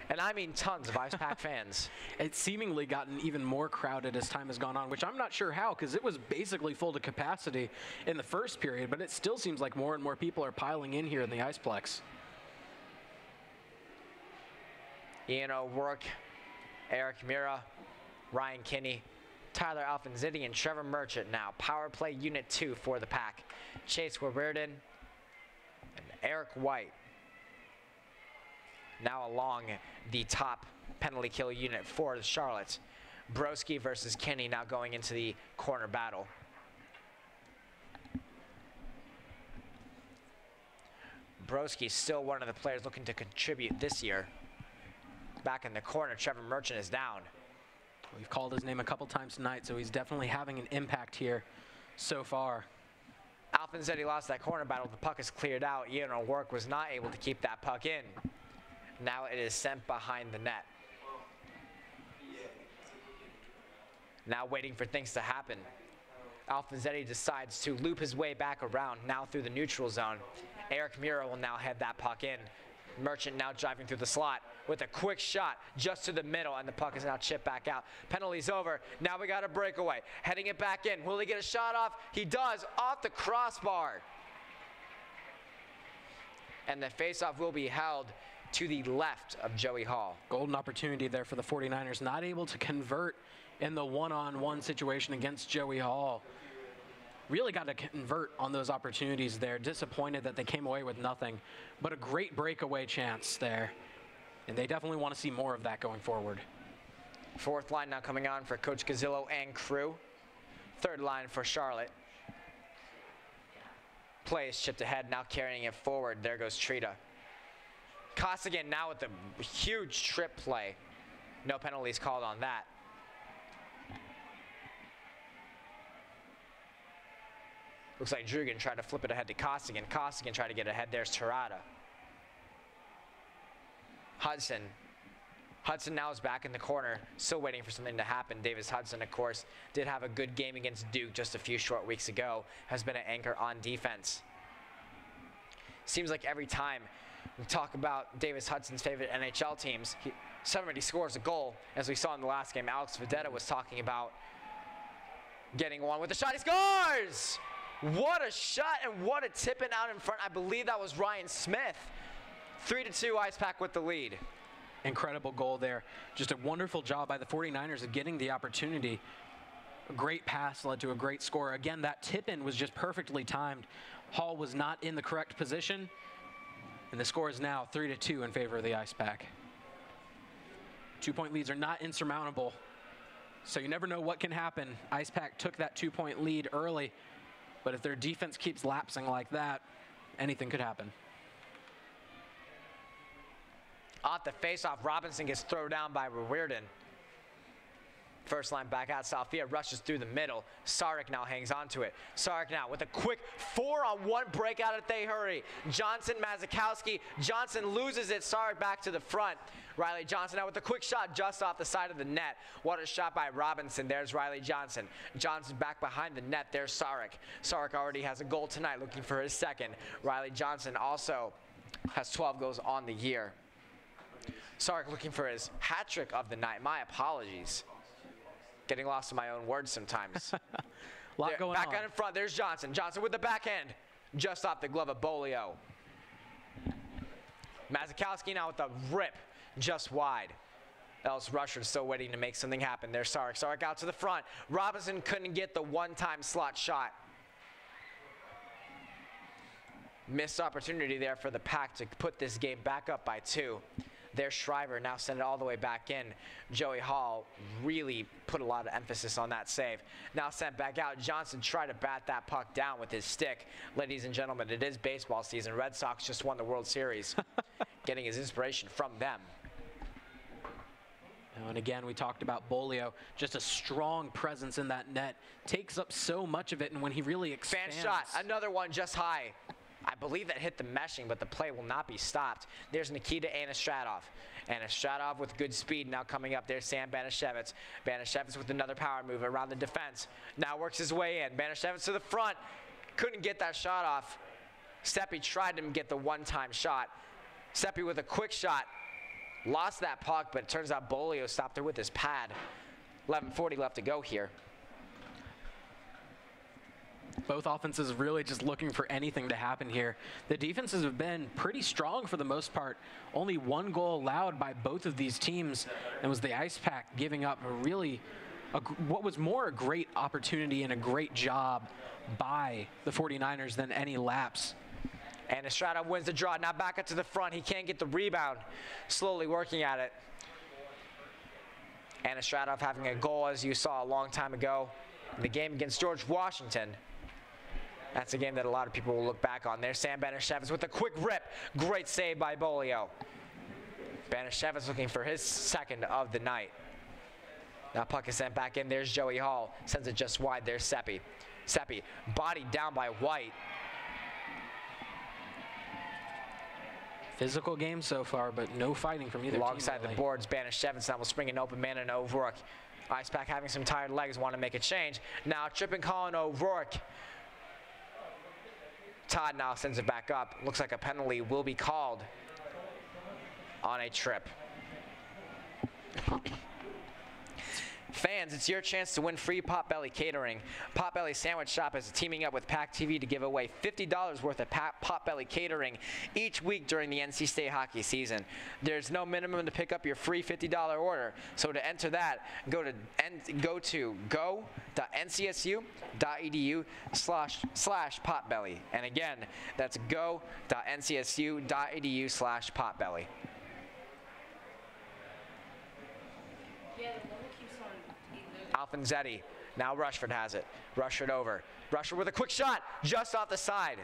And I mean tons of Ice Pack fans. It's seemingly gotten even more crowded as time has gone on, which I'm not sure how, because it was basically full to capacity in the first period, but it still seems like more and more people are piling in here in the Iceplex. Ian O'Rourke, Eric Mura, Ryan Kinney, Tyler Alfonzidi, and Trevor Merchant now. Power play unit 2 for the Pack. Chase Reardon and Eric White now along the top penalty kill unit for the Charlotte. Broski versus Kinney now going into the corner battle. Broski still one of the players looking to contribute this year. Back in the corner, Trevor Merchant is down. We've called his name a couple times tonight, so he's definitely having an impact here so far. Alfonzidi lost that corner battle. The puck is cleared out. Ian O'Rourke was not able to keep that puck in. Now it is sent behind the net. Now waiting for things to happen. Alfonzidi decides to loop his way back around, now through the neutral zone. Eric Mura will now head that puck in. Merchant now driving through the slot with a quick shot just to the middle, and the puck is now chipped back out. Penalty's over. Now we got a breakaway. Heading it back in. Will he get a shot off? He does, off the crossbar. And the faceoff will be held to the left of Joey Hall. Golden opportunity there for the 49ers, not able to convert in the one-on-one situation against Joey Hall. Really got to convert on those opportunities there. Disappointed that they came away with nothing, but a great breakaway chance there. And they definitely want to see more of that going forward. Fourth line now coming on for Coach Gazzillo and crew. Third line for Charlotte. Play is chipped ahead, now carrying it forward. There goes Trita. Costigan now with the huge trip play. No penalties called on that. Looks like Drugan tried to flip it ahead to Costigan. Costigan tried to get ahead. There's Terada. Hudson. Hudson now is back in the corner, still waiting for something to happen. Davis Hudson, of course, did have a good game against Duke just a few short weeks ago. Has been an anchor on defense. Seems like every time we talk about Davis Hudson's favorite NHL teams, somebody scores a goal. As we saw in the last game, Alex Vedetta was talking about getting one with a shot. He scores! What a shot and what a tip-in out in front. I believe that was Ryan Smith. 3-2 Ice Pack with the lead. Incredible goal there. Just a wonderful job by the 49ers of getting the opportunity. A great pass led to a great score. Again, that tip-in was just perfectly timed. Hall was not in the correct position. And the score is now 3-2 in favor of the Ice Pack. 2-point leads are not insurmountable, so you never know what can happen. Ice Pack took that 2-point lead early, but if their defense keeps lapsing like that, anything could happen. Off the faceoff, Robinson gets thrown down by Reardon. First line back out. Salfia rushes through the middle. Sarek now hangs on to it. Sarek now with a quick 4-on-1 breakout at They Hurry. Johnson, Mazikowski. Johnson loses it. Sarek back to the front. Riley Johnson now with a quick shot just off the side of the net. What a shot by Robinson. There's Riley Johnson. Johnson back behind the net. There's Sarek. Sarek already has a goal tonight, looking for his second. Riley Johnson also has 12 goals on the year. Sarek looking for his hat trick of the night. My apologies. Getting lost in my own words sometimes. Lot going on. Back out in front, there's Johnson. Johnson with the backhand, just off the glove of Bolio. Mazikowski now with a rip, just wide. Ellis Rushford still waiting to make something happen. There's Sarek. Sarek out to the front. Robinson couldn't get the one-time slot shot. Missed opportunity there for the Pack to put this game back up by 2. There's Shriver, now send it all the way back in. Joey Hall really put a lot of emphasis on that save. Now sent back out. Johnson tried to bat that puck down with his stick. Ladies and gentlemen, it is baseball season. Red Sox just won the World Series. Getting his inspiration from them. And again, we talked about Bolio, just a strong presence in that net. Takes up so much of it, and when he really expands. Fan shot, another one just high. I believe that hit the meshing, but the play will not be stopped. There's Nikita Anastratov. Anastratov with good speed now coming up. There's Sam Banashevitz. Banashevitz with another power move around the defense. Now works his way in. Banashevitz to the front. Couldn't get that shot off. Seppi tried to get the one-time shot. Seppi with a quick shot. lost that puck, but it turns out Bolio stopped her with his pad. 11:40 left to go here. Both offenses really just looking for anything to happen here. The defenses have been pretty strong for the most part. Only one goal allowed by both of these teams, and was the Ice Pack giving up what was more a great opportunity and a great job by the 49ers than any lapse. And Estrada wins the draw. Now back up to the front. He can't get the rebound. Slowly working at it. And Estrada having a goal, as you saw a long time ago in the game against George Washington. That's a game that a lot of people will look back on. There's Sam Banishevitz with a quick rip. Great save by Bolio. Banishevitz looking for his second of the night. Now puck is sent back in. There's Joey Hall. Sends it just wide. There's Seppi. Seppi bodied down by White. Physical game so far, but no fighting from either team. Alongside the boards, Banishevitz now will spring an open man and O'Rourke. Ice Pack having some tired legs, want to make a change. Now tripping Colin O'Rourke. Todd now sends it back up. Looks like a penalty will be called on a trip. Fans, it's your chance to win free Potbelly catering. Potbelly Sandwich Shop is teaming up with PackTV to give away $50 worth of Potbelly catering each week during the NC State hockey season. There's no minimum to pick up your free $50 order. So to enter that, go to go.ncsu.edu/potbelly. And again, that's go.ncsu.edu/potbelly. Alfonzetti. Now Rushford has it. Rushford over. Rushford with a quick shot just off the side.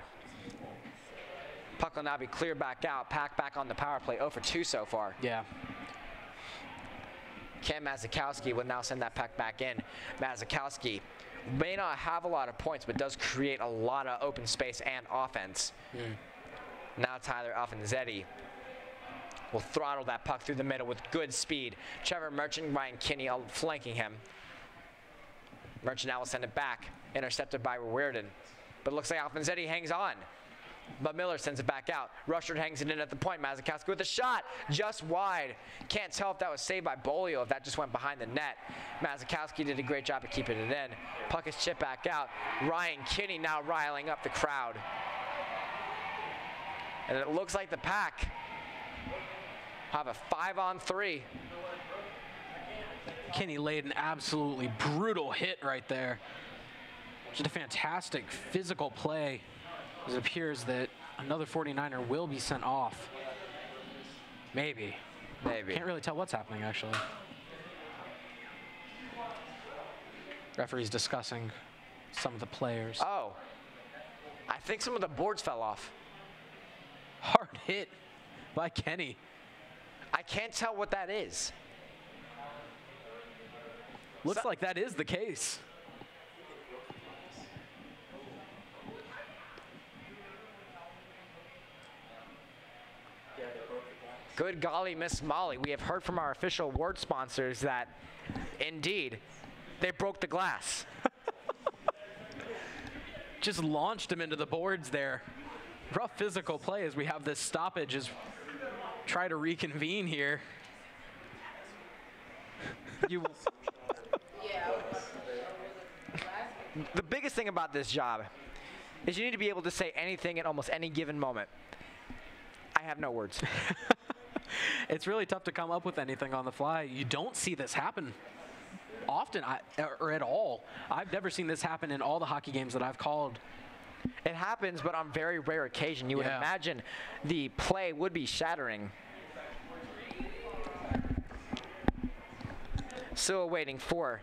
Puck will now be cleared back out. Pack back on the power play. 0 for 2 so far. Yeah. Cam Mazikowski will now send that puck back in. Mazikowski may not have a lot of points, but does create a lot of open space and offense. Now Tyler Alfonzetti will throttle that puck through the middle with good speed. Trevor Merchant, Ryan Kinney flanking him. Merchant now will send it back. Intercepted by Reardon. But it looks like Alfonzetti hangs on. But Miller sends it back out. Rushford hangs it in at the point. Mazikowski with a shot just wide. Can't tell if that was saved by Bolio, if that just went behind the net. Mazikowski did a great job of keeping it in. Puck is chipped back out. Ryan Kinney now riling up the crowd. And it looks like the Pack have a 5-on-3. Kinney laid an absolutely brutal hit right there. Just a fantastic physical play. It appears that another 49er will be sent off. Maybe. Can't really tell what's happening, actually. Referee's discussing some of the players. Oh. I think some of the boards fell off. Hard hit by Kenny. I can't tell what that is. Looks like that is the case. Good golly, Miss Molly. We have heard from our official award sponsors that, indeed, they broke the glass. Just launched him into the boards there. Rough physical play as we have this stoppage as try to reconvene here. The biggest thing about this job is you need to be able to say anything at almost any given moment. I have no words. It's really tough to come up with anything on the fly. You don't see this happen often or at all. I've never seen this happen in all the hockey games that I've called. It happens, but on very rare occasion. You would imagine the play would be shattering. Still waiting for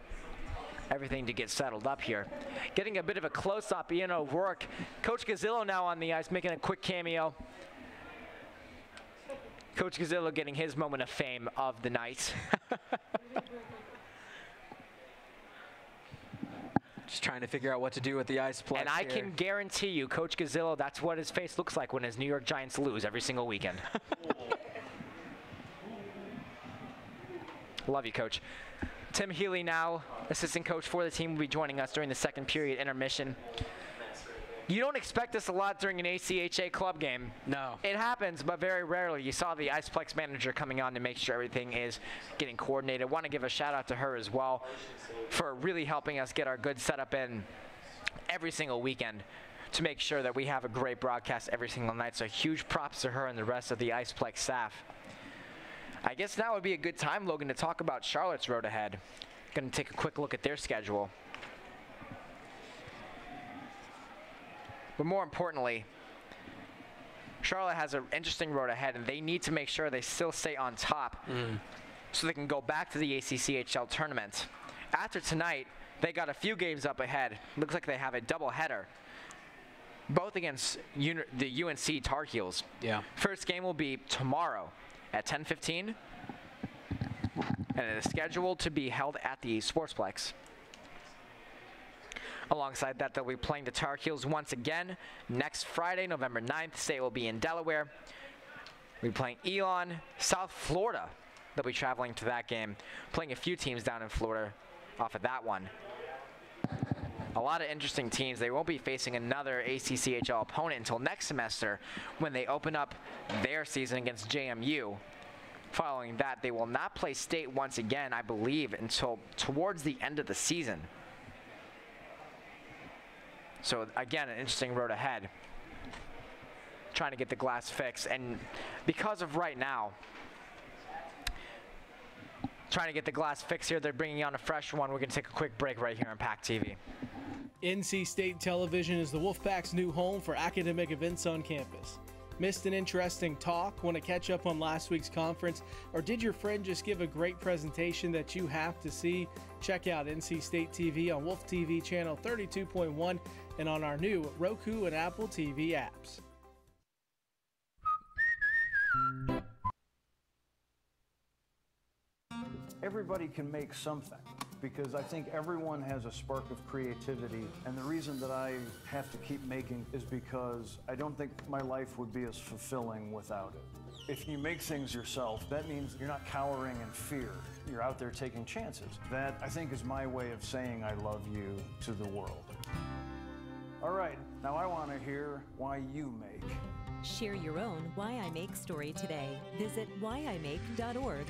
everything to get settled up here. Getting a bit of a close-up, Ian O'Rourke. Coach Gazzillo now on the ice, making a quick cameo. Coach Gazzillo getting his moment of fame of the night. Just trying to figure out what to do with the ice play. And I can guarantee you, Coach Gazzillo, that's what his face looks like when his New York Giants lose every single weekend. Love you, Coach. Tim Healy now, assistant coach for the team, will be joining us during the second period intermission. You don't expect this a lot during an ACHA club game. No. It happens, but very rarely. You saw the Iceplex manager coming on to make sure everything is getting coordinated. Want to give a shout out to her as well for really helping us get our good setup in every single weekend to make sure that we have a great broadcast every single night. So huge props to her and the rest of the Iceplex staff. I guess now would be a good time, Logan, to talk about Charlotte's road ahead. Going to take a quick look at their schedule. But more importantly, Charlotte has an interesting road ahead, and they need to make sure they still stay on top so they can go back to the ACCHL tournament. After tonight, they got a few games up ahead. Looks like they have a doubleheader, both against the UNC Tar Heels. Yeah. First game will be tomorrow at 10:15, and it is scheduled to be held at the Sportsplex. Alongside that, they'll be playing the Tar Heels once again next Friday, November 9th. State will be in Delaware. We'll be playing Elon, South Florida. They'll be traveling to that game, playing a few teams down in Florida off of that one. A lot of interesting teams. They won't be facing another ACCHL opponent until next semester when they open up their season against JMU. Following that, they will not play state once again, I believe, until towards the end of the season. So again, an interesting road ahead. Trying to get the glass fixed, and because of right now, trying to get the glass fixed here, they're bringing on a fresh one. We're going to take a quick break right here on PackTV. NC State Television is the Wolfpack's new home for academic events on campus. Missed an interesting talk? Want to catch up on last week's conference? Or did your friend just give a great presentation that you have to see? Check out NC State TV on Wolf TV channel 32.1 and on our new Roku and Apple TV apps. Everybody can make something, because I think everyone has a spark of creativity, and the reason that I have to keep making is because I don't think my life would be as fulfilling without it. If you make things yourself, that means you're not cowering in fear. You're out there taking chances. That, I think, is my way of saying I love you to the world. All right, now I want to hear why you make. Share your own Why I Make story today. Visit whyimake.org.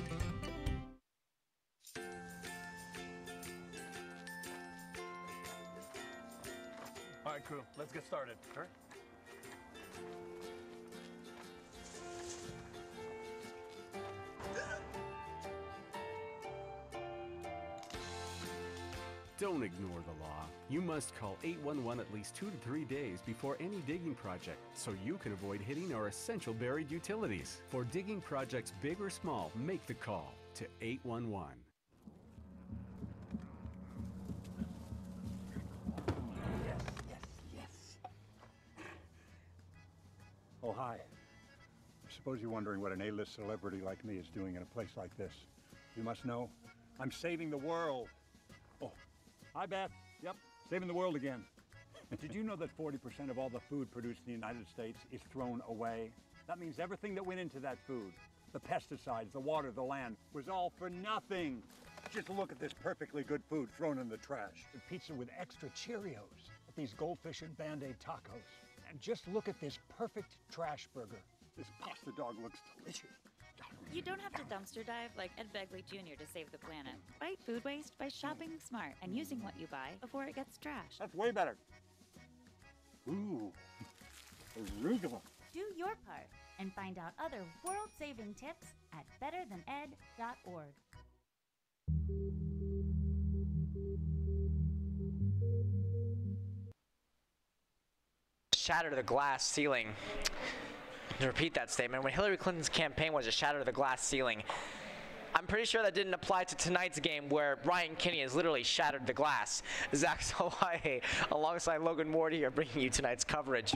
All right, crew, let's get started. Sure. Don't ignore the law. You must call 811 at least 2 to 3 days before any digging project so you can avoid hitting our essential buried utilities. For digging projects big or small, make the call to 811. Oh, hi. I suppose you're wondering what an A-list celebrity like me is doing in a place like this. You must know, I'm saving the world. Oh, hi, Beth. Yep, saving the world again. Did you know that 40% of all the food produced in the United States is thrown away? That means everything that went into that food, the pesticides, the water, the land, was all for nothing. Just look at this perfectly good food thrown in the trash. The pizza with extra Cheerios, these goldfish and Band-Aid tacos. And just look at this perfect trash burger. This pasta dog looks delicious. You don't have to dumpster dive like Ed Begley Jr. to save the planet. Fight food waste by shopping smart and using what you buy before it gets trashed. That's way better. Ooh, arugula. Do your part and find out other world-saving tips at betterthaned.org. Shatter the glass ceiling. To repeat that statement, when Hillary Clinton's campaign was to shatter the glass ceiling, I'm pretty sure that didn't apply to tonight's game where Ryan Kinney has literally shattered the glass. Zach Solai alongside Logan Morty are bringing you tonight's coverage.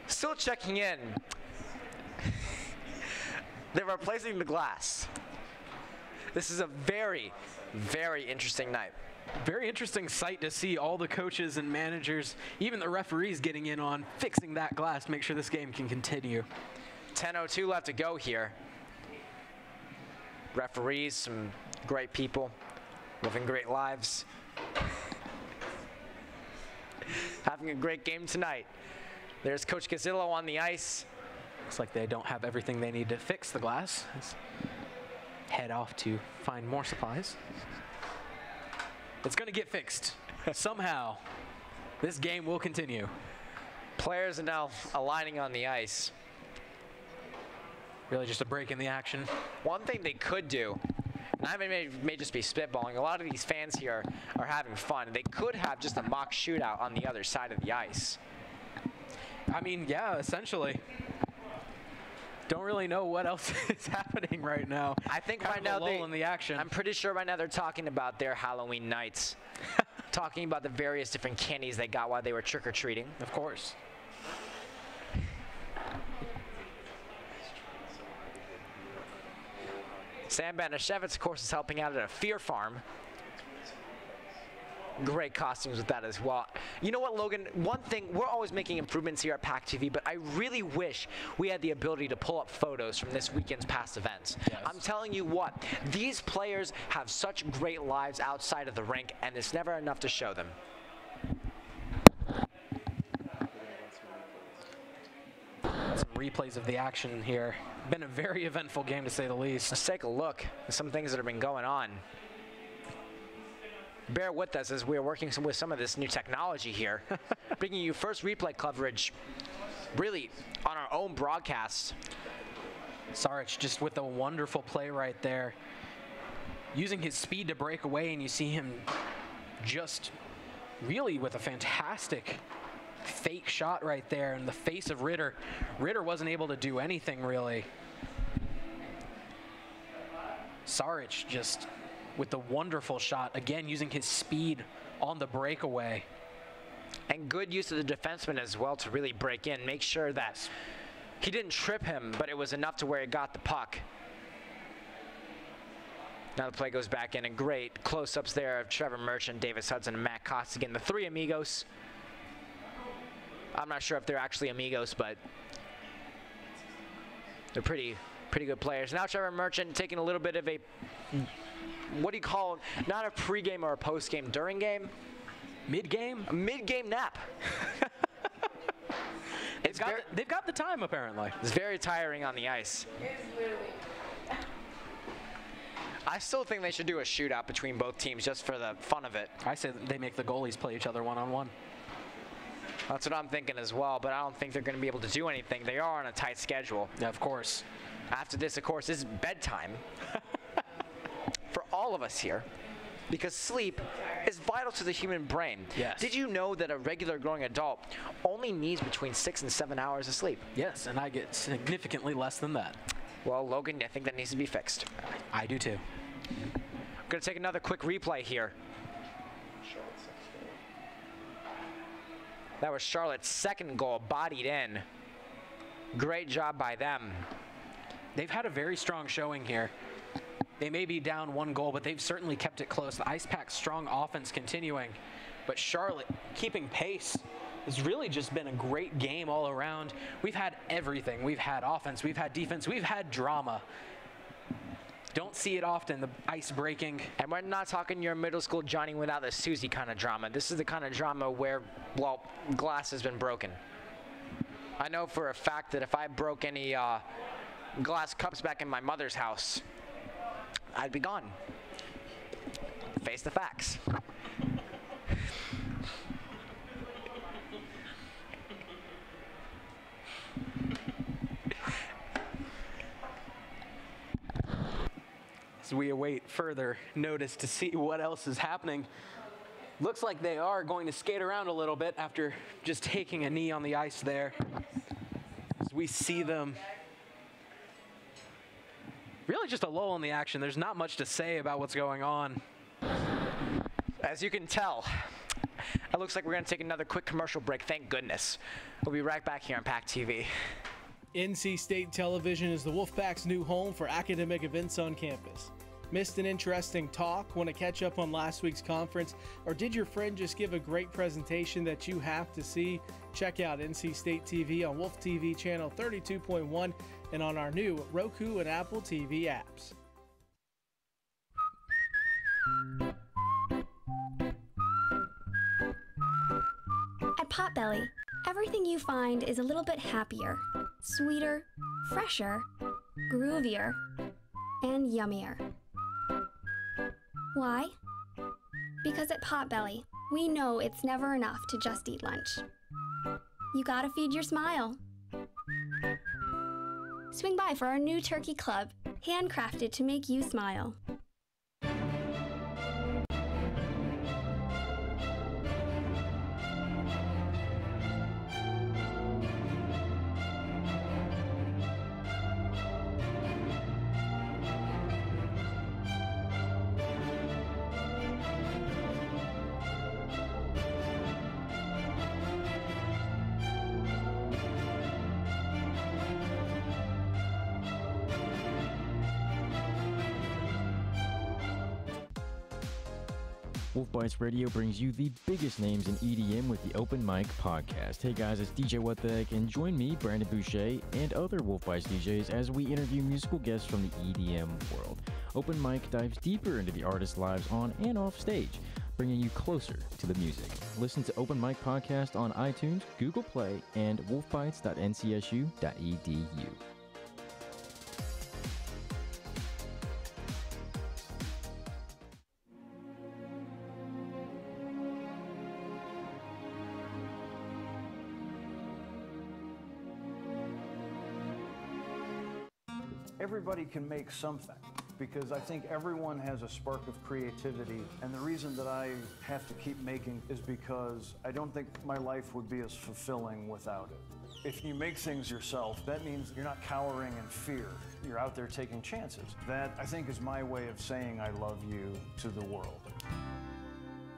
Still checking in. They're replacing the glass. This is a very, very interesting night. Very interesting sight to see all the coaches and managers, even the referees getting in on fixing that glass to make sure this game can continue. 10:02 left to go here. Referees, some great people, living great lives. having a great game tonight. There's Coach Casillo on the ice. Looks like they don't have everything they need to fix the glass. Let's head off to find more supplies. It's going to get fixed. Somehow, this game will continue. Players are now aligning on the ice. Really just a break in the action. One thing they could do, and I may just be spitballing, a lot of these fans here are having fun. They could have just a mock shootout on the other side of the ice. I mean, yeah, essentially. Don't really know what else is happening right now. I think kind right of now a lull in the action. I'm pretty sure right now they're talking about their Halloween nights. Talking about the various different candies they got while they were trick-or-treating. Of course. Sam Banashevitz, of course, is helping out at a Fear Farm. Great costumes with that as well. You know what, Logan? One thing, we're always making improvements here at PackTV, but I really wish we had the ability to pull up photos from this weekend's past events. Yes. I'm telling you what, these players have such great lives outside of the rink, and it's never enough to show them. Some replays of the action here. Been a very eventful game, to say the least. Let's take a look at some things that have been going on. Bear with us as we're working with some of this new technology here. Bringing you first replay coverage, really, on our own broadcast. Saric just with a wonderful play right there. Using his speed to break away, and you see him just really with a fantastic fake shot right there in the face of Ritter. Ritter wasn't able to do anything, really. Saric just with the wonderful shot, again using his speed on the breakaway. And good use of the defenseman as well to really break in, make sure that he didn't trip him, but it was enough to where he got the puck. Now the play goes back in, and great close-ups there of Trevor Merchant, Davis Hudson, and Matt Costigan, the three amigos. I'm not sure if they're actually amigos, but they're pretty good players. Now Trevor Merchant taking a little bit of a, what do you call it? Not a pregame or a postgame, during game? Mid-game? A mid-game nap. They've got the time, apparently. It's very tiring on the ice. I still think they should do a shootout between both teams just for the fun of it. I say they make the goalies play each other one-on-one. That's what I'm thinking as well, but I don't think they're going to be able to do anything. They are on a tight schedule. Yeah, of course. After this, of course, is bedtime for all of us here, because sleep is vital to the human brain. Yes. Did you know that a regular growing adult only needs between 6 and 7 hours of sleep? Yes, and I get significantly less than that. Well, Logan, I think that needs to be fixed. I do too. I'm going to take another quick replay here. That was Charlotte's second goal, bodied in. Great job by them. They've had a very strong showing here. They may be down one goal, but they've certainly kept it close. The Ice Pack's strong offense continuing, but Charlotte keeping pace. It's really just been a great game all around. We've had everything. We've had offense, we've had defense, we've had drama. Don't see it often, the ice breaking. And we're not talking your middle school Johnny without the Susie kind of drama. This is the kind of drama where, well, glass has been broken. I know for a fact that if I broke any glass cups back in my mother's house, I'd be gone. Face the facts. As we await further notice to see what else is happening. Looks like they are going to skate around a little bit after just taking a knee on the ice there. As we see them. Really just a lull in the action. There's not much to say about what's going on. As you can tell, it looks like we're going to take another quick commercial break. Thank goodness. We'll be right back here on PackTV. NC State Television is the Wolfpack's new home for academic events on campus. Missed an interesting talk? Want to catch up on last week's conference? Or did your friend just give a great presentation that you have to see? Check out NC State TV on Wolf TV channel 32.1 and on our new Roku and Apple TV apps. Potbelly, everything you find is a little bit happier, sweeter, fresher, groovier, and yummier. Why? Because at Potbelly, we know it's never enough to just eat lunch. You gotta feed your smile. Swing by for our new turkey club, handcrafted to make you smile. Wolf Bites Radio brings you the biggest names in EDM with the Open Mic Podcast. Hey guys, it's DJ What the Heck, and join me, Brandon Boucher, and other Wolf Bites DJs as we interview musical guests from the EDM world. Open Mic dives deeper into the artists' lives on and off stage, bringing you closer to the music. Listen to Open Mic Podcast on iTunes, Google Play, and wolfbites.ncsu.edu. Everybody can make something, because I think everyone has a spark of creativity, and the reason that I have to keep making is because I don't think my life would be as fulfilling without it. If you make things yourself, that means you're not cowering in fear. You're out there taking chances. That, I think, is my way of saying I love you to the world.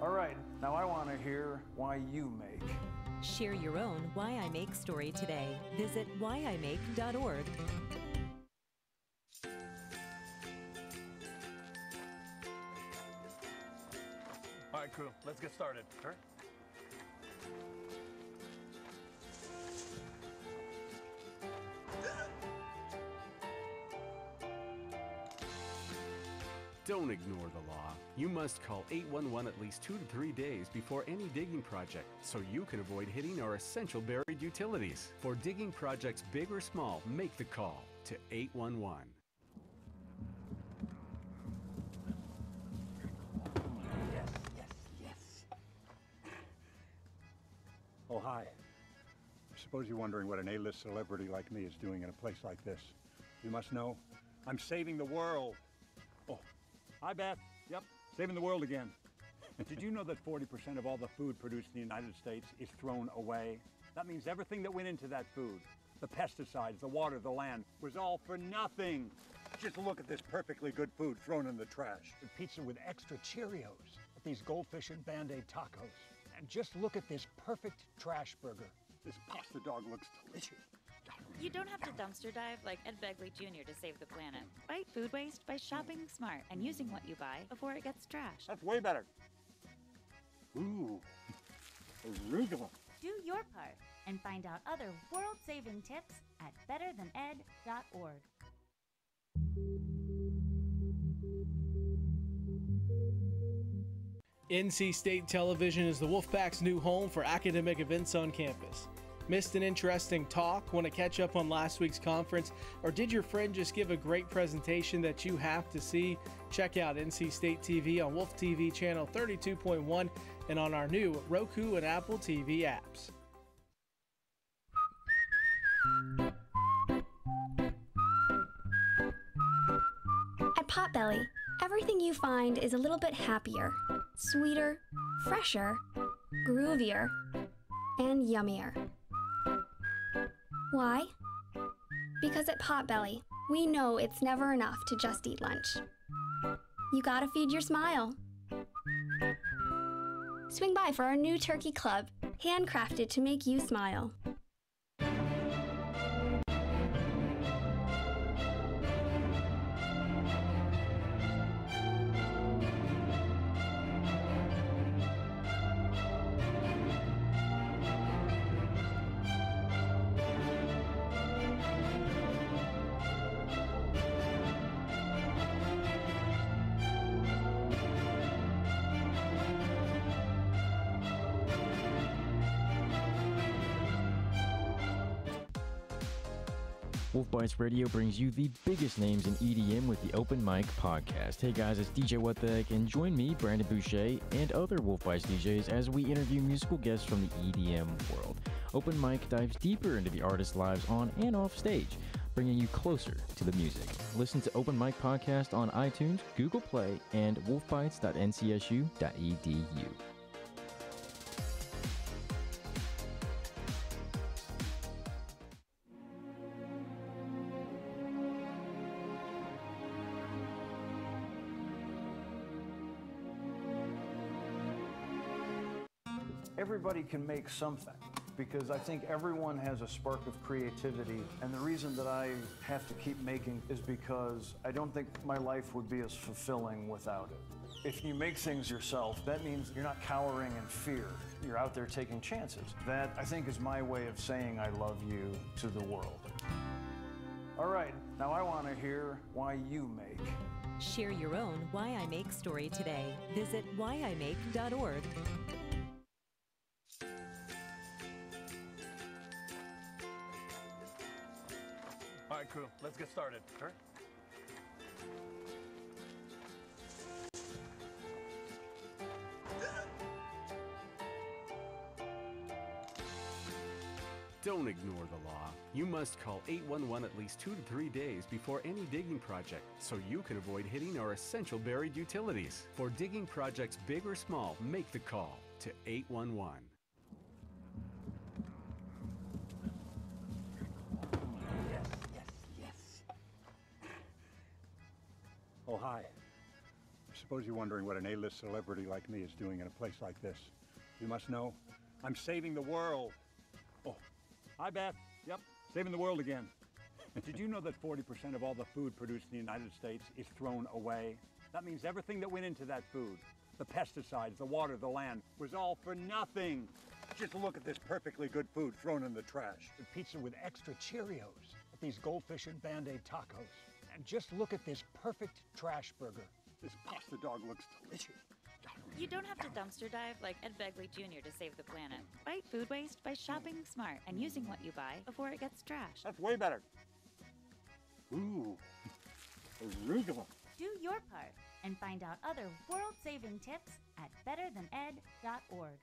All right, now I want to hear why you make. Share your own Why I Make story today. Visit whyimake.org. All right, crew, let's get started. Sure. Don't ignore the law. You must call 811 at least 2 to 3 days before any digging project so you can avoid hitting our essential buried utilities. For digging projects big or small, make the call to 811. Oh, hi. I suppose you're wondering what an A-list celebrity like me is doing in a place like this. You must know, I'm saving the world. Oh, hi, Beth. Yep, saving the world again. Did you know that 40% of all the food produced in the United States is thrown away? That means everything that went into that food, the pesticides, the water, the land, was all for nothing. Just look at this perfectly good food thrown in the trash. The pizza with extra Cheerios, these goldfish and Band-Aid tacos. And just look at this perfect trash burger. This pasta dog looks delicious. You don't have to dumpster dive like Ed Begley Jr. to save the planet. Fight food waste by shopping smart and using what you buy before it gets trashed. That's way better. Ooh, arugula. Do your part and find out other world-saving tips at betterthaned.org. NC State Television is the Wolfpack's new home for academic events on campus. Missed an interesting talk? Want to catch up on last week's conference? Or did your friend just give a great presentation that you have to see? Check out NC State TV on Wolf TV channel 32.1 and on our new Roku and Apple TV apps. At Potbelly, everything you find is a little bit happier, sweeter, fresher, groovier, and yummier. Why? Because at Potbelly, we know it's never enough to just eat lunch. You gotta feed your smile. Swing by for our new turkey club, handcrafted to make you smile. Wolf Bites Radio brings you the biggest names in EDM with the Open Mic Podcast. Hey guys, it's DJ What the Heck, and join me, Brandon Boucher, and other Wolf Bites DJs as we interview musical guests from the EDM world. Open Mic dives deeper into the artists' lives on and off stage, bringing you closer to the music. Listen to Open Mic Podcast on iTunes, Google Play, and wolfbites.ncsu.edu. Everybody can make something, because I think everyone has a spark of creativity, and the reason that I have to keep making is because I don't think my life would be as fulfilling without it. If you make things yourself, that means you're not cowering in fear. You're out there taking chances. That, I think, is my way of saying I love you to the world. All right, now I want to hear why you make. Share your own Why I Make story today. Visit whyimake.org. All right, crew, let's get started. Sure. Don't ignore the law. You must call 811 at least 2 to 3 days before any digging project so you can avoid hitting our essential buried utilities. For digging projects big or small, make the call to 811. Oh, hi. I suppose you're wondering what an A-list celebrity like me is doing in a place like this. You must know, I'm saving the world. Oh, hi, Beth. Yep, saving the world again. Did you know that 40% of all the food produced in the United States is thrown away? That means everything that went into that food, the pesticides, the water, the land, was all for nothing. Just look at this perfectly good food thrown in the trash. The pizza with extra Cheerios, these goldfish and Band-Aid tacos. And just look at this perfect trash burger. This pasta dog looks delicious. You don't have to dumpster dive like Ed Begley Jr. to save the planet. Fight food waste by shopping smart and using what you buy before it gets trashed. That's way better. Ooh, arugula. Do your part and find out other world-saving tips at betterthaned.org.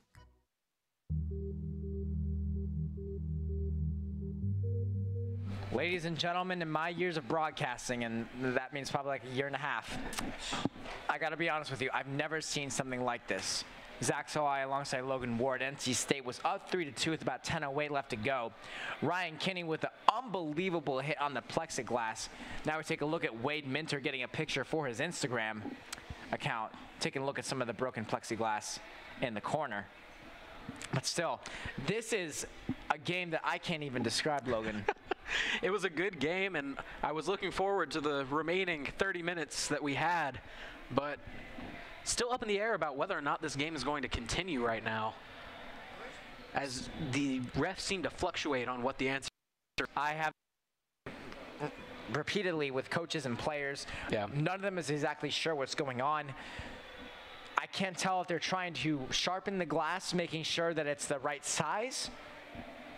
Ladies and gentlemen, in my years of broadcasting, and that means probably like a year and a half, I gotta be honest with you, I've never seen something like this. Zach Solai alongside Logan Ward. NC State was up 3-2 with about 10:08 left to go. Ryan Kinney with an unbelievable hit on the plexiglass. Now we take a look at Wade Minter getting a picture for his Instagram account, taking a look at some of the broken plexiglass in the corner. But still, this is a game that I can't even describe, Logan. It was a good game, and I was looking forward to the remaining 30 minutes that we had, but still up in the air about whether or not this game is going to continue right now, as the refs seem to fluctuate on what the answer is. I have repeatedly with coaches and players, none of them is exactly sure what's going on. I can't tell if they're trying to sharpen the glass, making sure that it's the right size,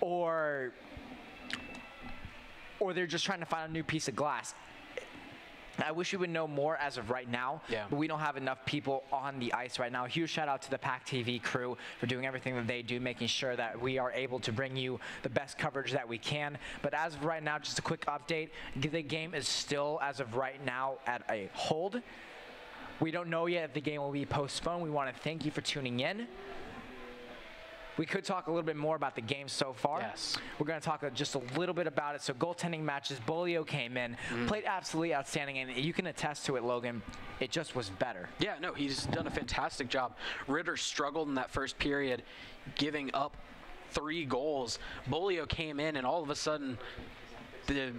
or they're just trying to find a new piece of glass. I wish we would know more as of right now, but we don't have enough people on the ice right now. Huge shout out to the PackTV crew for doing everything that they do, making sure that we are able to bring you the best coverage that we can. But as of right now, just a quick update, the game is still, as of right now, at a hold. We don't know yet if the game will be postponed. We want to thank you for tuning in. We could talk a little bit more about the game so far. Yes. We're going to talk just a little bit about it. So goaltending matches, Bolio came in, played absolutely outstanding, and you can attest to it, Logan. It just was better. Yeah, no, he's done a fantastic job. Ritter struggled in that first period, giving up 3 goals. Bolio came in, and all of a sudden, the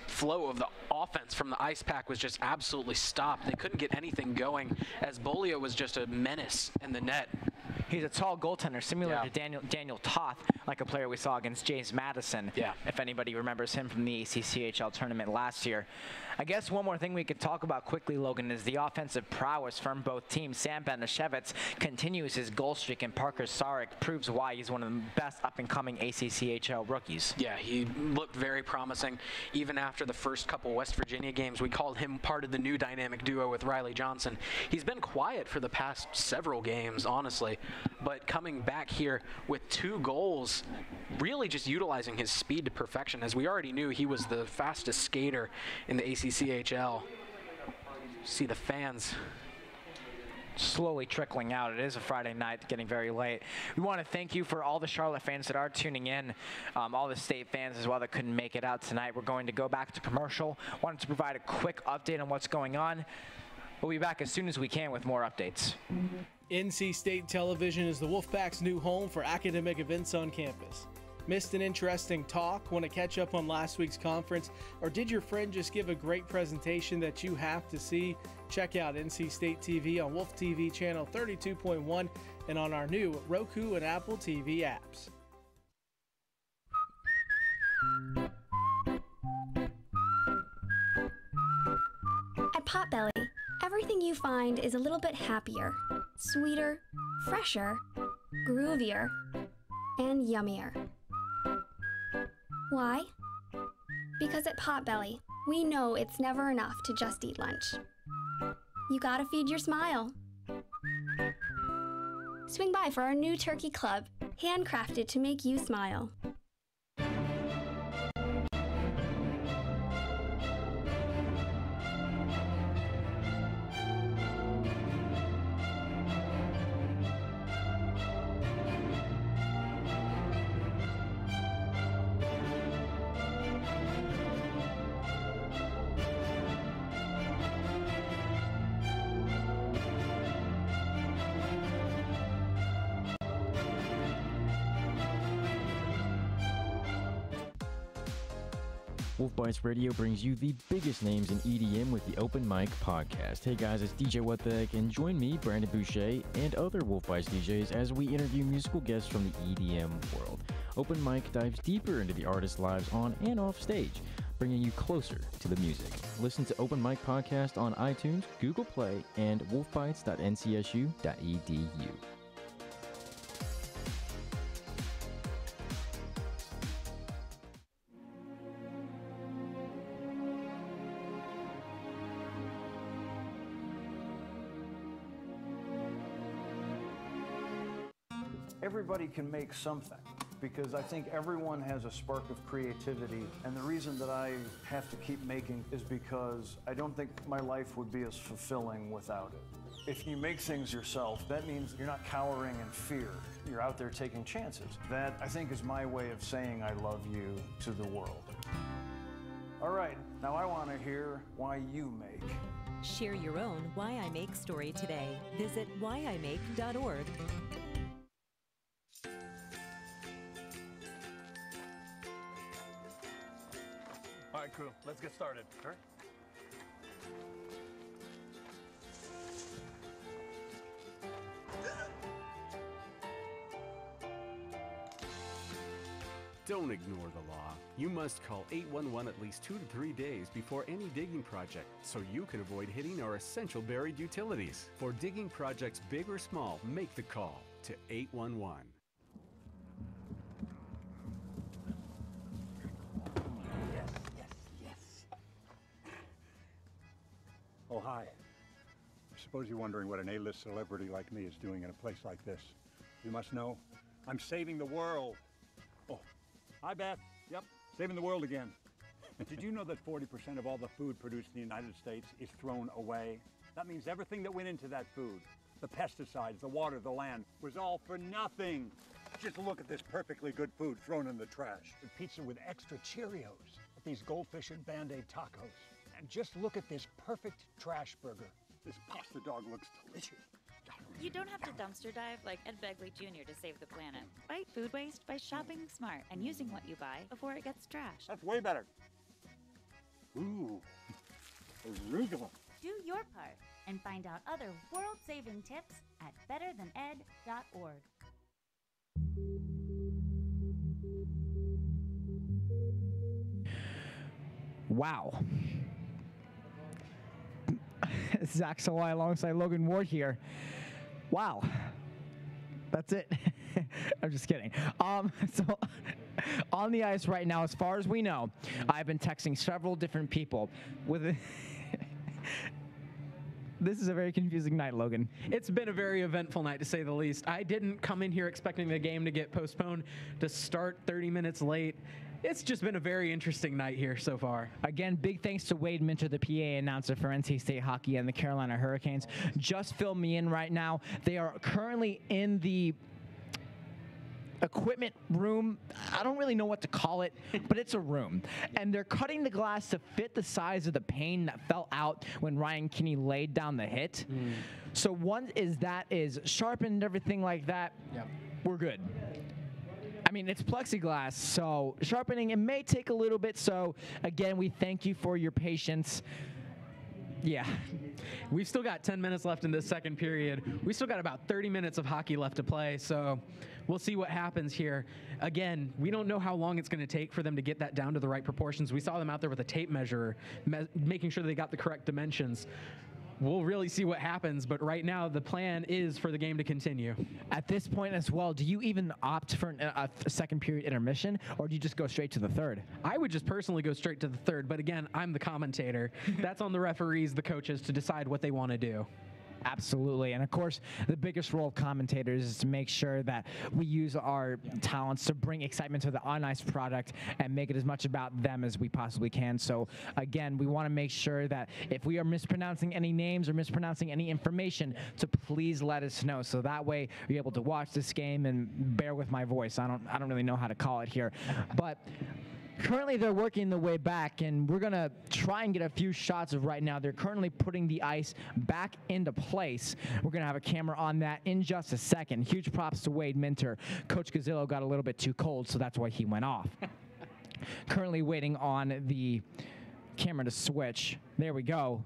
flow of the offense from the ice pack was just absolutely stopped. They couldn't get anything going, as Bolio was just a menace in the net. He's a tall goaltender, similar to Daniel Toth, like a player we saw against James Madison. Yeah. If anybody remembers him from the ACCHL tournament last year. I guess one more thing we could talk about quickly, Logan, is the offensive prowess from both teams. Sam Benashevitz continues his goal streak, and Parker Sarek proves why he's one of the best up-and-coming ACCHL rookies. Yeah, he looked very promising. Even after the first couple West Virginia games, we called him part of the new dynamic duo with Riley Johnson. He's been quiet for the past several games, honestly, but coming back here with 2 goals, really just utilizing his speed to perfection. As we already knew, he was the fastest skater in the ACCHL. See the fans slowly trickling out. It is a Friday night, getting very late. We want to thank you for all the Charlotte fans that are tuning in, all the state fans as well that couldn't make it out tonight. We're going to go back to commercial. Wanted to provide a quick update on what's going on. We'll be back as soon as we can with more updates. NC State Television is the Wolfpack's new home for academic events on campus. Missed an interesting talk? Want to catch up on last week's conference? Or did your friend just give a great presentation that you have to see? Check out NC State TV on Wolf TV channel 32.1 and on our new Roku and Apple TV apps. At Potbelly, everything you find is a little bit happier, sweeter, fresher, groovier, and yummier. Why? Because at Potbelly, we know it's never enough to just eat lunch. You gotta feed your smile. Swing by for our new turkey club, handcrafted to make you smile. Wolf Bites Radio brings you the biggest names in EDM with the Open Mic Podcast. Hey guys, it's DJ What the Heck, and join me, Brandon Boucher, and other Wolf Bites DJs as we interview musical guests from the EDM world. Open Mic dives deeper into the artists' lives on and off stage, bringing you closer to the music. Listen to Open Mic Podcast on iTunes, Google Play, and wolfbites.ncsu.edu. Everybody can make something, because I think everyone has a spark of creativity, and the reason that I have to keep making is because I don't think my life would be as fulfilling without it. If you make things yourself, that means you're not cowering in fear. You're out there taking chances. That, I think, is my way of saying I love you to the world. All right, now I want to hear why you make. Share your own Why I Make story today. Visit whyimake.org. All right, crew, let's get started. All right. Don't ignore the law. You must call 811 at least 2 to 3 days before any digging project, so you can avoid hitting our essential buried utilities. For digging projects big or small, make the call to 811. Oh, hi. I suppose you're wondering what an A-list celebrity like me is doing in a place like this. You must know, I'm saving the world. Oh, hi, Beth. Yep, saving the world again. Did you know that 40% of all the food produced in the United States is thrown away? That means everything that went into that food, the pesticides, the water, the land, was all for nothing. Just look at this perfectly good food thrown in the trash. The pizza with extra Cheerios, these goldfish and Band-Aid tacos. And just look at this perfect trash burger. This pasta dog looks delicious. You don't have to dumpster dive like Ed Begley Jr. to save the planet. Fight food waste by shopping smart and using what you buy before it gets trashed. That's way better. Ooh, arugula. Do your part. and find out other world-saving tips at betterthaned.org. Wow. Zach Salai alongside Logan Ward here. Wow. That's it. I'm just kidding. So on the ice right now, as far as we know, I've been texting several different people with This is a very confusing night, Logan. It's been a very eventful night, to say the least. I didn't come in here expecting the game to get postponed to start 30 minutes late. It's just been a very interesting night here so far. Again, big thanks to Wade Minter, the PA announcer for NC State Hockey and the Carolina Hurricanes. Just filled me in right now. They are currently in the equipment room. I don't really know what to call it, but it's a room. And they're cutting the glass to fit the size of the pane that fell out when Ryan Kinney laid down the hit. So one is that is sharpened and everything like that. Yep. We're good. I mean, it's plexiglass, so sharpening, it may take a little bit. So again, we thank you for your patience. Yeah. We've still got 10 minutes left in this second period. We still got about 30 minutes of hockey left to play, so we'll see what happens here. Again, we don't know how long it's going to take for them to get that down to the right proportions. We saw them out there with a tape measure, making sure they got the correct dimensions. We'll really see what happens, but right now the plan is for the game to continue. At this point as well, do you even opt for a second period intermission, or do you just go straight to the third? I would just personally go straight to the third, but again, I'm the commentator. That's on the referees, the coaches, to decide what they want to do. Absolutely. And of course, the biggest role of commentators is to make sure that we use our talents to bring excitement to the on-ice product and make it as much about them as we possibly can. So again, we want to make sure that if we are mispronouncing any names or mispronouncing any information, to please let us know. So that way you're able to watch this game and bear with my voice. I don't really know how to call it here. But currently, they're working their way back, and we're going to try and get a few shots of right now. They're currently putting the ice back into place. We're going to have a camera on that in just a second. Huge props to Wade Minter. Coach Gazzillo got a little bit too cold, so that's why he went off. Currently waiting on the camera to switch. There we go.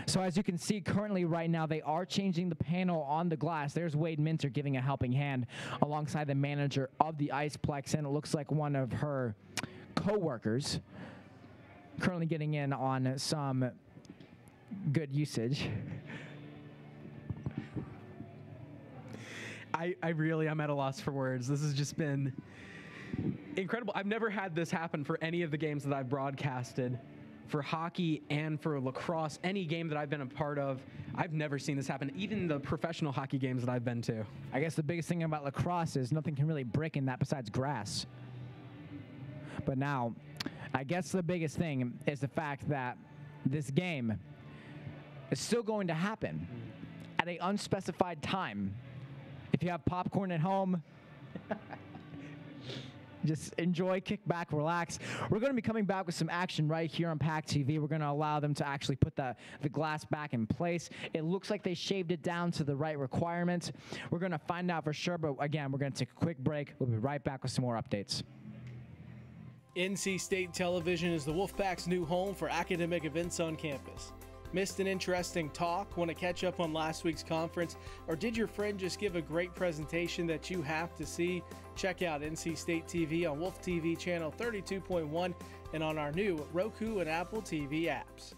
So as you can see currently right now, they are changing the panel on the glass. There's Wade Minter giving a helping hand alongside the manager of the Iceplex, and it looks like one of her co-workers currently getting in on some good usage. I'm at a loss for words. This has just been incredible. I've never had this happen for any of the games that I've broadcasted. For hockey and for lacrosse, any game that I've been a part of, I've never seen this happen, even the professional hockey games that I've been to. I guess the biggest thing about lacrosse is nothing can really break in that besides grass. But now, I guess the biggest thing is the fact that this game is still going to happen at an unspecified time. If you have popcorn at home, just enjoy, kick back, relax. We're going to be coming back with some action right here on PackTV. We're going to allow them to actually put the glass back in place. It looks like they shaved it down to the right requirement. We're going to find out for sure, but again, we're going to take a quick break. We'll be right back with some more updates. NC State Television is the Wolfpack's new home for academic events on campus. Missed an interesting talk? Want to catch up on last week's conference? Or did your friend just give a great presentation that you have to see? Check out NC State TV on Wolf TV channel 32.1 and on our new Roku and Apple TV apps.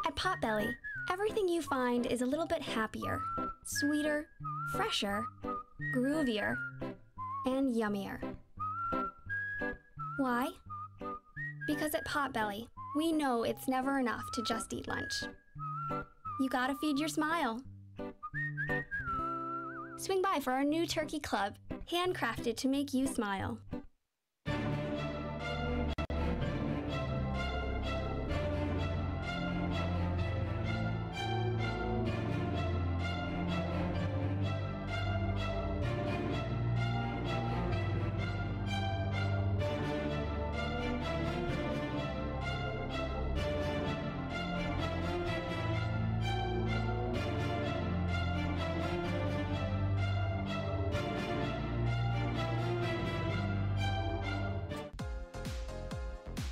At Potbelly, everything you find is a little bit happier, sweeter, fresher, groovier, and yummier. Why? Because at Potbelly, we know it's never enough to just eat lunch. You gotta feed your smile. Swing by for our new turkey club, handcrafted to make you smile.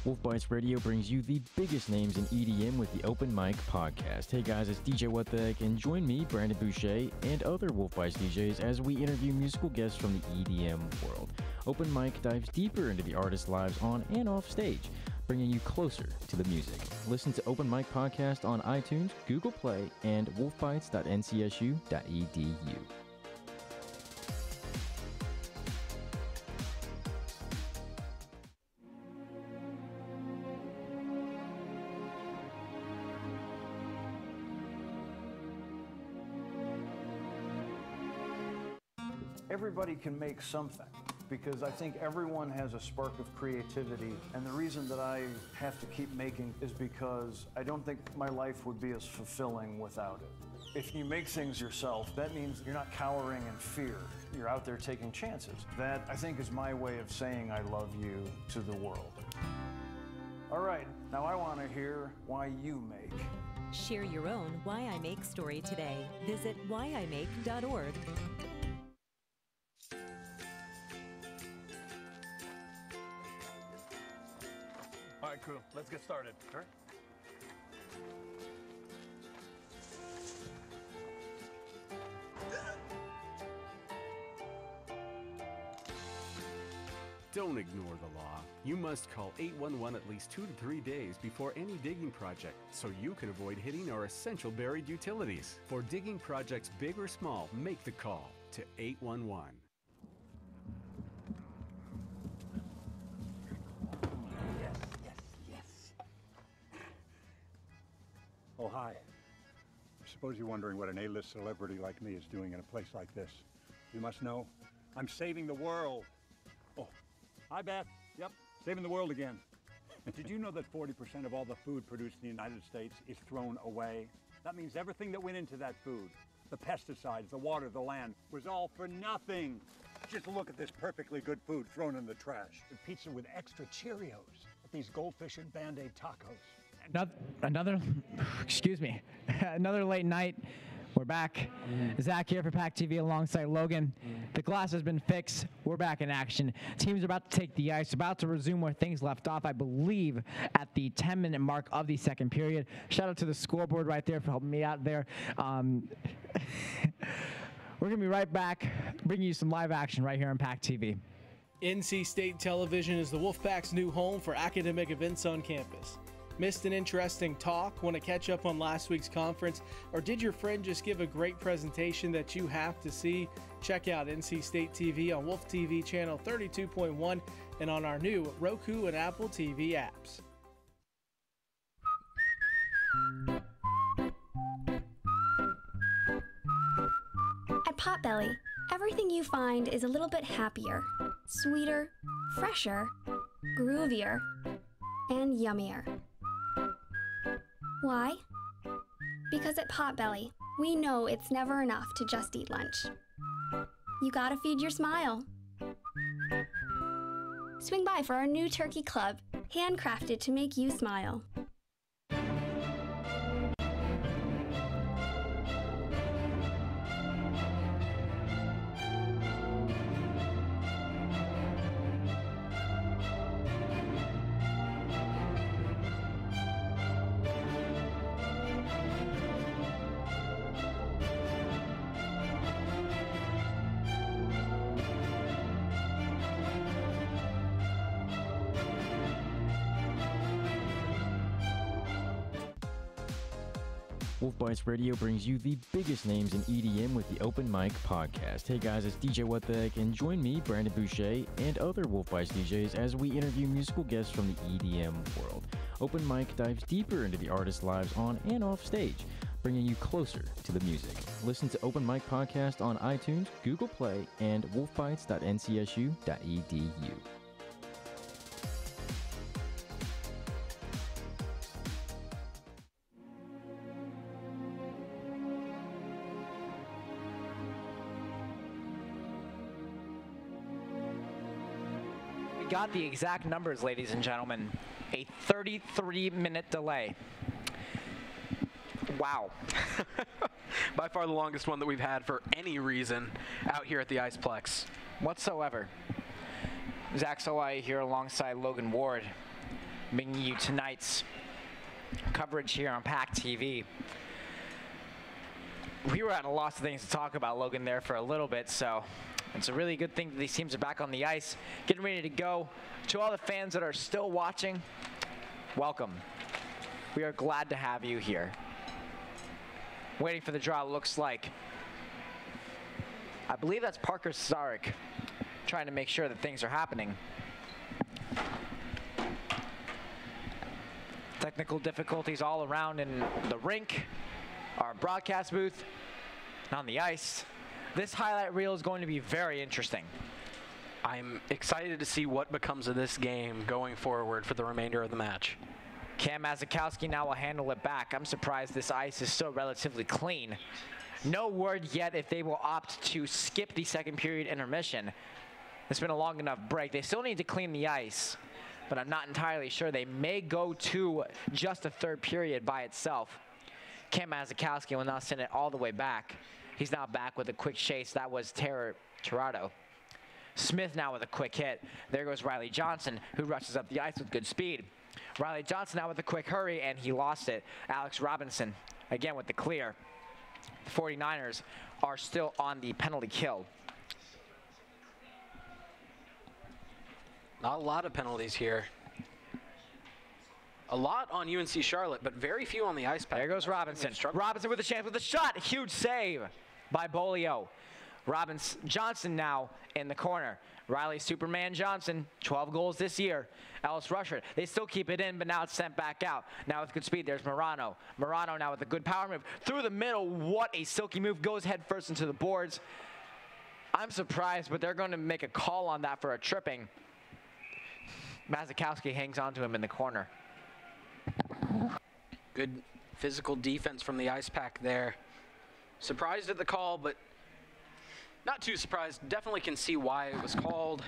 Wolf Bites Radio brings you the biggest names in EDM with the Open Mic Podcast. Hey guys, it's DJ What the Heck, and join me, Brandon Boucher, and other Wolf Bites DJs as we interview musical guests from the EDM world. Open Mic dives deeper into the artists' lives on and off stage, bringing you closer to the music. Listen to Open Mic Podcast on iTunes, Google Play, and wolfbites.ncsu.edu. Everybody can make something, because I think everyone has a spark of creativity, and the reason that I have to keep making is because I don't think my life would be as fulfilling without it. If you make things yourself, that means you're not cowering in fear. You're out there taking chances. That, I think, is my way of saying I love you to the world. All right, now I want to hear why you make. Share your own Why I Make story today. Visit whyimake.org. All right, crew, let's get started. Sure. Don't ignore the law. You must call 811 at least 2 to 3 days before any digging project, so you can avoid hitting our essential buried utilities. For digging projects big or small, make the call to 811. Oh, hi. I suppose you're wondering what an A-list celebrity like me is doing in a place like this. You must know, I'm saving the world. Oh, hi, Beth. Yep, saving the world again. Did you know that 40% of all the food produced in the United States is thrown away? That means everything that went into that food, the pesticides, the water, the land, was all for nothing. Just look at this perfectly good food thrown in the trash. The pizza with extra Cheerios, these goldfish and Band-Aid tacos. Another excuse me, another late night. We're back. Zach here for PackTV alongside Logan. The glass has been fixed. We're back in action. Teams are about to take the ice, about to resume where things left off, I believe, at the 10-minute mark of the second period. Shout out to the scoreboard right there for helping me out there. We're going to be right back, bringing you some live action right here on PackTV. NC State Television is the Wolfpack's new home for academic events on campus. Missed an interesting talk? Want to catch up on last week's conference? Or did your friend just give a great presentation that you have to see? Check out NC State TV on Wolf TV channel 32.1 and on our new Roku and Apple TV apps. At Potbelly, everything you find is a little bit happier, sweeter, fresher, groovier, and yummier. Why? Because at Potbelly, we know it's never enough to just eat lunch. You gotta feed your smile. Swing by for our new turkey club, handcrafted to make you smile. Wolf Bites Radio brings you the biggest names in EDM with the Open Mic Podcast. Hey guys, it's DJ What the Heck, and join me, Brandon Boucher, and other Wolf Bites DJs as we interview musical guests from the EDM world. Open Mic dives deeper into the artists' lives on and off stage, bringing you closer to the music. Listen to Open Mic Podcast on iTunes, Google Play, and wolfbites.ncsu.edu. Got the exact numbers, ladies and gentlemen. A 33-minute delay. Wow. By far the longest one that we've had for any reason out here at the Iceplex. Whatsoever. Zach Solai here alongside Logan Ward. bringing you tonight's coverage here on PackTV. We were at a loss of things to talk about, Logan, there for a little bit, so it's a really good thing that these teams are back on the ice, getting ready to go. To all the fans that are still watching, welcome. We are glad to have you here. Waiting for the draw, looks like, I believe that's Parker Sarek trying to make sure that things are happening. Technical difficulties all around in the rink, our broadcast booth, and on the ice. This highlight reel is going to be very interesting. I'm excited to see what becomes of this game going forward for the remainder of the match. Cam Mazikowski now will handle it back. I'm surprised this ice is still relatively clean. No word yet if they will opt to skip the second period intermission. It's been a long enough break. They still need to clean the ice, but I'm not entirely sure. They may go to just a third period by itself. Cam Mazikowski will now send it all the way back. He's now back with a quick chase. That was Tirado. Smith now with a quick hit. There goes Riley Johnson, who rushes up the ice with good speed. Riley Johnson now with a quick hurry, and he lost it. Alex Robinson, again with the clear. The 49ers are still on the penalty kill. Not a lot of penalties here. A lot on UNC Charlotte, but very few on the ice pack. There goes Robinson. Robinson with a chance with a shot. Huge save by Bolio. Johnson now in the corner. Riley Superman Johnson, 12 goals this year. Ellis Rusher, they still keep it in, but now it's sent back out. Now with good speed, there's Morano. Morano now with a good power move. Through the middle, what a silky move. Goes head first into the boards. I'm surprised, but they're going to make a call on that for a tripping. Mazikowski hangs on to him in the corner. Good physical defense from the ice pack there. Surprised at the call, but not too surprised. Definitely can see why it was called.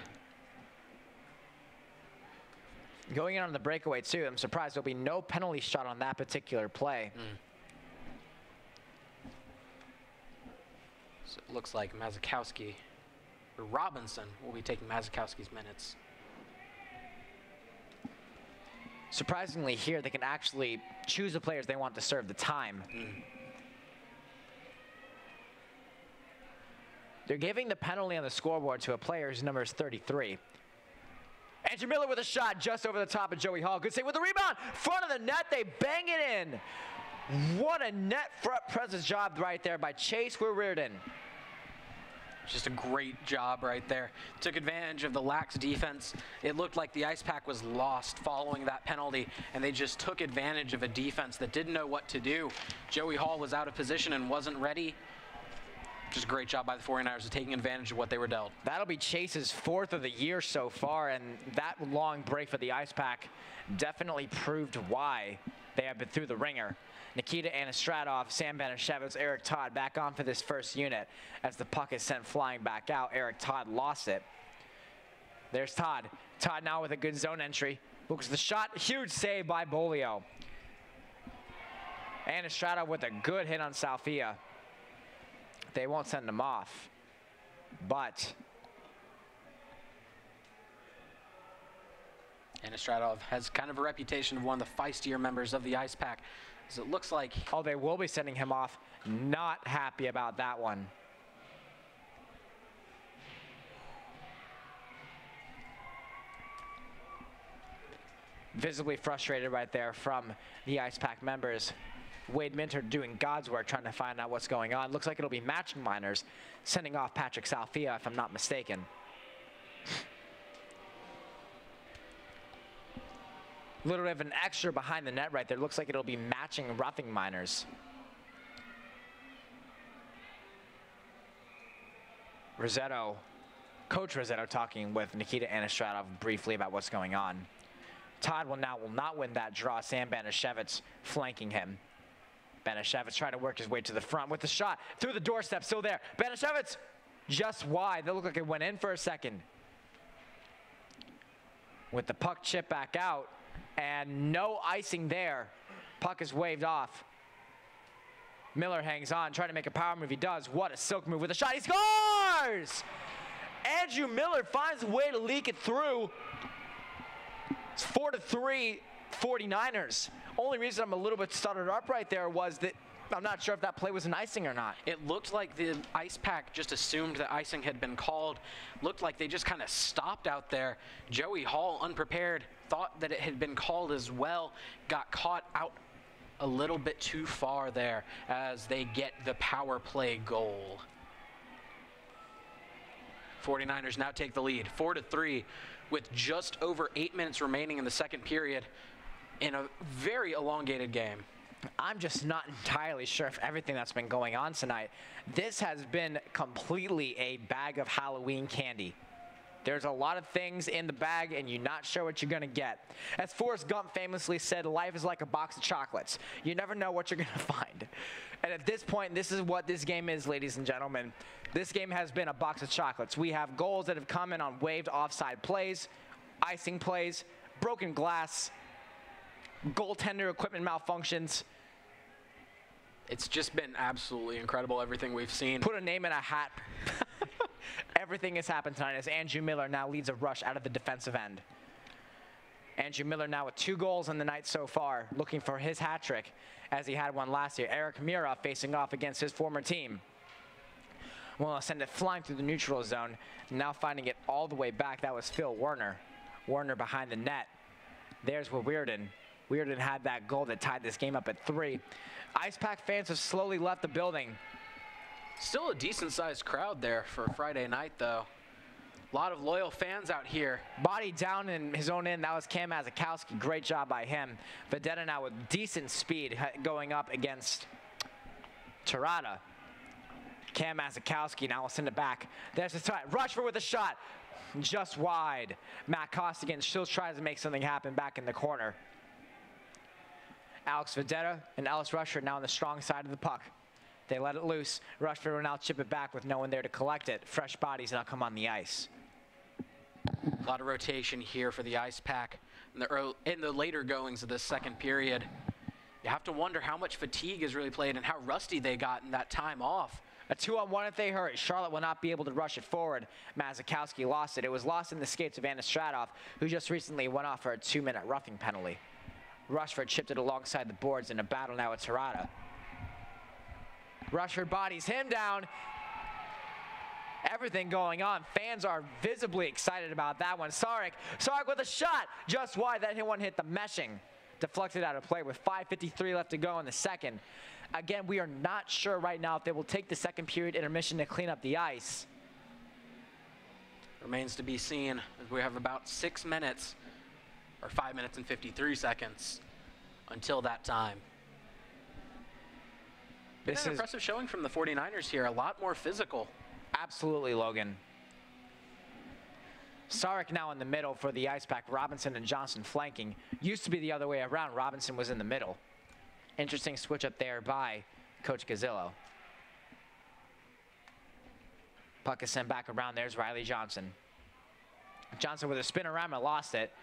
Going in on the breakaway, too. I'm surprised there'll be no penalty shot on that particular play. So it looks like Mazikowski, or Robinson, will be taking Mazikowski's minutes. Surprisingly here, they can actually choose the players they want to serve the time. They're giving the penalty on the scoreboard to a player whose number is 33. Andrew Miller with a shot just over the top of Joey Hall. Good save with the rebound. Front of the net, they bang it in. What a net front presence job right there by Chase Reardon. Just a great job right there. Took advantage of the lax defense. It looked like the ice pack was lost following that penalty, and they just took advantage of a defense that didn't know what to do. Joey Hall was out of position and wasn't ready. Just a great job by the 49ers of taking advantage of what they were dealt. That'll be Chase's 4th of the year so far, and that long break for the ice pack definitely proved why they have been through the ringer. Nikita Anastratov, Sam Banashevitz, Eric Todd back on for this first unit as the puck is sent flying back out. Eric Todd lost it. There's Todd. Todd now with a good zone entry. Books the shot. Huge save by Bolio. Anastratov with a good hit on Salfia. They won't send him off, but Anastratov has kind of a reputation of one of the feistier members of the ice pack. As it looks like, oh, they will be sending him off. Not happy about that one. Visibly frustrated right there from the ice pack members. Wade Minter doing God's work trying to find out what's going on. Looks like it'll be matching minors sending off Patrick Salfia, if I'm not mistaken. A little bit of an extra behind the net right there. Looks like it'll be matching roughing minors. Rosetto, Coach Rosetto talking with Nikita Anastratov briefly about what's going on. Todd will not win that draw. Sam Banashevitz flanking him. Banashevitz trying to work his way to the front with the shot through the doorstep, still there. Banashevitz just wide. That looked like it went in for a second. With the puck chip back out and no icing there. Puck is waved off. Miller hangs on, trying to make a power move. He does. What a silk move with a shot. He scores! Andrew Miller finds a way to leak it through. It's 4-3 49ers. Only reason I'm a little bit stuttered up right there was that I'm not sure if that play was an icing or not. It looked like the ice pack just assumed that icing had been called. Looked like they just kind of stopped out there. Joey Hall, unprepared, thought that it had been called as well. Got caught out a little bit too far there as they get the power play goal. 49ers now take the lead, 4-3, with just over 8 minutes remaining in the second period in a very elongated game. I'm just not entirely sure if everything that's been going on tonight. This has been completely a bag of Halloween candy. There's a lot of things in the bag, and you're not sure what you're going to get. As Forrest Gump famously said, life is like a box of chocolates. You never know what you're going to find. And at this point, this is what this game is, ladies and gentlemen. This game has been a box of chocolates. We have goals that have come in on waived offside plays, icing plays, broken glass, goaltender equipment malfunctions. It's just been absolutely incredible, everything we've seen. Put a name in a hat. Everything has happened tonight as Andrew Miller now leads a rush out of the defensive end. Andrew Miller now with 2 goals in the night so far, looking for his hat trick as he had one last year. Eric Mira facing off against his former team. Well, send it flying through the neutral zone. Now finding it all the way back. That was Phil Werner. Werner behind the net. There's Weirden. Weirden had that goal that tied this game up at 3. Ice Pack fans have slowly left the building. Still a decent-sized crowd there for Friday night, though. A lot of loyal fans out here. Body down in his own end. That was Cam Mazakowski. Great job by him. Vedetta now with decent speed going up against Tirada. Cam Mazakowski now will send it back. There's the try. Rushford with a shot. Just wide. Matt Costigan still tries to make something happen back in the corner. Alex Vedetta and Ellis Rushford now on the strong side of the puck. They let it loose. Rushford will now chip it back with no one there to collect it. Fresh bodies now come on the ice. A lot of rotation here for the Ice Pack in the later goings of this second period. You have to wonder how much fatigue is really played and how rusty they got in that time off. A 2-on-1 if they hurry. Charlotte will not be able to rush it forward. Mazakowski lost it. It was lost in the skates of Anna Stradov, who just recently went off for a 2-minute roughing penalty. Rushford chipped it alongside the boards in a battle now with Tirada. Rushford bodies him down. Everything going on. Fans are visibly excited about that one. Sarek with a shot just wide. That one hit the meshing. Deflected out of play with 5:53 left to go in the second. Again, we are not sure right now if they will take the second period intermission to clean up the ice. Remains to be seen as we have about 6 minutes, or 5 minutes and 53 seconds until that time. Been an impressive showing from the 49ers here. A lot more physical. Absolutely, Logan. Sarek now in the middle for the Ice Pack. Robinson and Johnson flanking. Used to be the other way around. Robinson was in the middle. Interesting switch up there by Coach Gazzillo. Puck is sent back around. There's Riley Johnson. Johnson with a spin around and lost it.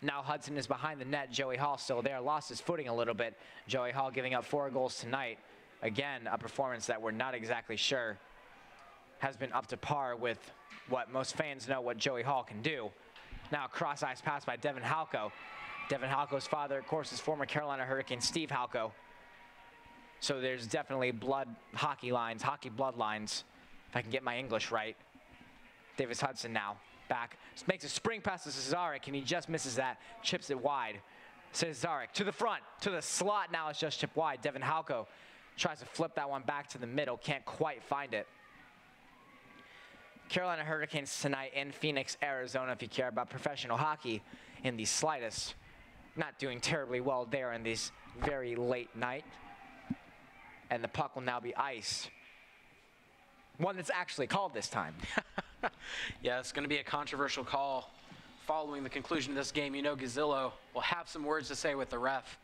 Now Hudson is behind the net. Joey Hall still there. Lost his footing a little bit. Joey Hall giving up 4 goals tonight. Again, a performance that we're not exactly sure has been up to par with what most fans know what Joey Hall can do. Now cross-ice pass by Devin Halko. Devin Halko's father, of course, is former Carolina Hurricane Steve Halko. So there's definitely hockey bloodlines, if I can get my English right. Davis Hudson now back. Makes a spring pass to Cesarek, and he just misses that. Chips it wide. Cesarek to the front, to the slot. Now it's just chipped wide. Devin Halko tries to flip that one back to the middle. Can't quite find it. Carolina Hurricanes tonight in Phoenix, Arizona, if you care about professional hockey in the slightest. Not doing terribly well there in this very late night. And the puck will now be iced. One that's actually called this time. Yeah, it's going to be a controversial call. Following the conclusion of this game, you know Gazzillo will have some words to say with the ref.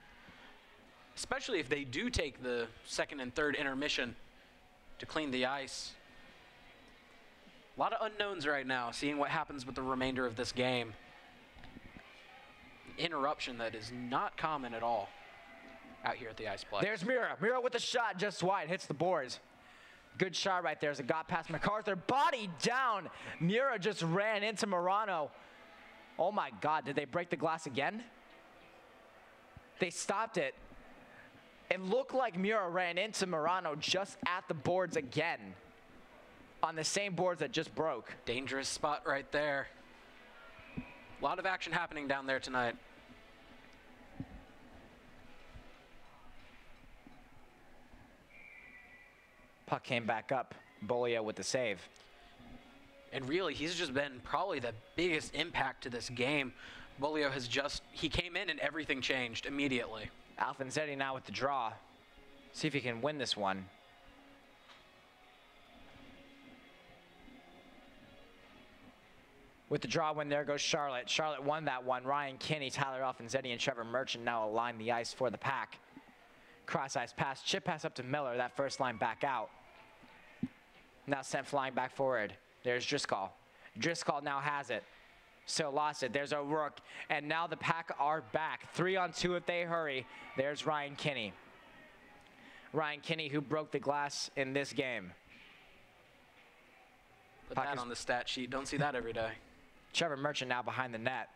Especially if they do take the second and third intermission to clean the ice. A lot of unknowns right now, seeing what happens with the remainder of this game. Interruption that is not common at all out here at the Ice Play. There's Mira. Mira with a shot just wide. Hits the boards. Good shot right there as it got past MacArthur. Body down. Mira just ran into Morano. Oh my God, did they break the glass again? They stopped it. It looked like Mura ran into Morano just at the boards again, on the same boards that just broke. Dangerous spot right there. A lot of action happening down there tonight. Puck came back up. Bolio with the save. And really, he's just been probably the biggest impact to this game. Bolio has he came in and everything changed immediately. Alfonsetti now with the draw. See if he can win this one. With the draw win, there goes Charlotte. Charlotte won that one. Ryan Kinney, Tyler Alfonsetti, and Trevor Merchant now align the ice for the Pack. Cross-ice pass, chip pass up to Miller. That first line back out. Now sent flying back forward. There's Driscoll. Driscoll now has it. Still lost it. There's O'Rourke. And now the Pack are back. 3-on-2 if they hurry. There's Ryan Kinney. Ryan Kinney, who broke the glass in this game. Put that on the stat sheet. Don't see that every day. Trevor Merchant now behind the net.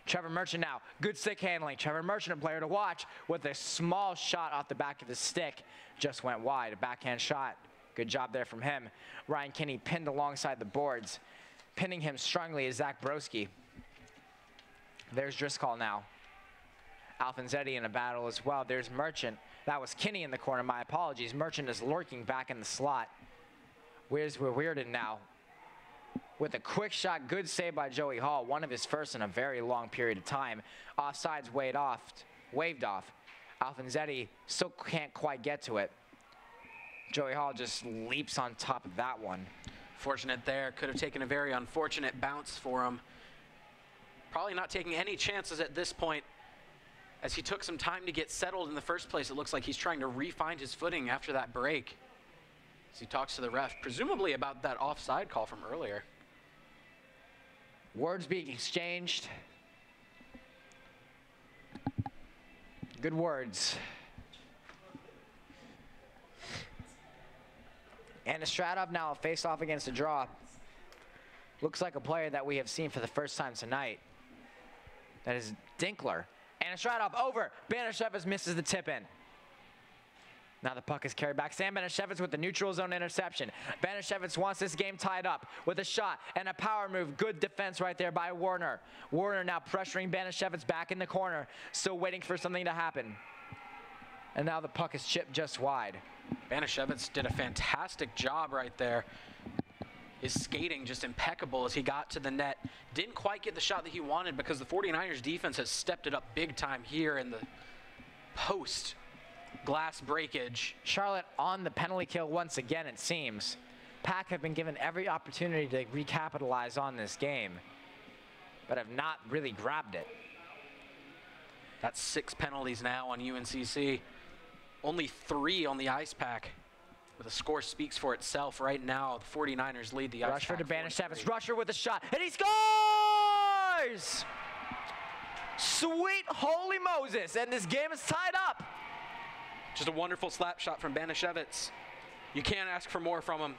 Trevor Merchant now. Good stick handling. Trevor Merchant, a player to watch, with a small shot off the back of his stick. Just went wide. A backhand shot. Good job there from him. Ryan Kinney pinned alongside the boards. Pinning him strongly is Zach Broski. There's Driscoll now. Alfonsetti in a battle as well. There's Merchant. That was Kinney in the corner. My apologies. Merchant is lurking back in the slot. Where's Weirden now? With a quick shot, good save by Joey Hall. One of his first in a very long period of time. Offsides waved off. Alfonsetti still can't quite get to it. Joey Hall just leaps on top of that one. Fortunate there. Could have taken a very unfortunate bounce for him. Probably not taking any chances at this point, as he took some time to get settled in the first place. It looks like he's trying to re-find his footing after that break, as he talks to the ref, presumably about that offside call from earlier. Words being exchanged. Good words. And Estradov now face off against a draw. Looks like a player that we have seen for the first time tonight. That is Dinkler. And Estradov over. Banishevitz misses the tip in. Now the puck is carried back. Sam Banishevitz with the neutral zone interception. Banishevitz wants this game tied up with a shot and a power move. Good defense right there by Warner. Warner now pressuring Banishevitz back in the corner. Still waiting for something to happen. And now the puck is chipped just wide. Banishevitz did a fantastic job right there. His skating just impeccable as he got to the net. Didn't quite get the shot that he wanted because the 49ers defense has stepped it up big time here in the post glass breakage. Charlotte on the penalty kill once again, it seems. Pack have been given every opportunity to recapitalize on this game, but have not really grabbed it. That's 6 penalties now on UNCC. Only 3 on the Ice Pack. The score speaks for itself right now. The 49ers lead the Ice Rushford Pack. to Banishevitz. Rusher with a shot, and he scores! Sweet holy Moses, and this game is tied up. Just a wonderful slap shot from Banishevitz. You can't ask for more from him.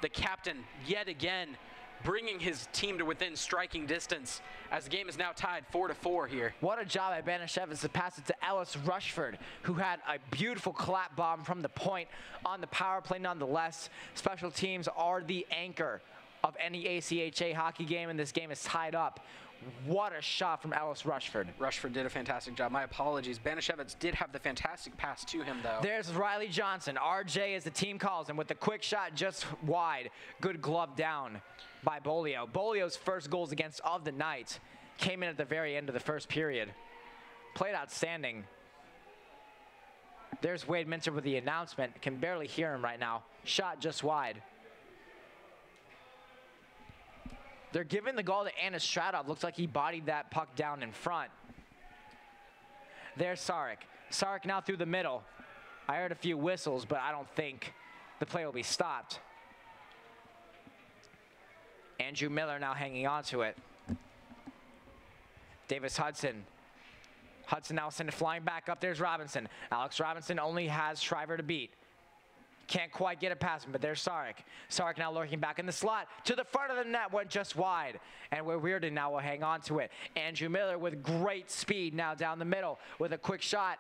The captain, yet again, bringing his team to within striking distance as the game is now tied 4-4 here. What a job by Banishevitz to pass it to Ellis Rushford, who had a beautiful clap bomb from the point on the power play nonetheless. Special teams are the anchor of any ACHA hockey game, and this game is tied up. What a shot from Ellis Rushford. Rushford did a fantastic job. My apologies. Banishevitz did have the fantastic pass to him, though. There's Riley Johnson. RJ, as the team calls him, with the quick shot just wide. Good glove down by Bolio. Bolio's first goals against of the night came in at the very end of the first period. Played outstanding. There's Wade Minter with the announcement. Can barely hear him right now. Shot just wide. They're giving the goal to Anna Stradov. Looks like he bodied that puck down in front. There's Sarek. Sarek now through the middle. I heard a few whistles, but I don't think the play will be stopped. Andrew Miller now hanging on to it. Davis Hudson. Hudson now sent it flying back up. There's Robinson. Alex Robinson only has Shriver to beat. Can't quite get it past him, but there's Sarek. Sarek now lurking back in the slot. To the front of the net, went just wide. And where Reardon now will hang on to it. Andrew Miller with great speed now down the middle with a quick shot.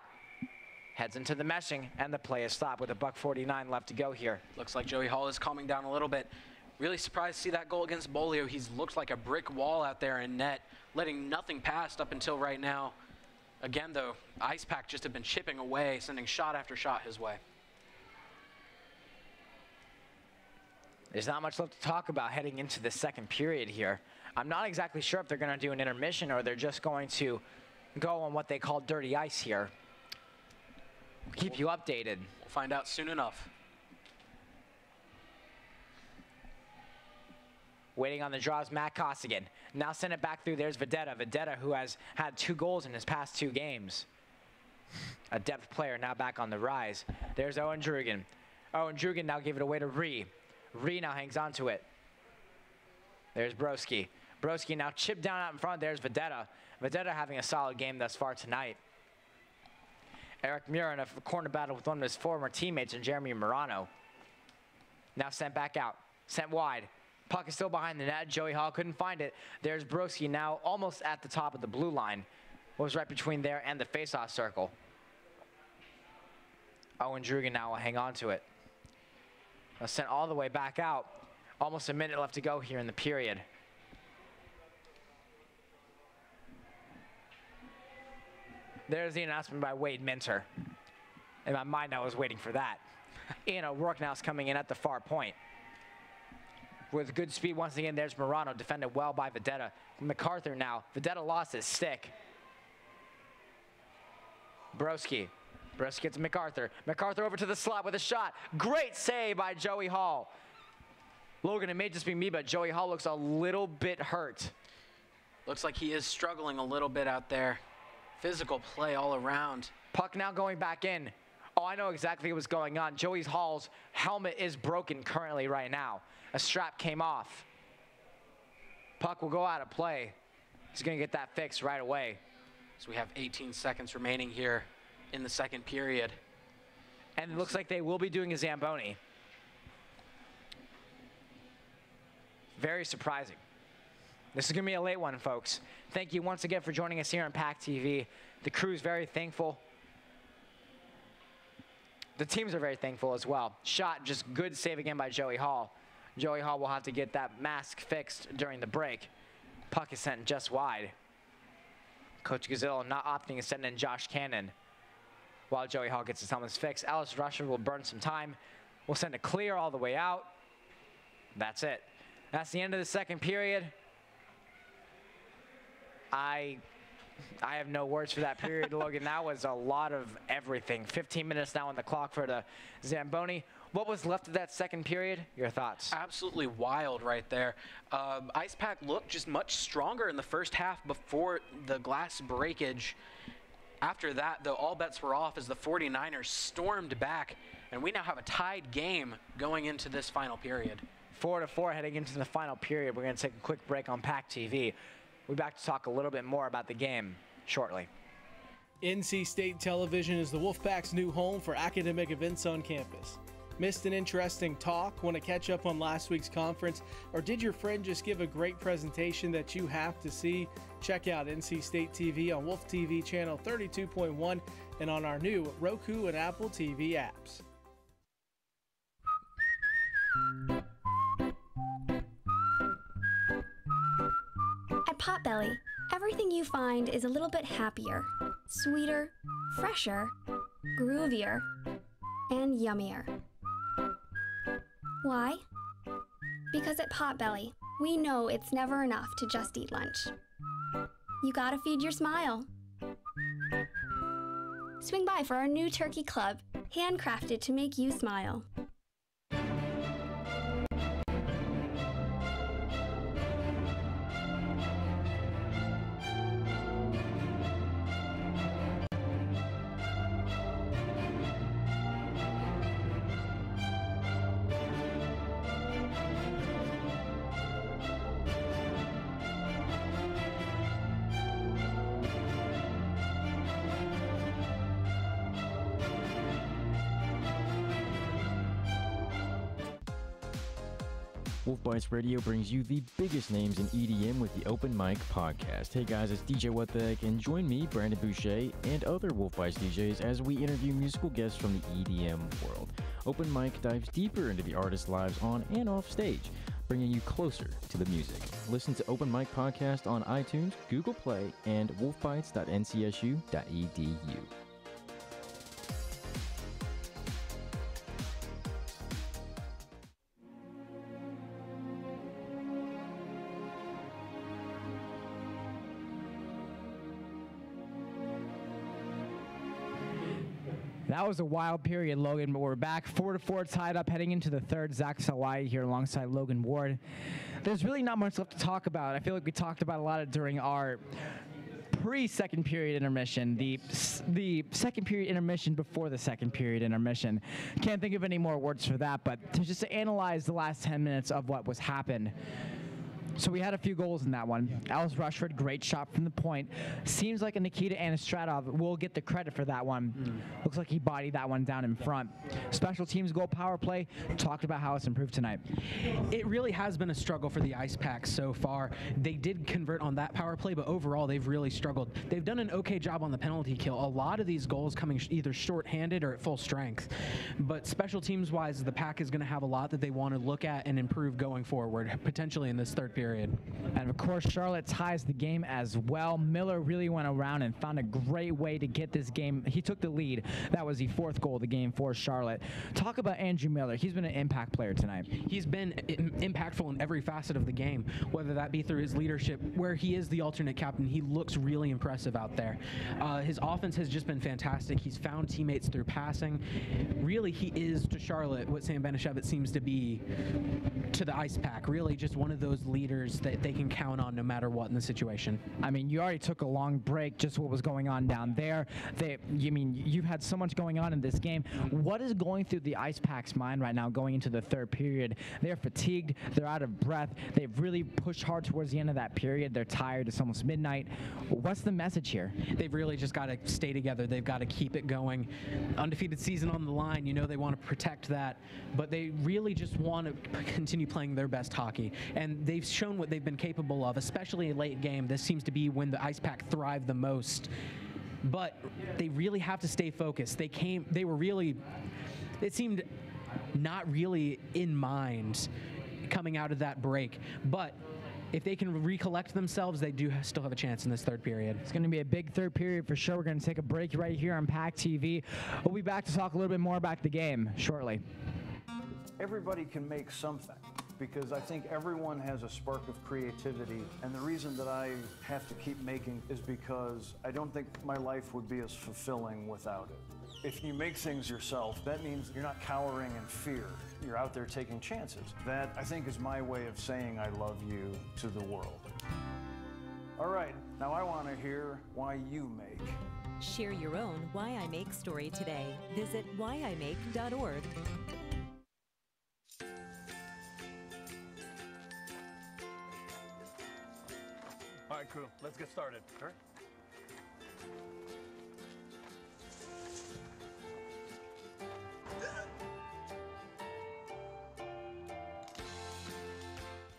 Heads into the meshing, and the play is stopped with a $1:49 left to go here. Looks like Joey Hall is calming down a little bit. Really surprised to see that goal against Bolio. He's looked like a brick wall out there in net, letting nothing past up until right now. Again, though, Ice Pack just have been chipping away, sending shot after shot his way. There's not much left to talk about heading into the second period here. I'm not exactly sure if they're going to do an intermission or they're just going to go on what they call dirty ice here. We'll keep you updated. We'll find out soon enough. Waiting on the draws, Matt Costigan. Now send it back through. There's Vedetta. Vedetta, who has had 2 goals in his past 2 games. A depth player now back on the rise. There's Owen Drugan. Owen Drugan now give it away to Ree. Ree now hangs on to it. There's Broski. Broski now chipped down out in front. There's Vedetta. Vedetta having a solid game thus far tonight. Eric Muir in a corner battle with one of his former teammates in Jeremy Morano. Now sent back out. Sent wide. Puck is still behind the net. Joey Hall couldn't find it. There's Broski now almost at the top of the blue line. Was right between there and the faceoff circle. Owen Drugan now will hang on to it. Sent all the way back out. Almost a minute left to go here in the period. There's the announcement by Wade Minter. In my mind, I was waiting for that. Ian O'Rourke now is coming in at the far point. With good speed once again, there's Morano, defended well by Vedetta. MacArthur now. Vedetta lost his stick. Broski. Broski gets MacArthur. MacArthur over to the slot with a shot. Great save by Joey Hall. Logan, it may just be me, but Joey Hall looks a little bit hurt. Looks like he is struggling a little bit out there. Physical play all around. Puck now going back in. Oh, I know exactly what's going on. Joey Hall's helmet is broken currently right now. A strap came off. Puck will go out of play. He's going to get that fixed right away. So we have 18 seconds remaining here in the second period. And it looks like they will be doing a Zamboni. Very surprising. This is going to be a late one, folks. Thank you once again for joining us here on PackTV. The crew's very thankful. The teams are very thankful as well. Shot, just good save again by Joey Hall. Joey Hall will have to get that mask fixed during the break. Puck is sent just wide. Coach Gazillo not opting to send in Josh Cannon. While Joey Hall gets his helmets fixed, Alice Rusher will burn some time. We'll send it clear all the way out. That's it. That's the end of the second period. I have no words for that period, Logan. That was a lot of everything. 15 minutes now on the clock for the Zamboni. What was left of that second period? Your thoughts? Absolutely wild right there. Ice Pack looked just much stronger in the first half before the glass breakage. After that, though, all bets were off as the 49ers stormed back, and we now have a tied game going into this final period. 4-4 heading into the final period. We're going to take a quick break on PackTV. We'll be back to talk a little bit more about the game shortly. NC State Television is the Wolfpack's new home for academic events on campus. Missed an interesting talk? Want to catch up on last week's conference? Or did your friend just give a great presentation that you have to see? Check out NC State TV on Wolf TV channel 32.1 and on our new Roku and Apple TV apps. At Potbelly, everything you find is a little bit happier, sweeter, fresher, groovier, and yummier. Why? Because at Potbelly, we know it's never enough to just eat lunch. You gotta feed your smile. Swing by for our new turkey club, handcrafted to make you smile. Wolf Bites Radio brings you the biggest names in EDM with the Open Mic Podcast. Hey guys, it's DJ What the Heck, and join me, Brandon Boucher, and other Wolf Bites DJs as we interview musical guests from the EDM world. Open Mic dives deeper into the artists' lives on and off stage, bringing you closer to the music. Listen to Open Mic Podcast on iTunes, Google Play, and wolfbites.ncsu.edu. That was a wild period, Logan, but we're back 4-4 tied up heading into the third. Zach Salai here alongside Logan Ward. There's really not much left to talk about. I feel like we talked about a lot of during our pre-second period intermission, the second period intermission before the second period intermission. Can't think of any more words for that, but just to analyze the last 10 minutes of what was happened. So we had a few goals in that one. Alice Rushford, great shot from the point. Seems like a Nikita Anastratov will get the credit for that one. Looks like he bodied that one down in front. Special teams goal, power play. Talked about how it's improved tonight. It really has been a struggle for the Ice Pack so far. They did convert on that power play, but overall they've really struggled. They've done an okay job on the penalty kill. A lot of these goals coming either short-handed or at full strength. But special teams-wise, the Pack is going to have a lot that they want to look at and improve going forward, potentially in this third period. And of course, Charlotte ties the game as well. Miller really went around and found a great way to get this game. He took the lead. That was the fourth goal of the game for Charlotte. Talk about Andrew Miller. He's been an impact player tonight. He's been impactful in every facet of the game, whether that be through his leadership, where he is the alternate captain. He looks really impressive out there. His offense has just been fantastic. He's found teammates through passing. Really, he is to Charlotte what Sam Benishevitz seems to be to the Ice Pack. Really just one of those leaders that they can count on no matter what in the situation. I mean, you already took a long break, just what was going on down there. You've had so much going on in this game. What is going through the Ice Pack's mind right now going into the third period? They're fatigued. They're out of breath. They've really pushed hard towards the end of that period. They're tired. It's almost midnight. What's the message here? They've really just got to stay together. They've got to keep it going. Undefeated season on the line. You know they want to protect that, but they really just want to continue playing their best hockey. And they've shown what they've been capable of, especially in late game. This seems to be when the Ice Pack thrive the most. But they really have to stay focused. They were really, it seemed not really in mind coming out of that break. But if they can recollect themselves, they do still have a chance in this third period. It's going to be a big third period for sure. We're going to take a break right here on PackTV. We'll be back to talk a little bit more about the game shortly. Everybody can make something, because I think everyone has a spark of creativity, and the reason that I have to keep making is because I don't think my life would be as fulfilling without it. If you make things yourself, that means you're not cowering in fear. You're out there taking chances. That, I think, is my way of saying I love you to the world. All right, now I want to hear why you make. Share your own Why I Make story today. Visit whyimake.org. All right, crew, let's get started. Sure.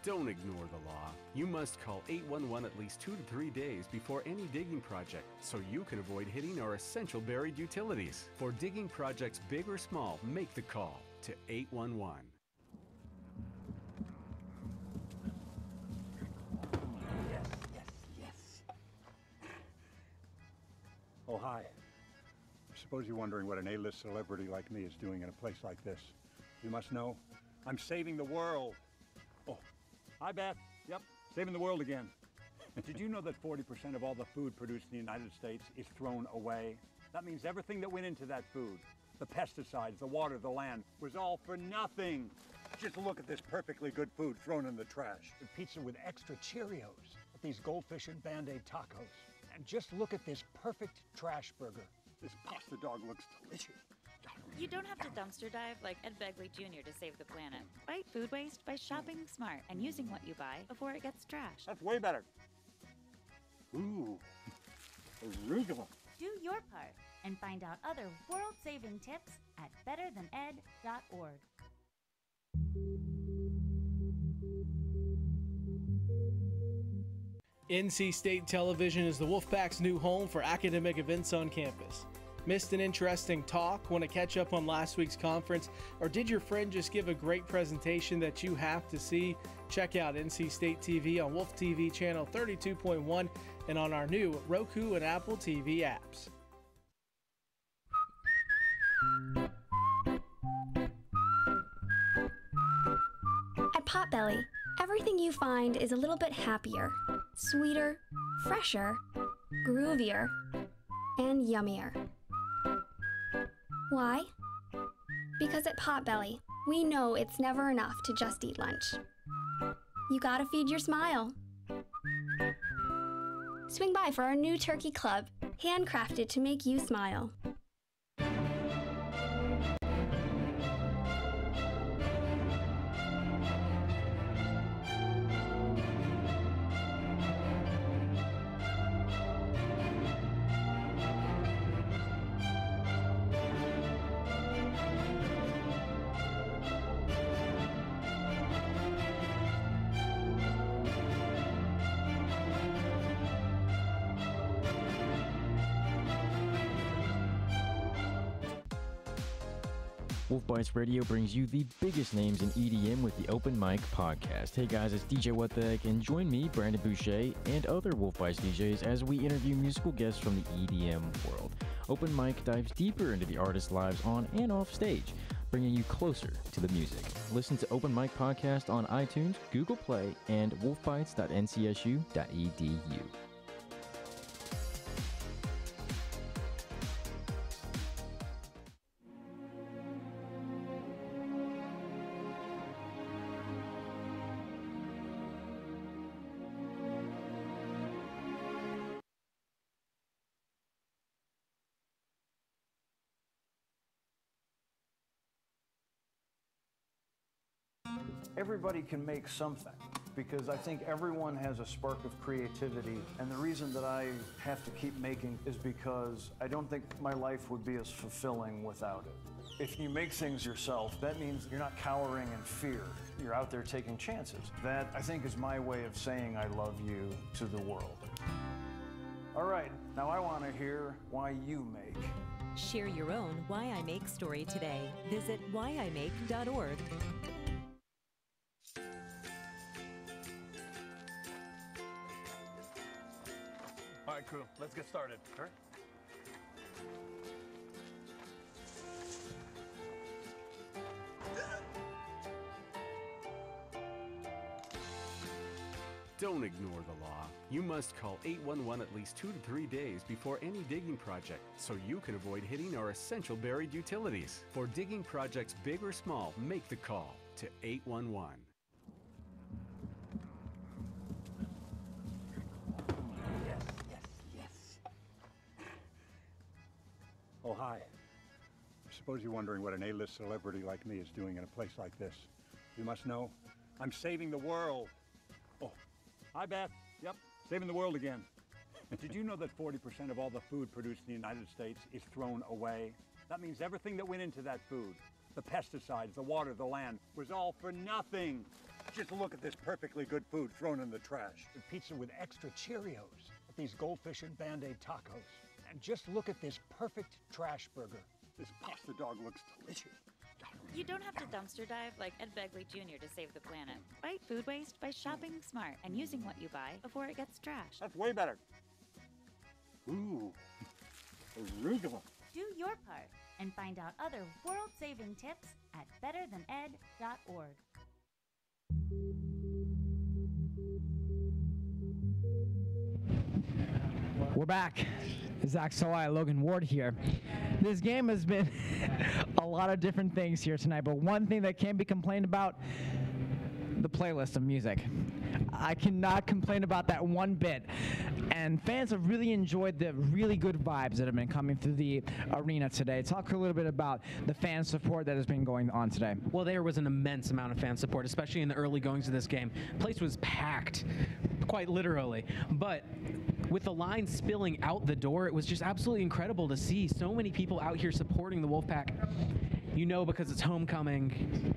Don't ignore the law. You must call 811 at least 2 to 3 days before any digging project so you can avoid hitting our essential buried utilities. For digging projects big or small, make the call to 811. Oh, hi. I suppose you're wondering what an A-list celebrity like me is doing in a place like this. You must know, I'm saving the world. Oh, hi, Beth. Yep, saving the world again. Did you know that 40% of all the food produced in the United States is thrown away? That means everything that went into that food, the pesticides, the water, the land, was all for nothing. Just look at this perfectly good food thrown in the trash. The pizza with extra Cheerios, these goldfish and Band-Aid tacos. And just look at this perfect trash burger. This pasta dog looks delicious. You don't have to dumpster dive like Ed Begley Jr. to save the planet. Fight food waste by shopping smart and using what you buy before it gets trashed. That's way better. Ooh, arugula. Do your part and find out other world-saving tips at betterthaned.org. NC State Television is the Wolfpack's new home for academic events on campus. Missed an interesting talk? Want to catch up on last week's conference? Or did your friend just give a great presentation that you have to see? Check out NC State TV on Wolf TV channel 32.1 and on our new Roku and Apple TV apps. At Potbelly, everything you find is a little bit happier, sweeter, fresher, groovier, and yummier. Why? Because at Potbelly, we know it's never enough to just eat lunch. You gotta feed your smile. Swing by for our new turkey club, handcrafted to make you smile. Wolf Bites Radio brings you the biggest names in EDM with the Open Mic Podcast. Hey guys, it's DJ What the Heck, and join me, Brandon Boucher, and other Wolf Bites DJs as we interview musical guests from the EDM world. Open Mic dives deeper into the artists' lives on and off stage, bringing you closer to the music. Listen to Open Mic Podcast on iTunes, Google Play, and wolfbites.ncsu.edu. Everybody can make something, because I think everyone has a spark of creativity, and the reason that I have to keep making is because I don't think my life would be as fulfilling without it. If you make things yourself, that means you're not cowering in fear. You're out there taking chances. That, I think, is my way of saying I love you to the world. All right, now I want to hear why you make. Share your own Why I Make story today. Visit whyimake.org. All right, crew, let's get started. All right. Don't ignore the law. You must call 811 at least 2 to 3 days before any digging project, so you can avoid hitting our essential buried utilities. For digging projects big or small, make the call to 811. Oh, hi. I suppose you're wondering what an A-list celebrity like me is doing in a place like this. You must know, I'm saving the world. Oh, hi, Beth. Yep, saving the world again. Did you know that 40% of all the food produced in the United States is thrown away? That means everything that went into that food, the pesticides, the water, the land, was all for nothing. Just look at this perfectly good food thrown in the trash. The pizza with extra Cheerios, these goldfish and Band-Aid tacos. And just look at this perfect trash burger. This pasta dog looks delicious. You don't have to dumpster dive like Ed Begley Jr. to save the planet. Fight food waste by shopping smart and using what you buy before it gets trashed. That's way better. Ooh, arugula. Do your part and find out other world-saving tips at betterthaned.org. We're back. Zach Solai, Logan Ward here. This game has been a lot of different things here tonight, but one thing that can't be complained about, the playlist of music. I cannot complain about that one bit. And fans have really enjoyed the really good vibes that have been coming through the arena today. Talk a little bit about the fan support that has been going on today. Well, there was an immense amount of fan support, especially in the early goings of this game. The place was packed, quite literally. But with the line spilling out the door, it was just absolutely incredible to see so many people out here supporting the Wolfpack. You know, because it's homecoming,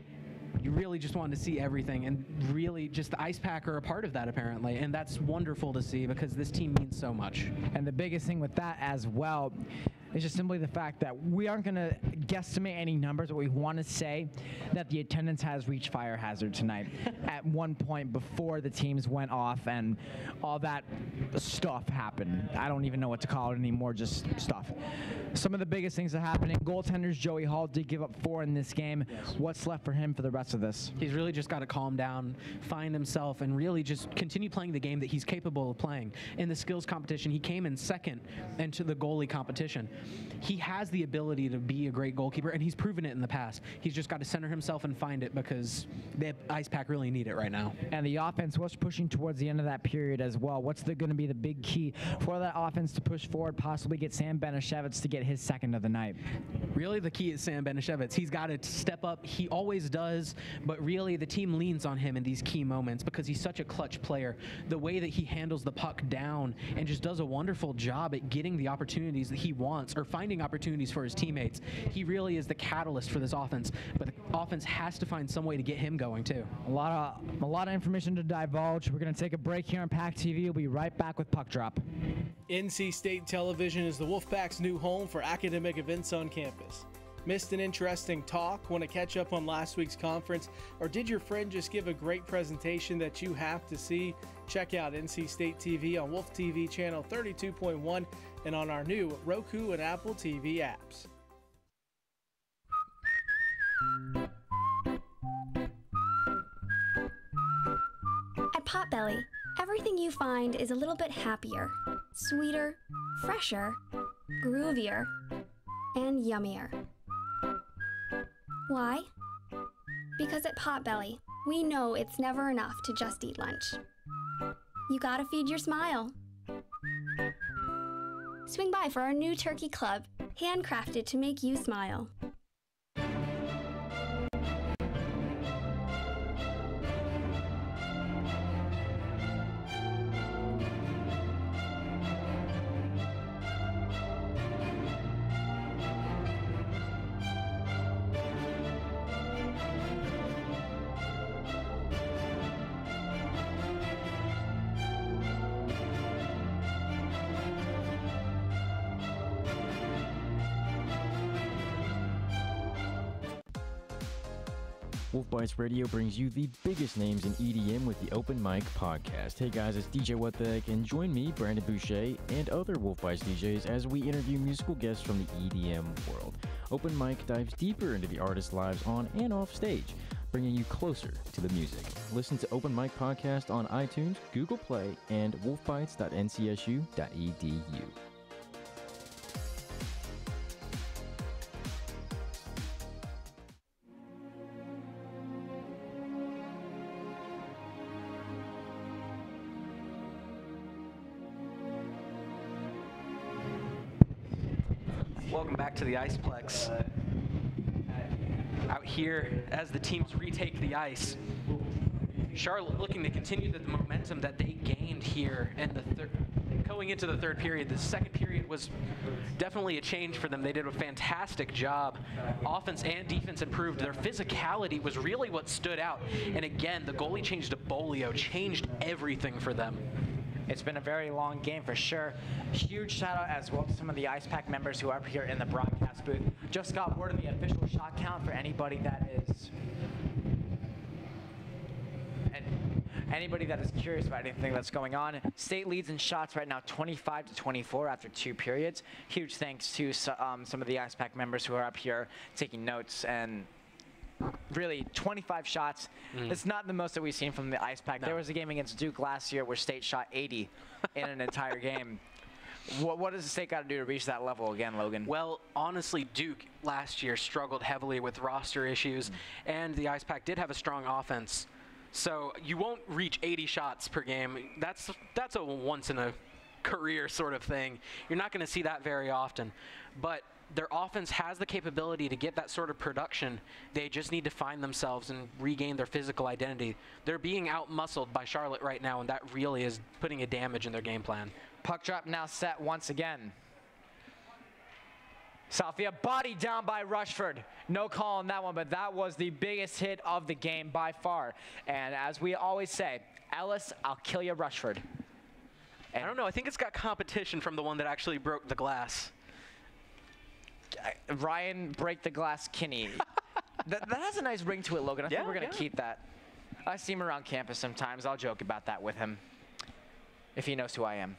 you really just wanted to see everything, and really just the Ice Pack are a part of that apparently, and that's wonderful to see because this team means so much. And the biggest thing with that as well is just simply the fact that we aren't going to guesstimate any numbers, but we want to say that the attendance has reached fire hazard tonight at one point before the teams went off and all that stuff happened. I don't even know what to call it anymore, just stuff. Some of the biggest things that happened, goaltenders Joey Hall did give up 4 in this game. Yes. What's left for him for the rest of this? He's really just got to calm down, find himself, and really just continue playing the game that he's capable of playing. In the skills competition, he came in second into the goalie competition. He has the ability to be a great goalkeeper, and he's proven it in the past. He's just got to center himself and find it because the Ice Pack really need it right now. And the offense was pushing towards the end of that period as well. What's going to be the big key for that offense to push forward, possibly get Sam Benishevitz to get his second of the night? Really, the key is Sam Benishevitz. He's got to step up. He always does, but really the team leans on him in these key moments because he's such a clutch player. The way that he handles the puck down and just does a wonderful job at getting the opportunities that he wants or finding opportunities for his teammates. He really is the catalyst for this offense, but the offense has to find some way to get him going too. A lot of information to divulge. We're going to take a break here on PackTV. We'll be right back with Puck Drop. NC State Television is the Wolfpack's new home for academic events on campus. Missed an interesting talk? Want to catch up on last week's conference? Or did your friend just give a great presentation that you have to see? Check out NC State TV on Wolf TV channel 32.1 and on our new Roku and Apple TV apps. At Potbelly, everything you find is a little bit happier, sweeter, fresher, groovier, and yummier. Why? Because at Potbelly, we know it's never enough to just eat lunch. You gotta feed your smile. Swing by for our new turkey club, handcrafted to make you smile. Wolf Bites Radio brings you the biggest names in EDM with the Open Mic Podcast. Hey guys, it's DJ What the Heck, and join me, Brandon Boucher, and other Wolf Bites DJs as we interview musical guests from the EDM world. Open Mic dives deeper into the artists' lives on and off stage, bringing you closer to the music. Listen to Open Mic Podcast on iTunes, Google Play, and wolfbites.ncsu.edu. Welcome back to the Iceplex. Out here as the teams retake the ice. Charlotte looking to continue the momentum that they gained here in the going into the third period. The second period was definitely a change for them. They did a fantastic job. Offense and defense improved. Their physicality was really what stood out. And again, the goalie change to Bolio changed everything for them. It's been a very long game for sure. Huge shout out as well to some of the Ice Pack members who are up here in the broadcast booth. Just got word of the official shot count for anybody that is curious about anything that's going on. State leads in shots right now 25-24 after 2 periods. Huge thanks to some of the Ice Pack members who are up here taking notes, and really 25 shots. It's not the most that we've seen from the Ice Pack. No. There was a game against Duke last year where State shot 80 in an entire game. What does the State got to do to reach that level again, Logan? Well, honestly, Duke last year struggled heavily with roster issues, and the Ice Pack did have a strong offense. So you won't reach 80 shots per game. That's a once-in-a-career sort of thing. You're not going to see that very often. But their offense has the capability to get that sort of production. They just need to find themselves and regain their physical identity. They're being out-muscled by Charlotte right now, and that really is putting a damage in their game plan. Puck drop now set once again. Salvia body down by Rushford. No call on that one, but that was the biggest hit of the game by far. And as we always say, Ellis, I'll kill you, Rushford. And I don't know. I think it's got competition from the one that actually broke the glass. Ryan break the glass Kinney. that has a nice ring to it, Logan. I think we're going to keep that. I see him around campus sometimes. I'll joke about that with him if he knows who I am.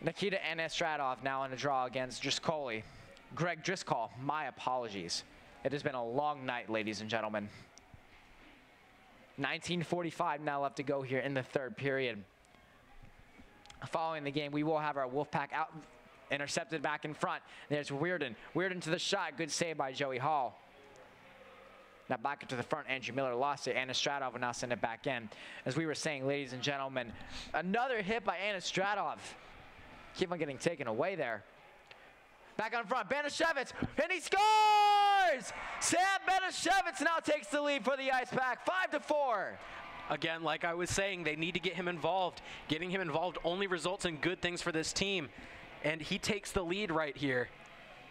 Nikita Anastradov now in a draw against Driscoll. Greg Driscoll, my apologies. It has been a long night, ladies and gentlemen. 19:45 now left to go here in the third period. Following the game, we will have our Wolfpack out intercepted back in front. There's Weirden. Weirden to the shot. Good save by Joey Hall. Now back into the front, Andrew Miller lost it. Anastradov will now send it back in. As we were saying, ladies and gentlemen, another hit by Anastradov. Keep on getting taken away there. Back on front, Banashevitz, and he scores! Sam Banashevitz now takes the lead for the Ice Pack, 5-4. Again, like I was saying, they need to get him involved. Getting him involved only results in good things for this team. And he takes the lead right here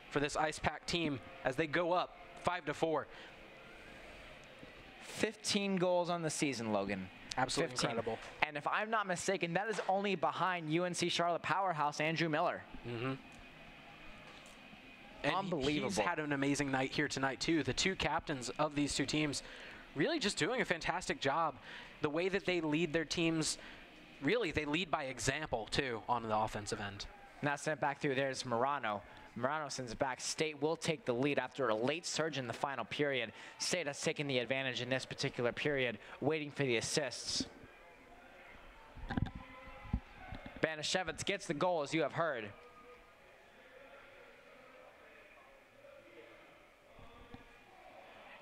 for this Ice Pack team as they go up 5-4. 15 goals on the season, Logan. Absolutely 15. Incredible. And if I'm not mistaken, that is only behind UNC Charlotte powerhouse Andrew Miller. Mm-hmm. And unbelievable. He's had an amazing night here tonight, too. The two captains of these two teams really just doing a fantastic job. The way that they lead their teams, really, they lead by example, too, on the offensive end. Now sent back through. There's Morano. Morano sends it back. State will take the lead after a late surge in the final period. State has taken the advantage in this particular period, waiting for the assists. Banashevitz gets the goal, as you have heard.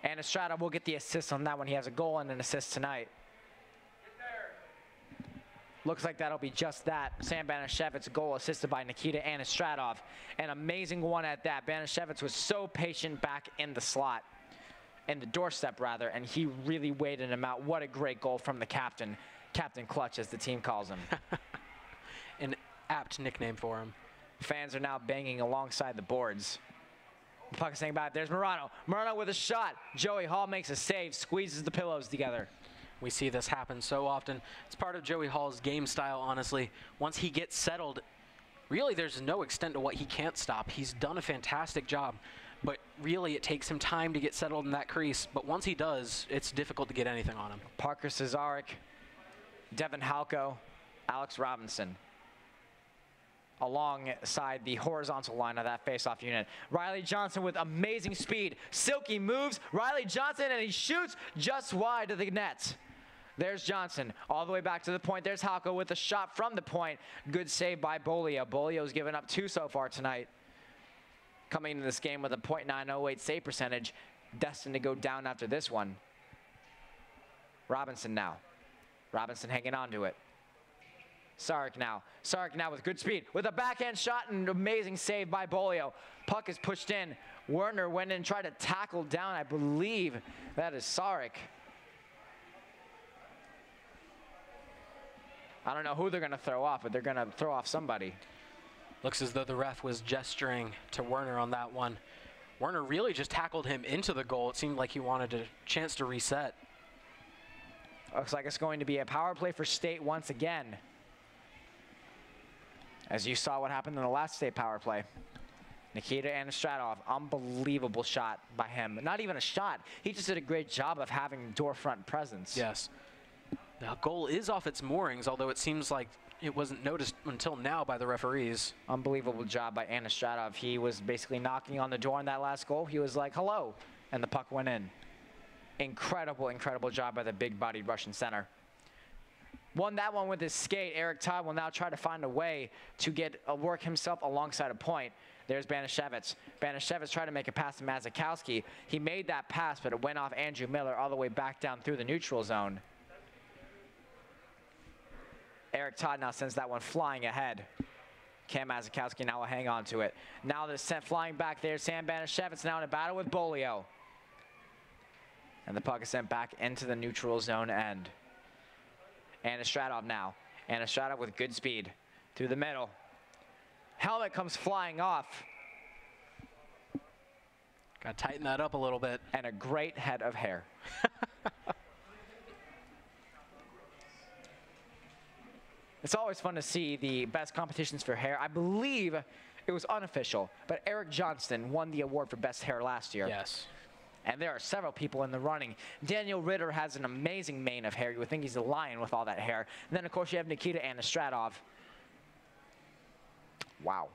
And Estrada will get the assist on that one. He has a goal and an assist tonight. Looks like that'll be just that. Sam Banashevitz goal assisted by Nikita Anastradov. An amazing one at that. Banashevitz was so patient back in the slot, in the doorstep rather, and he really waited him out. What a great goal from the captain. Captain Clutch, as the team calls him. An apt nickname for him. Fans are now banging alongside the boards. The puck is saying about it. There's Morano. Morano with a shot. Joey Hall makes a save, squeezes the pillows together. We see this happen so often. It's part of Joey Hall's game style, honestly. Once he gets settled, really there's no extent to what he can't stop. He's done a fantastic job, but really it takes him time to get settled in that crease. But once he does, it's difficult to get anything on him. Parker Cesarek, Devin Halko, Alex Robinson alongside the horizontal line of that faceoff unit. Riley Johnson with amazing speed. Silky moves. Riley Johnson, and he shoots just wide of the net. There's Johnson all the way back to the point. There's Halko with a shot from the point. Good save by Bolio. Bolio's given up 2 so far tonight. Coming into this game with a .908 save percentage. Destined to go down after this one. Robinson now. Robinson hanging on to it. Sarek now. Sarek now with good speed. With a backhand shot and amazing save by Bolio. Puck is pushed in. Werner went in and tried to tackle down. I believe that is Sarek. I don't know who they're going to throw off, but they're going to throw off somebody. Looks as though the ref was gesturing to Werner on that one. Werner really just tackled him into the goal. It seemed like he wanted a chance to reset. Looks like it's going to be a power play for State once again. As you saw what happened in the last State power play. Nikita Anastradov, unbelievable shot by him. Not even a shot. He just did a great job of having door front presence. Yes. The goal is off its moorings, although it seems like it wasn't noticed until now by the referees. Unbelievable job by Anastradov. He was basically knocking on the door in that last goal. He was like, hello, and the puck went in. Incredible, incredible job by the big-bodied Russian center. Won that one with his skate. Eric Todd will now try to find a way to get work himself alongside a point. There's Banashevitz. Banashevitz tried to make a pass to Mazikowski. He made that pass, but it went off Andrew Miller all the way back down through the neutral zone. Eric Todd now sends that one flying ahead. Cam Mazikowski now will hang on to it. Now they're sent flying back there. Sam Banashevitz now in a battle with Bolio. And the puck is sent back into the neutral zone end. Anastradov now. Anastradov with good speed through the middle. Helmet comes flying off. Got to tighten that up a little bit. And a great head of hair. It's always fun to see the best competitions for hair. I believe it was unofficial, but Eric Johnston won the award for best hair last year. Yes. And there are several people in the running. Daniel Ritter has an amazing mane of hair. You would think he's a lion with all that hair. And then, of course, you have Nikita Anastratov. Wow.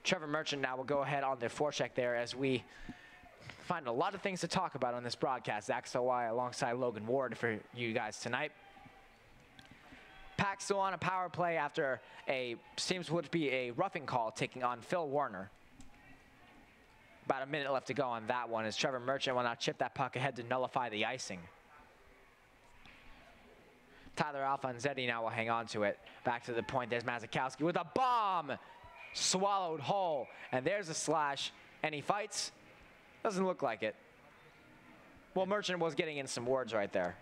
Trevor Merchant now will go ahead on the forecheck there as we find a lot of things to talk about on this broadcast. Zach Sawai alongside Logan Ward for you guys tonight. Pack still on a power play after seems to be a roughing call taking on Phil Warner. About a minute left to go on that one as Trevor Merchant will now chip that puck ahead to nullify the icing. Tyler Alfonsetti now will hang on to it. Back to the point, there's Mazikowski with a bomb! Swallowed whole, and there's a slash, and he fights. Doesn't look like it. Well, Merchant was getting in some words right there.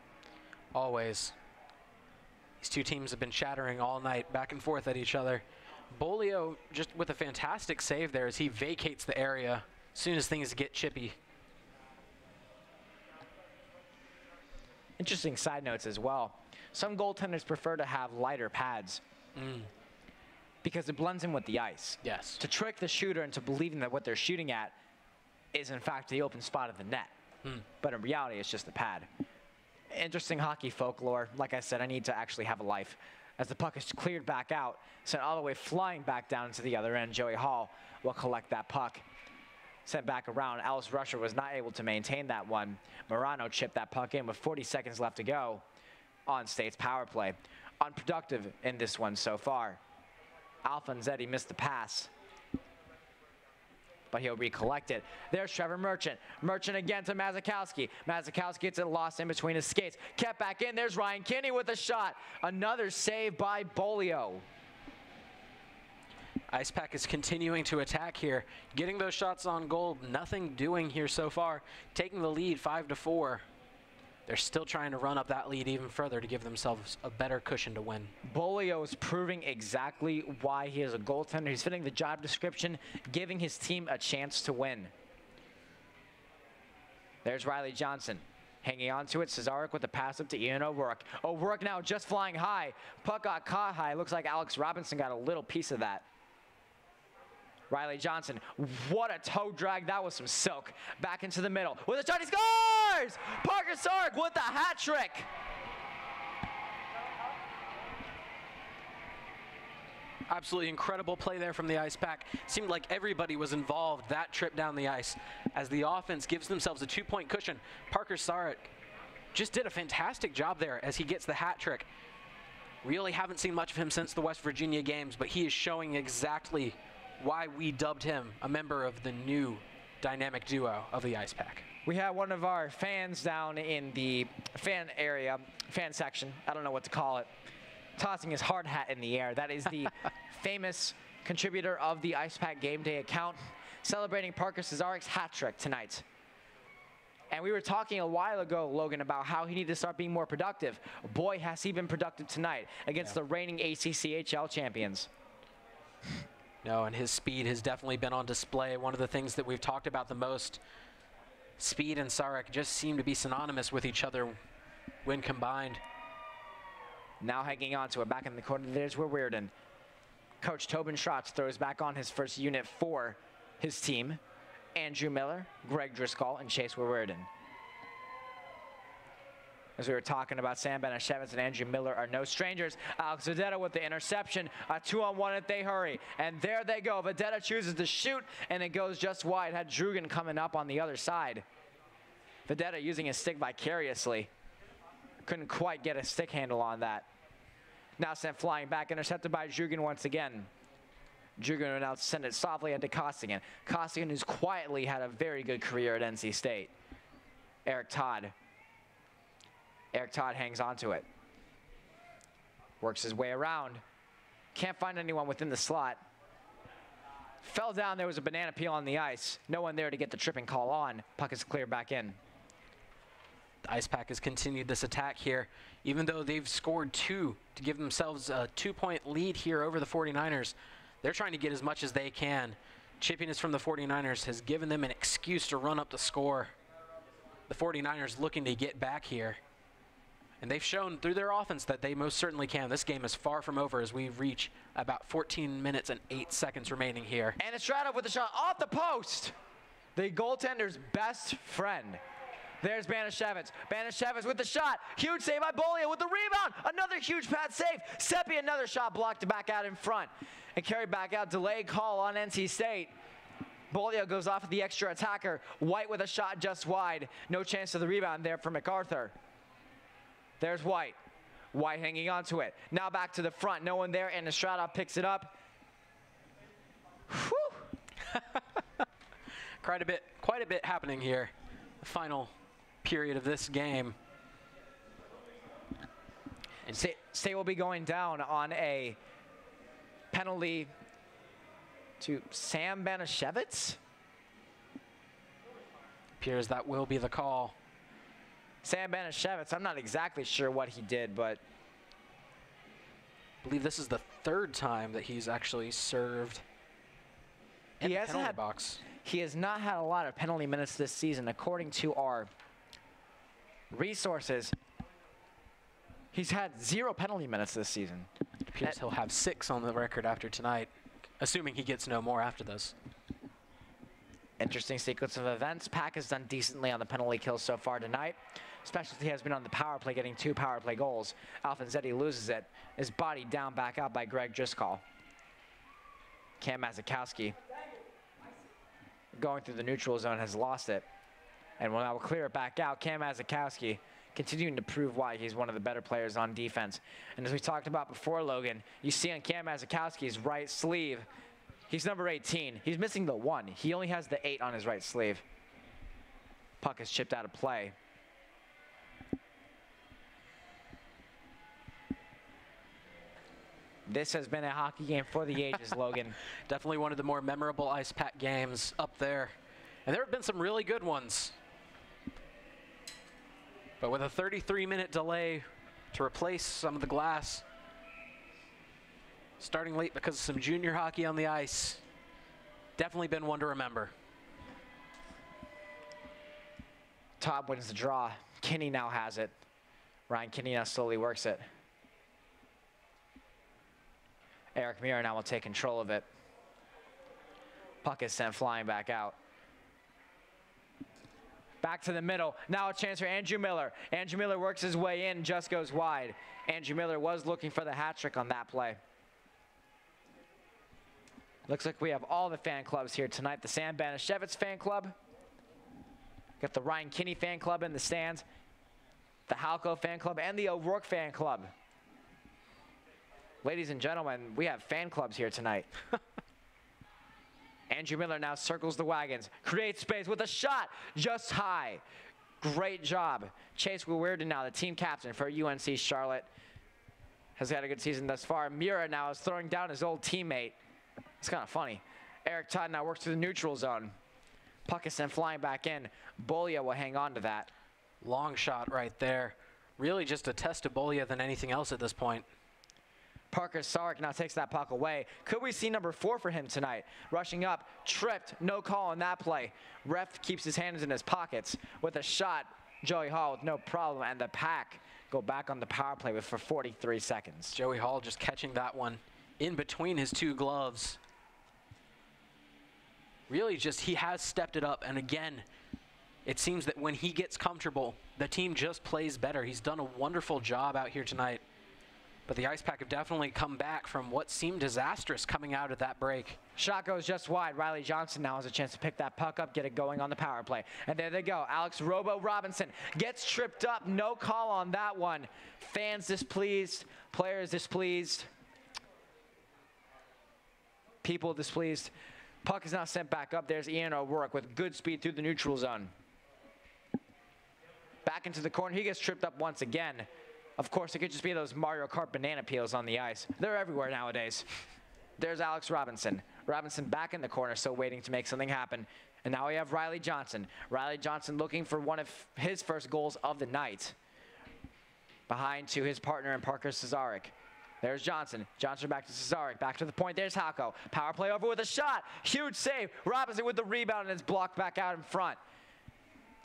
Always. These two teams have been shattering all night, back and forth at each other. Bolio just with a fantastic save there as he vacates the area as soon as things get chippy. Interesting side notes as well. Some goaltenders prefer to have lighter pads because it blends in with the ice. Yes. To trick the shooter into believing that what they're shooting at is in fact the open spot of the net. But in reality, it's just the pad. Interesting hockey folklore. Like I said, I need to actually have a life. As the puck is cleared back out, sent all the way flying back down to the other end, Joey Hall will collect that puck. Sent back around. Alice Rusher was not able to maintain that one. Morano chipped that puck in with 40 seconds left to go on State's power play. Unproductive in this one so far. Alfonsetti missed the pass, but he'll recollect it. There's Trevor Merchant. Merchant again to Mazikowski. Mazikowski gets it lost in between his skates. Kept back in. There's Ryan Kinney with a shot. Another save by Bolio. Ice Pack is continuing to attack here. Getting those shots on goal. Nothing doing here so far. Taking the lead 5-4. They're still trying to run up that lead even further to give themselves a better cushion to win. Bolio is proving exactly why he is a goaltender. He's fitting the job description, giving his team a chance to win. There's Riley Johnson. Hanging on to it, Cesarek with the pass up to Ian O'Rourke. O'Rourke now just flying high. Puck got caught high. Looks like Alex Robinson got a little piece of that. Riley Johnson, what a toe drag. That was some silk. Back into the middle with a shot, he scores! Parker Sark with the hat trick. Absolutely incredible play there from the Ice Pack. Seemed like everybody was involved that trip down the ice as the offense gives themselves a 2-point cushion. Parker Sark just did a fantastic job there as he gets the hat trick. Really haven't seen much of him since the West Virginia games, but he is showing exactly why we dubbed him a member of the new dynamic duo of the Ice Pack. We had one of our fans down in the fan area, fan section, I don't know what to call it, tossing his hard hat in the air. That is the famous contributor of the Ice Pack Game Day account, celebrating Parker Cesarek's hat trick tonight. And we were talking a while ago, Logan, about how he needed to start being more productive. Boy, has he been productive tonight against the reigning ACCHL champions. No, and his speed has definitely been on display. One of the things that we've talked about the most, speed and Sarek just seem to be synonymous with each other when combined. Now hanging on to it, back in the corner, there's where Reardon. Coach Tobin Schatz throws back on his first unit for his team. Andrew Miller, Greg Driscoll, and Chase Reardon. As we were talking about, Sam Benashevitz and Andrew Miller are no strangers. Alex Vedetta with the interception, a 2-on-1 if they hurry. And there they go. Vedetta chooses to shoot, and it goes just wide. Had Drugan coming up on the other side. Vedetta using his stick vicariously. Couldn't quite get a stick handle on that. Now sent flying back, intercepted by Drugan once again. Drugan will now send it softly into Costigan. Costigan, who's quietly had a very good career at NC State. Eric Todd. Eric Todd hangs on to it. Works his way around. Can't find anyone within the slot. Fell down, there was a banana peel on the ice. No one there to get the tripping call on. Puck is cleared back in. The Ice Pack has continued this attack here, even though they've scored 2 to give themselves a 2-point lead here over the 49ers. They're trying to get as much as they can. Chippiness from the 49ers has given them an excuse to run up the score. The 49ers looking to get back here. And they've shown through their offense that they most certainly can. This game is far from over as we reach about 14 minutes and 8 seconds remaining here. And Estrada with the shot off the post. The goaltender's best friend. There's Banashevitz. Banashevitz with the shot. Huge save by Bolia with the rebound. Another huge pad save. Seppi, another shot blocked back out in front. And carried back out. Delayed call on NC State. Bolia goes off of the extra attacker. White with a shot just wide. No chance of the rebound there for MacArthur. There's White. White hanging on to it. Now back to the front. No one there, and Estrada picks it up. Whew. Quite a bit happening here. The final period of this game. And State will be going down on a penalty to Sam Banashevitz. Appears that will be the call. Sam Banashevitz, I'm not exactly sure what he did, but I believe this is the 3rd time that he's actually served in the penalty box. He has not had a lot of penalty minutes this season. According to our resources, he's had 0 penalty minutes this season. It appears he'll have 6 on the record after tonight, assuming he gets no more after this. Interesting sequence of events. Pack has done decently on the penalty kills so far tonight. Specialty has been on the power play, getting 2 power play goals. Alfonzetti loses it, is bodied down back out by Greg Driscoll. Cam Mazikowski, going through the neutral zone, has lost it. And will now clear it back out. Cam Mazikowski continuing to prove why he's one of the better players on defense. And as we talked about before, Logan, you see on Cam Mazikowski's right sleeve, he's number 18. He's missing the 1. He only has the 8 on his right sleeve. Puck is chipped out of play. This has been a hockey game for the ages, Logan. Definitely one of the more memorable Ice Pack games up there. And there have been some really good ones. But with a 33-minute delay to replace some of the glass, starting late because of some junior hockey on the ice, definitely been one to remember. Todd wins the draw. Kinney now has it. Ryan Kinney now slowly works it. Eric Muir now will take control of it. Puck is sent flying back out. Back to the middle. Now a chance for Andrew Miller. Andrew Miller works his way in, just goes wide. Andrew Miller was looking for the hat trick on that play. Looks like we have all the fan clubs here tonight. The Sam Banashevitz fan club. Got the Ryan Kinney fan club in the stands. The Halco fan club and the O'Rourke fan club. Ladies and gentlemen, we have fan clubs here tonight. Andrew Miller now circles the wagons, creates space with a shot just high. Great job. Chase Weirden now, the team captain for UNC Charlotte, has had a good season thus far. Mura now is throwing down his old teammate. It's kind of funny. Eric Todd now works through the neutral zone. Puck is sent flying back in. Bolia will hang on to that. Long shot right there. Really just a test of Bolia than anything else at this point. Parker Sarek now takes that puck away. Could we see number 4 for him tonight? Rushing up, tripped, no call on that play. Ref keeps his hands in his pockets. With a shot, Joey Hall with no problem, and the Pack go back on the power play for 43 seconds. Joey Hall just catching that one in between his 2 gloves. Really just, he has stepped it up, and again, it seems that when he gets comfortable, the team just plays better. He's done a wonderful job out here tonight. But the Ice Pack have definitely come back from what seemed disastrous coming out of that break. Shot goes just wide. Riley Johnson now has a chance to pick that puck up, get it going on the power play. And there they go. Alex Robo Robinson gets tripped up. No call on that one. Fans displeased. Players displeased. People displeased. Puck is now sent back up. There's Ian O'Rourke with good speed through the neutral zone. Back into the corner. He gets tripped up once again. Of course, it could just be those Mario Kart banana peels on the ice. They're everywhere nowadays. There's Alex Robinson. Robinson back in the corner, still waiting to make something happen. And now we have Riley Johnson. Riley Johnson looking for one of his first goals of the night. Behind to his partner in Parker Cesarek. There's Johnson. Johnson back to Cesarek. Back to the point. There's Halko. Power play over with a shot. Huge save. Robinson with the rebound, and it's blocked back out in front.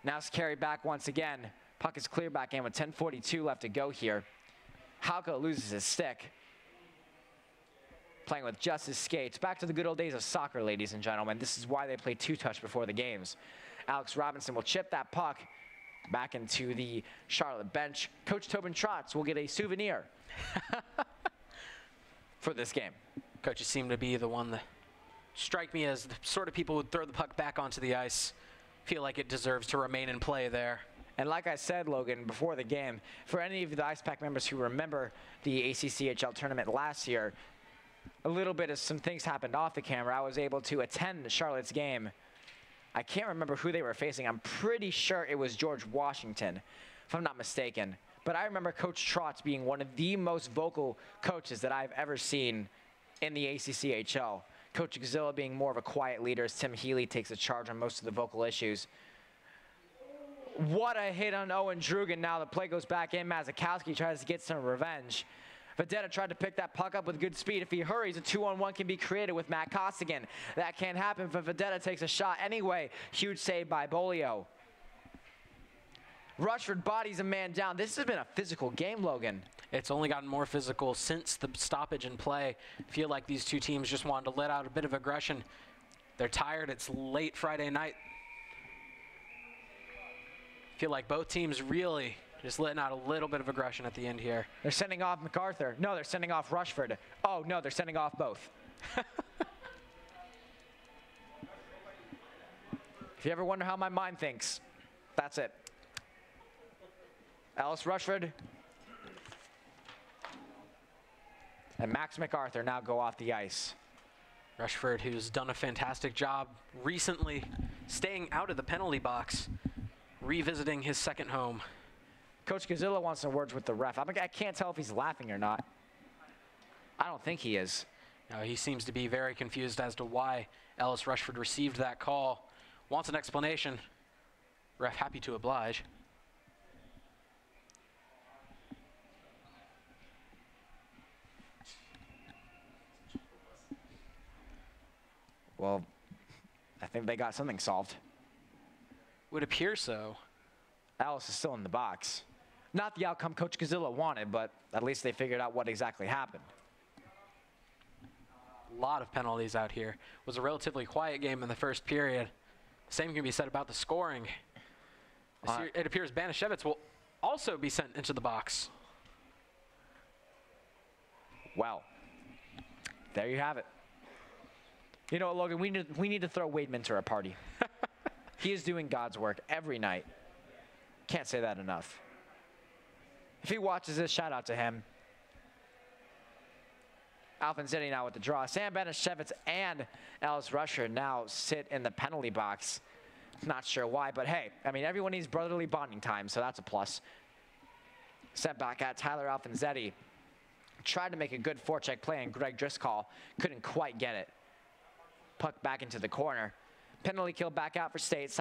Now it's carried back once again. Puck is cleared back in with 10:42 left to go here. Halko loses his stick. Playing with just his skates. Back to the good old days of soccer, ladies and gentlemen. This is why they play two-touch before the games. Alex Robinson will chip that puck back into the Charlotte bench. Coach Tobin Trotz will get a souvenir for this game. Coaches seem to be the one that strike me as the sort of people who throw the puck back onto the ice. Feel like it deserves to remain in play there. And like I said, Logan, before the game, for any of the Ice Pack members who remember the ACCHL tournament last year, a little bit of some things happened off the camera. I was able to attend Charlotte's game. I can't remember who they were facing. I'm pretty sure it was George Washington, if I'm not mistaken. But I remember Coach Trotz being one of the most vocal coaches that I've ever seen in the ACCHL. Coach Gazilla being more of a quiet leader as Tim Healy takes a charge on most of the vocal issues. What a hit on Owen Drugan. Now the play goes back in. Mazikowski tries to get some revenge. Vedetta tried to pick that puck up with good speed. If he hurries, a 2-on-1 can be created with Matt Costigan. That can't happen, but Vedetta takes a shot anyway. Huge save by Bolio. Rushford bodies a man down. This has been a physical game, Logan. It's only gotten more physical since the stoppage in play. I feel like these two teams just wanted to let out a bit of aggression. They're tired. It's late Friday night. I feel like both teams really just letting out a little bit of aggression at the end here. They're sending off MacArthur. No, they're sending off Rushford. Oh, no, they're sending off both. If you ever wonder how my mind thinks, that's it. Ellis Rushford and Max MacArthur now go off the ice. Rushford, who's done a fantastic job recently staying out of the penalty box, revisiting his second home. Coach Gazilla wants some words with the ref. I can't tell if he's laughing or not. I don't think he is. No, he seems to be very confused as to why Ellis Rushford received that call. Wants an explanation. Ref happy to oblige. Well, I think they got something solved. Would appear so. Ellis is still in the box. Not the outcome Coach Gazilla wanted, but at least they figured out what exactly happened. A lot of penalties out here. It was a relatively quiet game in the first period. Same can be said about the scoring. It appears Banashevitz will also be sent into the box. Well, there you have it. You know what, Logan, we need to throw Wade Minter a party. He is doing God's work every night. Can't say that enough. If he watches this, shout out to him. Alfonsetti now with the draw. Sam Banashevitz and Ellis Rushford now sit in the penalty box. Not sure why, but hey, I mean, everyone needs brotherly bonding time, so that's a plus. Sent back at Tyler Alfonsetti. Tried to make a good forecheck play, and Greg Driscoll couldn't quite get it. Puck back into the corner. Penalty kill back out for State.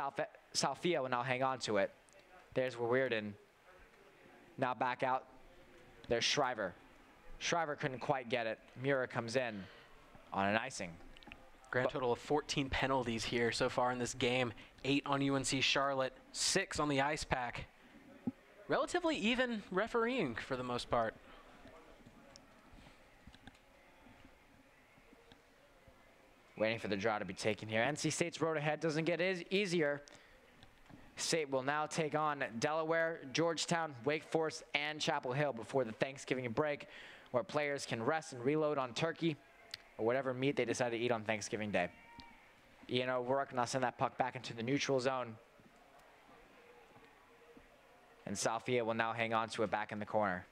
Salfia will now hang on to it. There's Weirden. Now back out. There's Shriver. Shriver couldn't quite get it. Mura comes in on an icing. Grand total of 14 penalties here so far in this game. 8 on UNC Charlotte, 6 on the Ice Pack. Relatively even refereeing for the most part. Waiting for the draw to be taken here. NC State's road ahead doesn't get easier. State will now take on Delaware, Georgetown, Wake Forest, and Chapel Hill before the Thanksgiving break, where players can rest and reload on turkey or whatever meat they decide to eat on Thanksgiving Day. Ian O'Rourke now send that puck back into the neutral zone. And Salfia will now hang on to it back in the corner.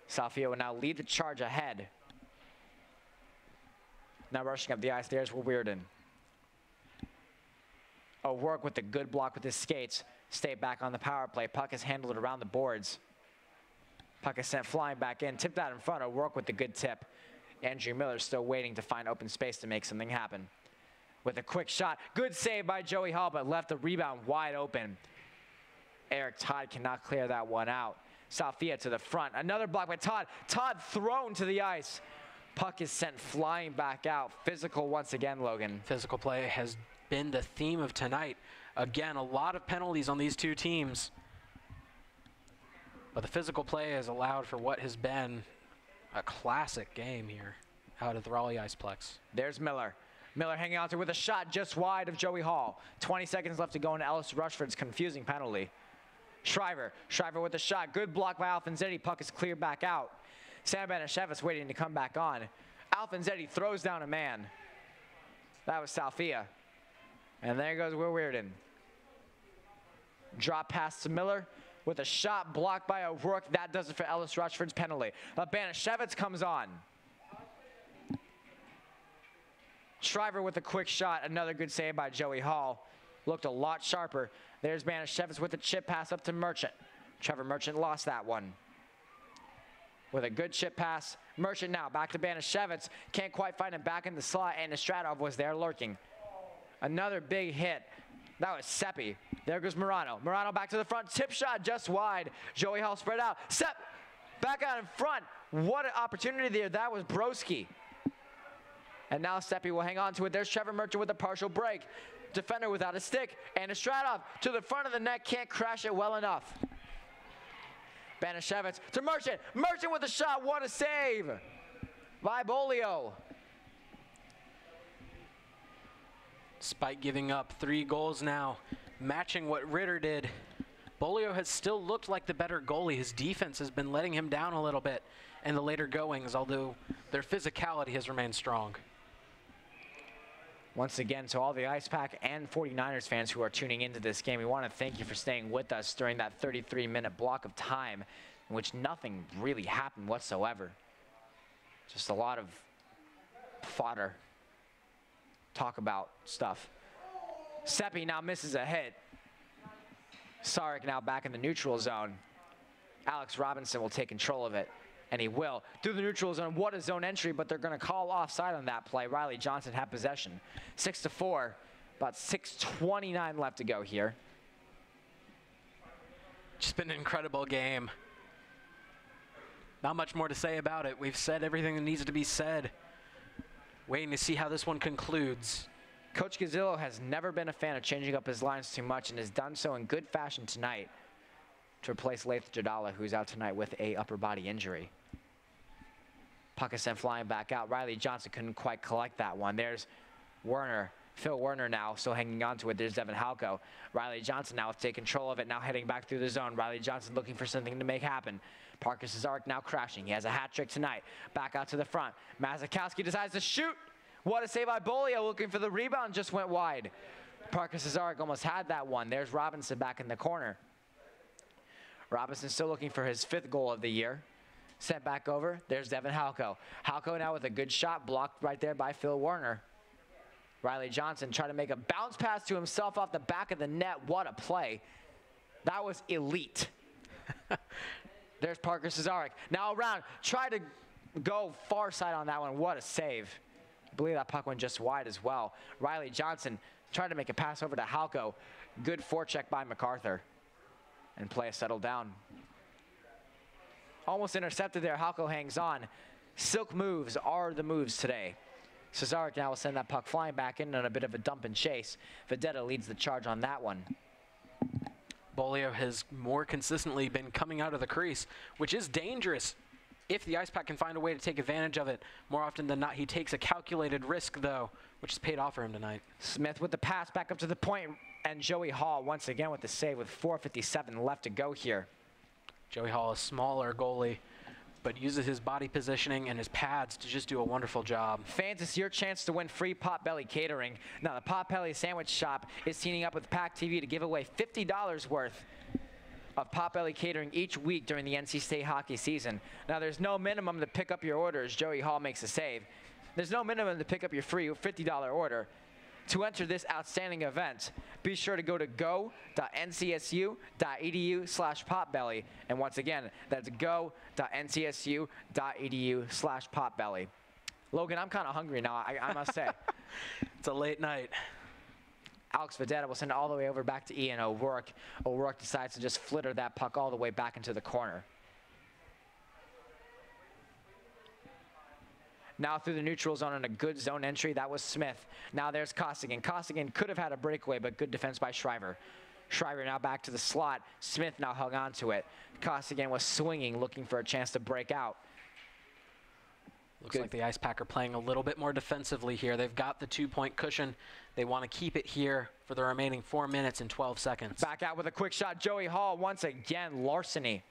Salfia will now lead the charge ahead. Now rushing up the ice, there's Weirden. O'Rourke with the good block with his skates. Stay back on the power play. Puck is handled around the boards. Puck is sent flying back in. Tipped out in front. O'Rourke with the good tip. Andrew Miller still waiting to find open space to make something happen. With a quick shot. Good save by Joey Hall, but left the rebound wide open. Eric Todd cannot clear that one out. Salfia to the front. Another block by Todd. Todd thrown to the ice. Puck is sent flying back out. Physical once again, Logan. Physical play has been the theme of tonight. Again, a lot of penalties on these two teams. But the physical play has allowed for what has been a classic game here out of the Raleigh Iceplex. There's Miller. Miller hanging on to it with a shot just wide of Joey Hall. 20 seconds left to go into Ellis Rushford's confusing penalty. Shriver with a shot. Good block by Alfonsetti. Puck is cleared back out. Sam Banashevitz waiting to come back on. Alfonsetti throws down a man. That was Salfia. And there goes Will Weirden. Drop pass to Miller with a shot blocked by O'Rourke. That does it for Ellis Rushford's penalty. But Banashevitz comes on. Shriver with a quick shot. Another good save by Joey Hall. Looked a lot sharper. There's Banashevitz with a chip pass up to Merchant. Trevor Merchant lost that one. With a good chip pass. Merchant now back to Banashevitz. Can't quite find him back in the slot, and Stratov was there lurking. Another big hit. That was Seppi. There goes Morano. Morano back to the front. Tip shot just wide. Joey Hall spread out. Sepp back out in front. What an opportunity there. That was Broski. And now Seppi will hang on to it. There's Trevor Merchant with a partial break. Defender without a stick. And Stratov to the front of the net. Can't crash it well enough. Banashevitz to Merchant. Merchant with a shot. What a save by Bolio. Despite giving up 3 goals now, matching what Ritter did, Bolio has still looked like the better goalie. His defense has been letting him down a little bit in the later goings, although their physicality has remained strong. Once again, to all the Ice Pack and 49ers fans who are tuning into this game, we want to thank you for staying with us during that 33-minute block of time in which nothing really happened whatsoever. Just a lot of fodder. Talk about stuff. Seppi now misses a hit. Sarek now back in the neutral zone. Alex Robinson will take control of it, and he will. Through the neutral zone, what a zone entry, but they're going to call offside on that play. Riley Johnson had possession. 6-4, about 6:29 left to go here. Just been an incredible game. Not much more to say about it. We've said everything that needs to be said. Waiting to see how this one concludes. Coach Gazzillo has never been a fan of changing up his lines too much and has done so in good fashion tonight to replace Laith Jadala, who's out tonight with a upper body injury. Puck is sent flying back out. Riley Johnson couldn't quite collect that one. There's Werner. Phil Werner now still hanging on to it. There's Devin Halko. Riley Johnson now to take control of it, now heading back through the zone. Riley Johnson looking for something to make happen. Parker Cesarek now crashing. He has a hat trick tonight. Back out to the front. Mazakowski decides to shoot. What a save by Bolio, looking for the rebound, just went wide. Parker Cesarek almost had that one. There's Robinson back in the corner. Robinson still looking for his 5th goal of the year. Sent back over. There's Devin Halko. Halko now with a good shot, blocked right there by Phil Werner. Riley Johnson trying to make a bounce pass to himself off the back of the net. What a play. That was elite. There's Parker Cesarek. Now around. Try to go far side on that one. What a save. I believe that puck went just wide as well. Riley Johnson trying to make a pass over to Halko. Good forecheck by MacArthur. And play settled down. Almost intercepted there. Halko hangs on. Silk moves are the moves today. Cesarek now will send that puck flying back in on a bit of a dump and chase. Vedetta leads the charge on that one. Bolio has more consistently been coming out of the crease, which is dangerous if the Ice Pack can find a way to take advantage of it. More often than not, he takes a calculated risk, though, which has paid off for him tonight. Smith with the pass back up to the point, and Joey Hall once again with the save with 4:57 left to go here. Joey Hall, a smaller goalie, but uses his body positioning and his pads to just do a wonderful job. Fans, it's your chance to win free Potbelly catering. Now, the Potbelly Sandwich Shop is teaming up with PackTV to give away $50 worth of Potbelly catering each week during the NC State hockey season. Now, there's no minimum to pick up your order as Joey Hall makes a save. There's no minimum to pick up your free $50 order. To enter this outstanding event, be sure to go to go.ncsu.edu/potbelly. And once again, that's go.ncsu.edu/potbelly. Logan, I'm kind of hungry now, I must say. It's a late night. Alex Vedetta will send it all the way over back to Ian O'Rourke. O'Rourke decides to just flitter that puck all the way back into the corner. Now through the neutral zone on a good zone entry. That was Smith. Now there's Costigan. Costigan could have had a breakaway, but good defense by Shriver. Shriver now back to the slot. Smith now hung on to it. Costigan was swinging, looking for a chance to break out. Looks like the Ice Pack are playing a little bit more defensively here. They've got the 2-point cushion. They want to keep it here for the remaining 4 minutes and 12 seconds. Back out with a quick shot. Joey Hall once again, larceny.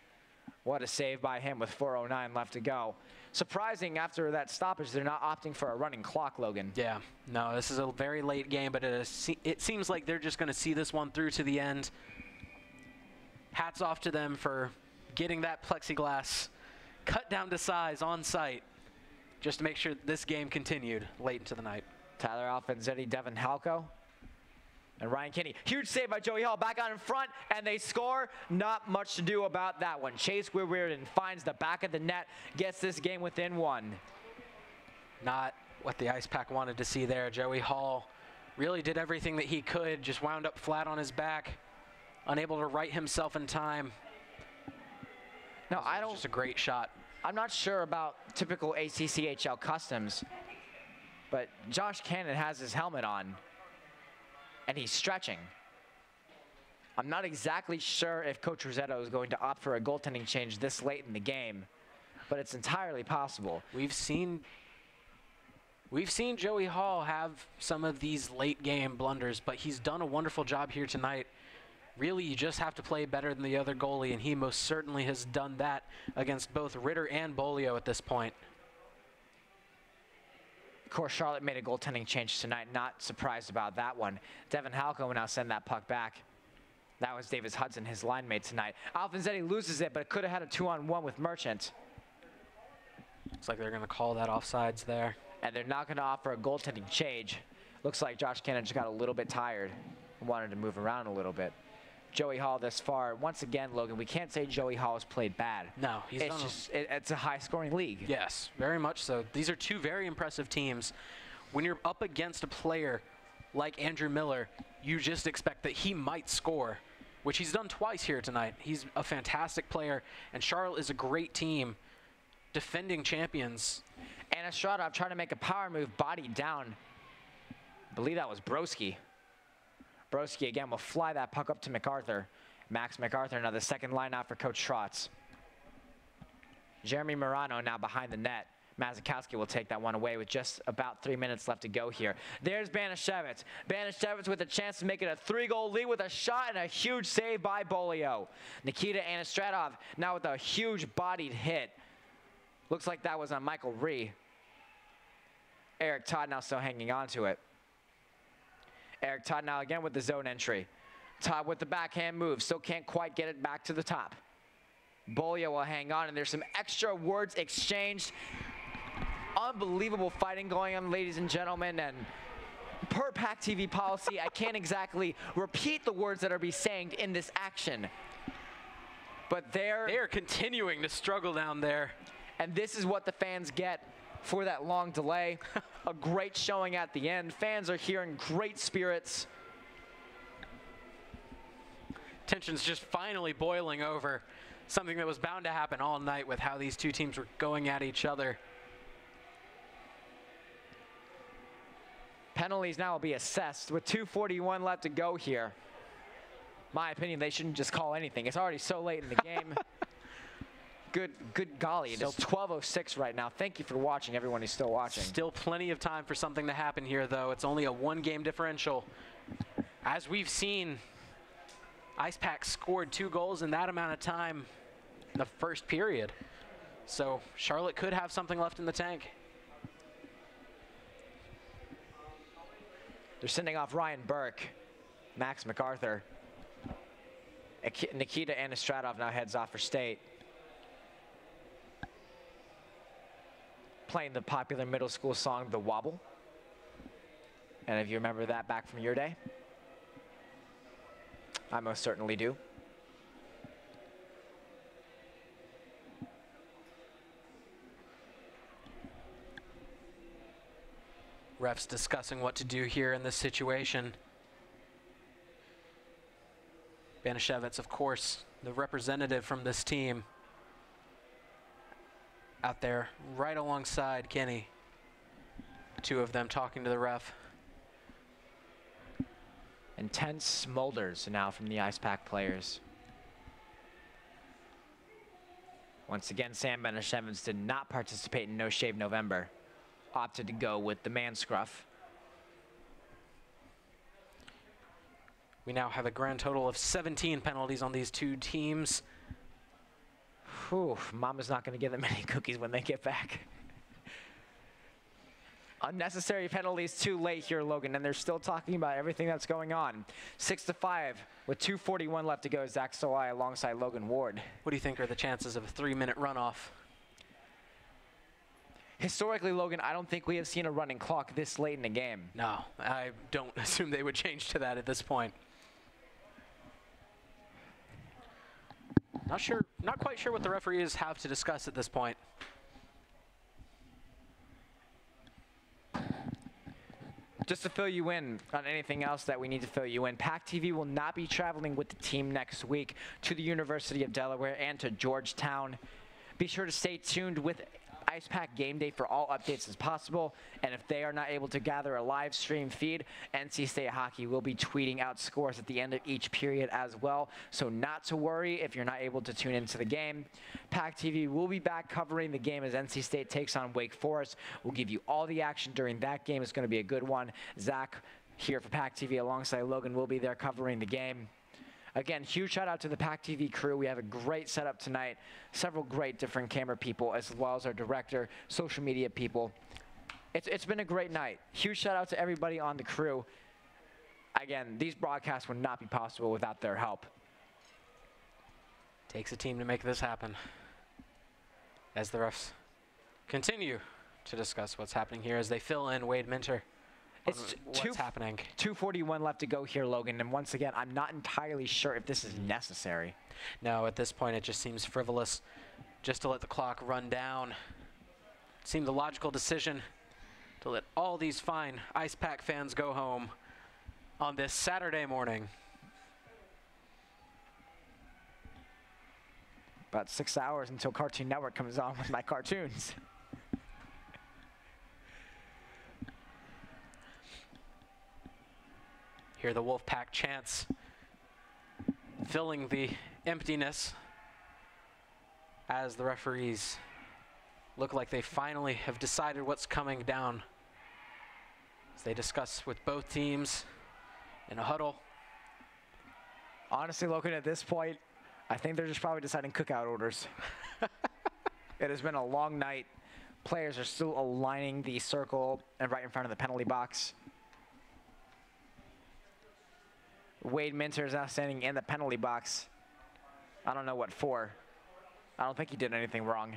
What a save by him with 4:09 left to go. Surprising after that stoppage, they're not opting for a running clock, Logan. Yeah, no, this is a very late game, but it seems like they're just going to see this one through to the end. Hats off to them for getting that plexiglass cut down to size on site, just to make sure this game continued late into the night. Tyler Alfonzetti, Devin Halco, and Ryan Kinney. Huge save by Joey Hall, back out in front, and they score. Not much to do about that one. Chase Reardon finds the back of the net, gets this game within 1. Not what the Ice Pack wanted to see there. Joey Hall really did everything that he could, just wound up flat on his back, unable to right himself in time. No, I don't. Just a great shot. I'm not sure about typical ACCHL customs, but Josh Cannon has his helmet on, and he's stretching. I'm not exactly sure if Coach Rosetto is going to opt for a goaltending change this late in the game, but it's entirely possible. We've seen Joey Hall have some of these late game blunders, but he's done a wonderful job here tonight. Really, you just have to play better than the other goalie, and he most certainly has done that against both Ritter and Bolio at this point. Of course, Charlotte made a goaltending change tonight. Not surprised about that one. Devin Halco will now send that puck back. That was Davis Hudson, his line mate tonight. Alfonzetti loses it, but could have had a 2-on-1 with Merchant. Looks like they're going to call that offsides there. And they're not going to offer a goaltending change. Looks like Josh Cannon just got a little bit tired and wanted to move around a little bit. Joey Hall this far, once again, Logan, we can't say Joey Hall has played bad. No, it's a high-scoring league. Yes, very much so. These are two very impressive teams. When you're up against a player like Andrew Miller, you just expect that he might score, which he's done twice here tonight. He's a fantastic player, and Charlotte is a great team, defending champions. And Estradov trying to make a power move, body down. I believe that was Broski. Broski again will fly that puck up to MacArthur. Max MacArthur now the second line out for Coach Trotz. Jeremy Morano now behind the net. Mazikowski will take that one away with just about 3 minutes left to go here. There's Banashevitz. Banashevitz with a chance to make it a 3-goal lead with a shot and a huge save by Bolio. Nikita Anastratov now with a huge bodied hit. Looks like that was on Michael Ree. Eric Todd now still hanging on to it. Eric Todd now again with the zone entry. Todd with the backhand move, still can't quite get it back to the top. Bolio will hang on, and there's some extra words exchanged. Unbelievable fighting going on, ladies and gentlemen, and per PackTV policy, I can't exactly repeat the words that are being saying in this action. But they are continuing to struggle down there. And this is what the fans get for that long delay. A great showing at the end. Fans are here in great spirits. Tension's just finally boiling over. Something that was bound to happen all night with how these two teams were going at each other. Penalties now will be assessed with 2:41 left to go here. My opinion, they shouldn't just call anything. It's already so late in the game. Good golly, it's 12:06 right now. Thank you for watching, everyone who's still watching. Still plenty of time for something to happen here, though. It's only a 1-game differential. As we've seen, Ice Pack scored 2 goals in that amount of time in the first period. So Charlotte could have something left in the tank. They're sending off Ryan Burke, Max MacArthur. Nikita Anastratov now heads off for state. Playing the popular middle school song, The Wobble. And if you remember that back from your day, I most certainly do. Refs discussing what to do here in this situation. Banashevitz, of course, the representative from this team, out there right alongside Kenny. two of them talking to the ref. Intense smolders now from the Ice Pack players. Once again, Sam Benishevitz did not participate in No Shave November. Opted to go with the man scruff. We now have a grand total of 17 penalties on these two teams. Whew, Mama's not going to give them any cookies when they get back. Unnecessary penalties too late here, Logan, and they're still talking about everything that's going on. 6-5 with 2:41 left to go. Zach Solai alongside Logan Ward. What do you think are the chances of a 3-minute runoff? Historically, Logan, I don't think we have seen a running clock this late in the game. No, I don't assume they would change to that at this point. Not quite sure what the referees have to discuss at this point. Just to fill you in on anything else that we need to fill you in, PackTV will not be traveling with the team next week to the University of Delaware and to Georgetown. Be sure to stay tuned with Ice Pack Game Day for all updates as possible, and if they are not able to gather a live stream feed, NC State Hockey will be tweeting out scores at the end of each period as well, so not to worry if you're not able to tune into the game. PackTV will be back covering the game as NC State takes on Wake Forest. We'll give you all the action during that game. It's going to be a good one. Zach here for PackTV alongside Logan will be there covering the game. Again, huge shout out to the PackTV crew. We have a great setup tonight. Several great different camera people, as well as our director, social media people. It's been a great night. Huge shout out to everybody on the crew. Again, these broadcasts would not be possible without their help. Takes a team to make this happen. As the refs continue to discuss what's happening here as they fill in Wade Minter. It's what's happening. 2:41 left to go here, Logan. And once again, I'm not entirely sure if this is necessary. No, at this point, it just seems frivolous just to let the clock run down. It seemed the logical decision to let all these fine Ice Pack fans go home on this Saturday morning. About 6 hours until Cartoon Network comes on with my cartoons. Hear the Wolfpack chants filling the emptiness as the referees look like they finally have decided what's coming down as they discuss with both teams in a huddle. Honestly, Logan, at this point, I think they're just probably deciding cookout orders. It has been a long night. Players are still aligning the circle and right in front of the penalty box. Wade Minter is now standing in the penalty box. I don't know what for. I don't think he did anything wrong.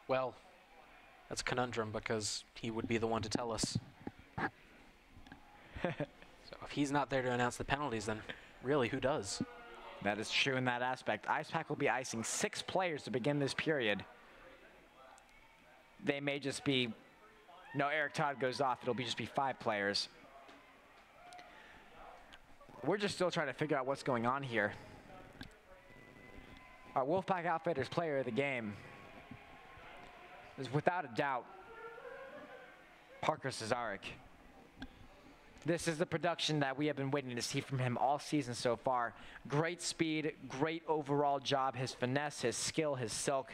Well, that's a conundrum because he would be the one to tell us. So if he's not there to announce the penalties, then really who does? That is true in that aspect. Ice Pack will be icing 6 players to begin this period. They may just be, no, Eric Todd goes off. It'll just be 5 players. We're just still trying to figure out what's going on here. Our Wolfpack Outfitters player of the game is without a doubt Parker Cesarek. This is the production that we have been waiting to see from him all season so far. Great speed, great overall job, his finesse, his skill, his silk.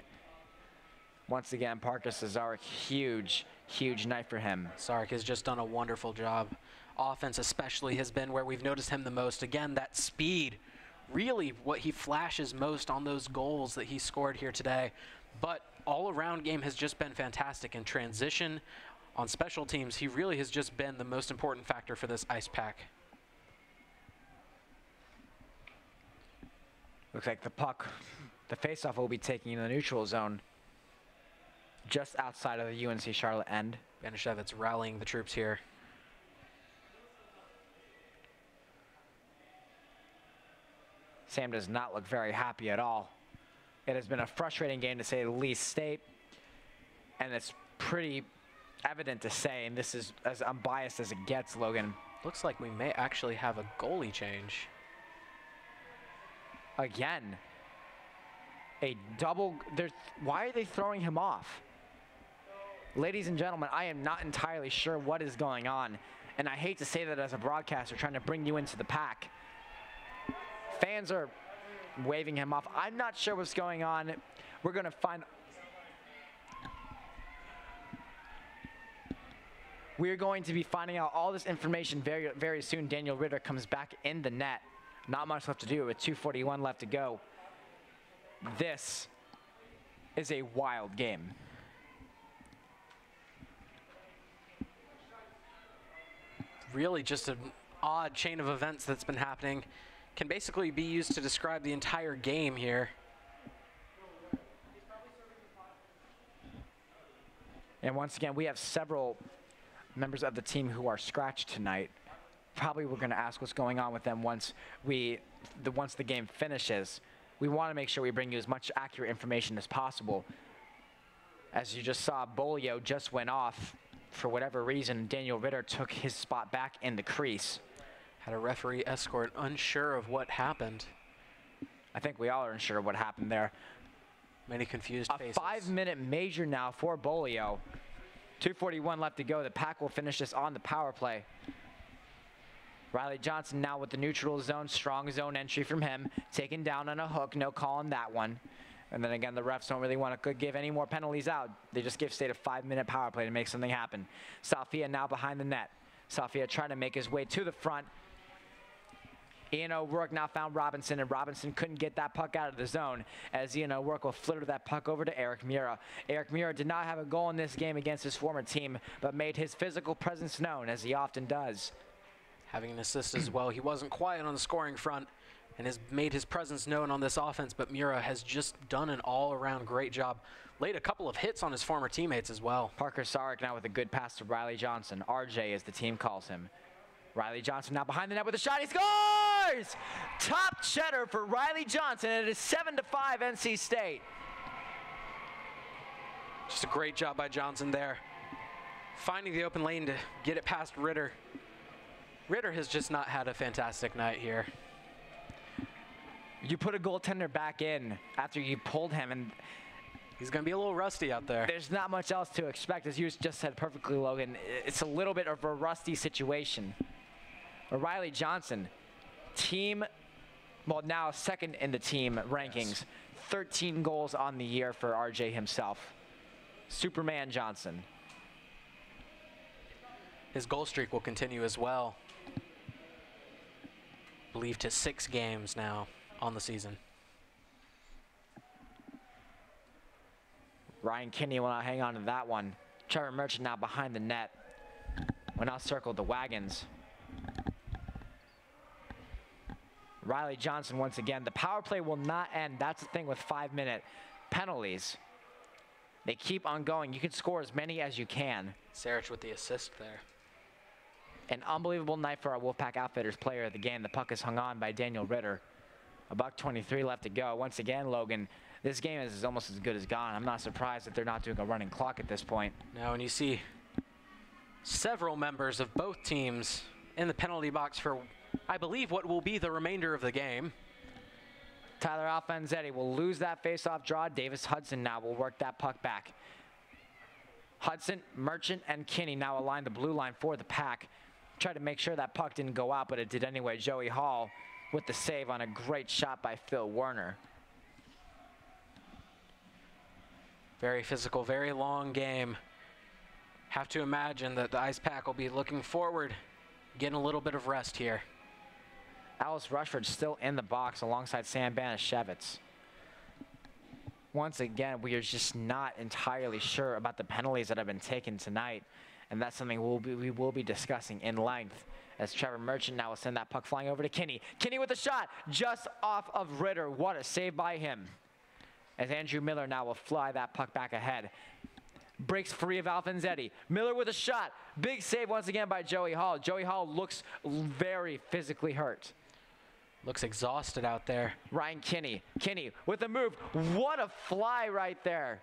Once again, Parker Cesarek, huge, huge night for him. Cesarek has just done a wonderful job. Offense especially has been where we've noticed him the most. Again, that speed, really what he flashes most on those goals that he scored here today. But all-around game has just been fantastic. In transition, on special teams, he really has just been the most important factor for this Ice Pack. Looks like the puck, the faceoff will be taking in the neutral zone just outside of the UNC Charlotte end. Benishevitz rallying the troops here. Sam does not look very happy at all. It has been a frustrating game to say the least, State, and it's pretty evident to say, and this is as unbiased as it gets, Logan. Looks like we may actually have a goalie change. Again, a double, why are they throwing him off? Ladies and gentlemen, I am not entirely sure what is going on, and I hate to say that as a broadcaster trying to bring you into the pack. Fans are waving him off. I'm not sure what's going on. We're going to find... We're going to be finding out all this information very, very soon. Daniel Ritter comes back in the net. Not much left to do with 2:41 left to go. This is a wild game. Really just an odd chain of events that's been happening. Can basically be used to describe the entire game here. And once again, we have several members of the team who are scratched tonight. Probably we're going to ask what's going on with them once the game finishes. We want to make sure we bring you as much accurate information as possible. As you just saw, Bolio just went off. For whatever reason, Daniel Ritter took his spot back in the crease. Had a referee escort, unsure of what happened. I think we all are unsure of what happened there. Many confused faces. A 5-minute major now for Bolio. 2:41 left to go. The Pack will finish this on the power play. Riley Johnson now with the neutral zone. Strong zone entry from him. Taken down on a hook. No call on that one. And then again, the refs don't really want to give any more penalties out. They just give State a 5-minute power play to make something happen. Salfia now behind the net. Salfia trying to make his way to the front. Ian O'Rourke now found Robinson, and Robinson couldn't get that puck out of the zone as Ian O'Rourke will flitter that puck over to Eric Mura. Eric Mura did not have a goal in this game against his former team, but made his physical presence known, as he often does. Having an assist as well. He wasn't quiet on the scoring front and has made his presence known on this offense, but Mura has just done an all-around great job. Laid a couple of hits on his former teammates as well. Parker Sarek now with a good pass to Riley Johnson. RJ as the team calls him. Riley Johnson now behind the net with a shot. He scores! Top cheddar for Riley Johnson, and it is 7-5 NC State. Just a great job by Johnson there. Finding the open lane to get it past Ritter. Ritter has just not had a fantastic night here. You put a goaltender back in after you pulled him, and he's going to be a little rusty out there. There's not much else to expect. As you just said perfectly, Logan, it's a little bit of a rusty situation. Riley Johnson, now second in the team rankings. Yes. 13 goals on the year for RJ himself. Superman Johnson. His goal streak will continue as well. I believe to 6 games now on the season. Ryan Kinney will not hang on to that one. Trevor Merchant now behind the net. Will now circle the wagons. Riley Johnson once again. The power play will not end. That's the thing with 5-minute penalties. They keep on going. You can score as many as you can. Sarich with the assist there. An unbelievable night for our Wolfpack Outfitters player of the game. The puck is hung on by Daniel Ritter. $1:23 left to go. Once again, Logan, this game is almost as good as gone. I'm not surprised that they're not doing a running clock at this point. Now, and you see several members of both teams in the penalty box for, I believe, what will be the remainder of the game. Tyler Alfanzetti will lose that face-off draw. Davis Hudson now will work that puck back. Hudson, Merchant, and Kinney now align the blue line for the Pack. Tried to make sure that puck didn't go out, but it did anyway. Joey Hall with the save on a great shot by Phil Werner. Very physical, very long game. Have to imagine that the Ice Pack will be looking forward, getting a little bit of rest here. Alice Rushford still in the box alongside Sam Banashevitz. Once again, we are just not entirely sure about the penalties that have been taken tonight, and that's something we will be discussing in length as Trevor Merchant now will send that puck flying over to Kinney. Kinney with a shot just off of Ritter. What a save by him. As Andrew Miller now will fly that puck back ahead. Breaks free of Alfanzetti. Miller with a shot. Big save once again by Joey Hall. Joey Hall looks very physically hurt. Looks exhausted out there. Ryan Kinney. Kinney with a move. What a fly right there.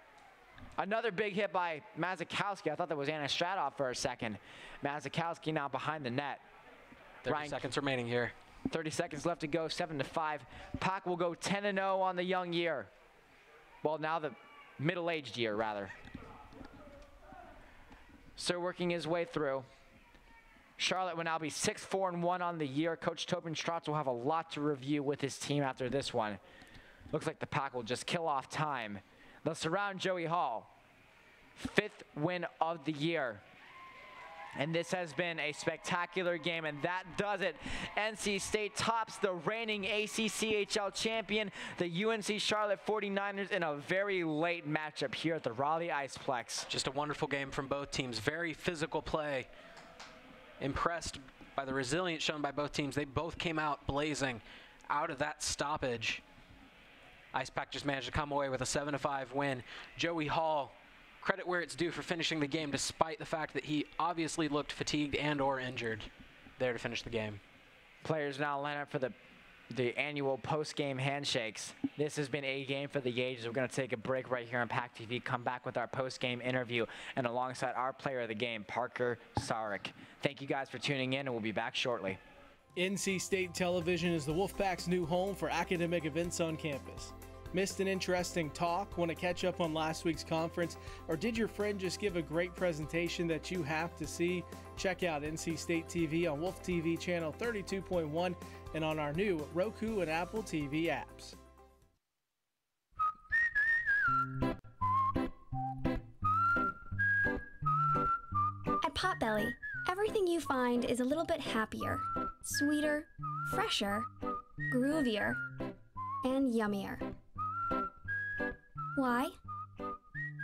Another big hit by Mazikowski. I thought that was Anna Stradov for a second. Mazikowski now behind the net. 30 seconds remaining here. 30 seconds left to go, 7-5. Pack will go 10-0 on the young year. Well, now the middle-aged year, rather. still working his way through. Charlotte will now be 6-4-1 on the year. Coach Tobin Strotz will have a lot to review with his team after this one. Looks like the Pack will just kill off time. They'll surround Joey Hall. 5th win of the year. And this has been a spectacular game, and that does it. NC State tops the reigning ACCHL champion, the UNC Charlotte 49ers, in a very late matchup here at the Raleigh Iceplex. Just a wonderful game from both teams. Very physical play. Impressed by the resilience shown by both teams. They both came out blazing out of that stoppage. IcePack just managed to come away with a 7-5 win. Joey Hall, credit where it's due for finishing the game despite the fact that he obviously looked fatigued and or injured there to finish the game. Players now line up for the annual post-game handshakes. This has been a game for the ages. We're going to take a break right here on PackTV, come back with our post-game interview, and alongside our player of the game, Parker Sarek. Thank you guys for tuning in, and we'll be back shortly. NC State Television is the Wolfpack's new home for academic events on campus. Missed an interesting talk? Want to catch up on last week's conference? Or did your friend just give a great presentation that you have to see? Check out NC State TV on Wolf TV channel 32.1 and on our new Roku and Apple TV apps. At Potbelly, everything you find is a little bit happier, sweeter, fresher, groovier, and yummier. Why?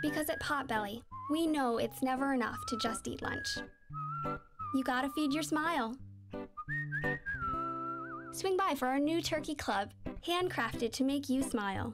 Because at Potbelly, we know it's never enough to just eat lunch. You gotta feed your smile. Swing by for our new turkey club, handcrafted to make you smile.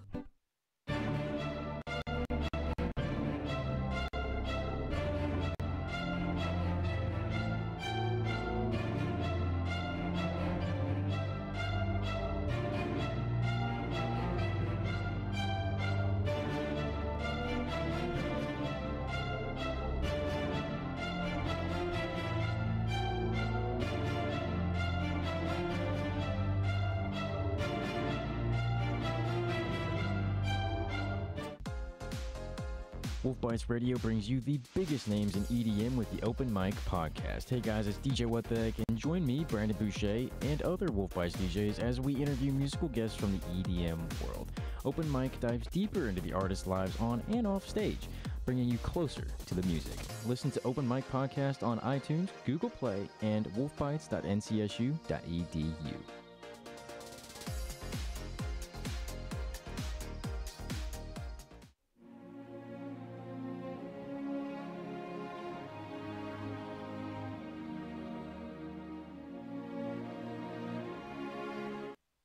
Wolf Bites Radio brings you the biggest names in EDM with the Open Mic Podcast. Hey guys, it's DJ What the Heck, and join me, Brandon Boucher, and other Wolf Bites DJs as we interview musical guests from the EDM world. Open Mic dives deeper into the artists' lives on and off stage, bringing you closer to the music. Listen to Open Mic Podcast on iTunes, Google Play, and wolfbites.ncsu.edu.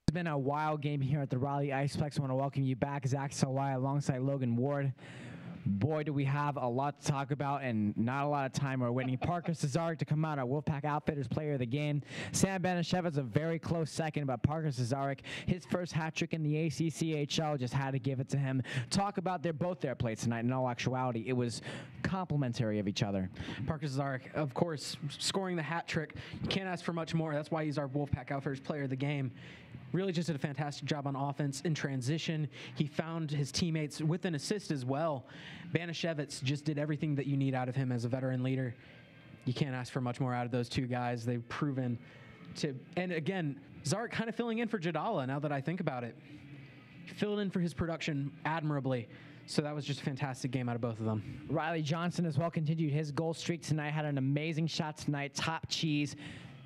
It's been a wild game here at the Raleigh Iceplex. I want to welcome you back, Zach Sawai, alongside Logan Ward. Boy, do we have a lot to talk about and not a lot of time. We're waiting Parker Cesarek to come out, our Wolfpack Outfitters player of the game. Sam Banishevitz a very close second, but Parker Cesarek, his first hat trick in the ACCHL, just had to give it to him. Talk about both their plays tonight. In all actuality, it was complimentary of each other. Parker Cesarek, of course, scoring the hat trick. You can't ask for much more. That's why he's our Wolfpack Outfitters player of the game. Really just did a fantastic job on offense. In transition, he found his teammates with an assist as well. Banishevitz just did everything that you need out of him as a veteran leader. You can't ask for much more out of those two guys. They've proven to, and again, Zarek kind of filling in for Jadala now that I think about it. He filled in for his production admirably. So that was just a fantastic game out of both of them. Riley Johnson as well continued his goal streak tonight, had an amazing shot tonight, top cheese.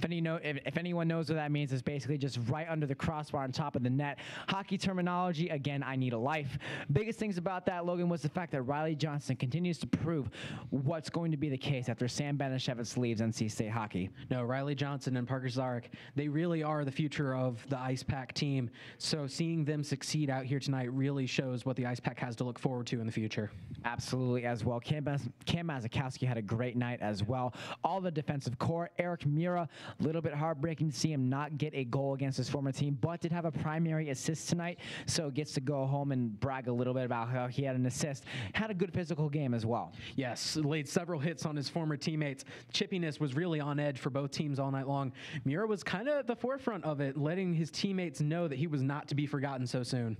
If anyone knows what that means, it's basically just right under the crossbar on top of the net. Hockey terminology, again, I need a life. Biggest things about that, Logan, was the fact that Riley Johnson continues to prove what's going to be the case after Sam Banishevitz leaves NC State hockey. No, Riley Johnson and Parker Zarek, they really are the future of the IcePack team. So seeing them succeed out here tonight really shows what the IcePack has to look forward to in the future. Absolutely as well. Cam Mazakowski had a great night as well. All the defensive core, Eric Mura, a little bit heartbreaking to see him not get a goal against his former team, but did have a primary assist tonight, so gets to go home and brag a little bit about how he had an assist. Had a good physical game as well. Yes, laid several hits on his former teammates. Chippiness was really on edge for both teams all night long. Mura was kind of at the forefront of it, letting his teammates know that he was not to be forgotten so soon.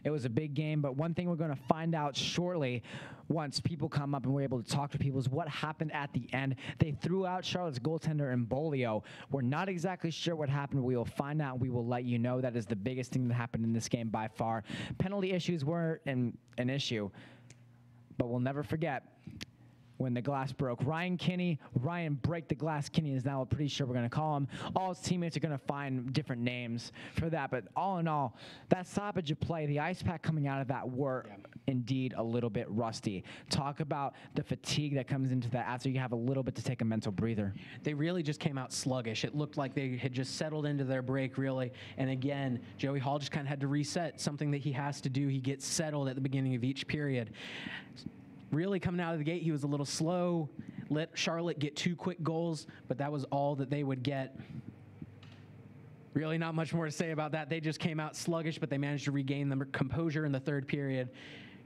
It was a big game, but one thing we're going to find out shortly once people come up and we're able to talk to people is what happened at the end. They threw out Charlotte's goaltender Embolio. We're not exactly sure what happened. We will find out. We will let you know. That is the biggest thing that happened in this game by far. Penalty issues were an issue, but we'll never forget when the glass broke. Ryan break the glass. Kinney is now pretty sure we're going to call him. All his teammates are going to find different names for that. But all in all, that stoppage of play, the ice pack coming out of that were indeed a little bit rusty. Talk about the fatigue that comes into that after you have a little bit to take a mental breather. They really just came out sluggish. It looked like they had just settled into their break, really. And again, Joey Hall just kind of had to reset, something that he has to do. He gets settled at the beginning of each period. Really coming out of the gate, he was a little slow, let Charlotte get 2 quick goals, but that was all that they would get. Really not much more to say about that. They just came out sluggish, but they managed to regain the composure in the third period,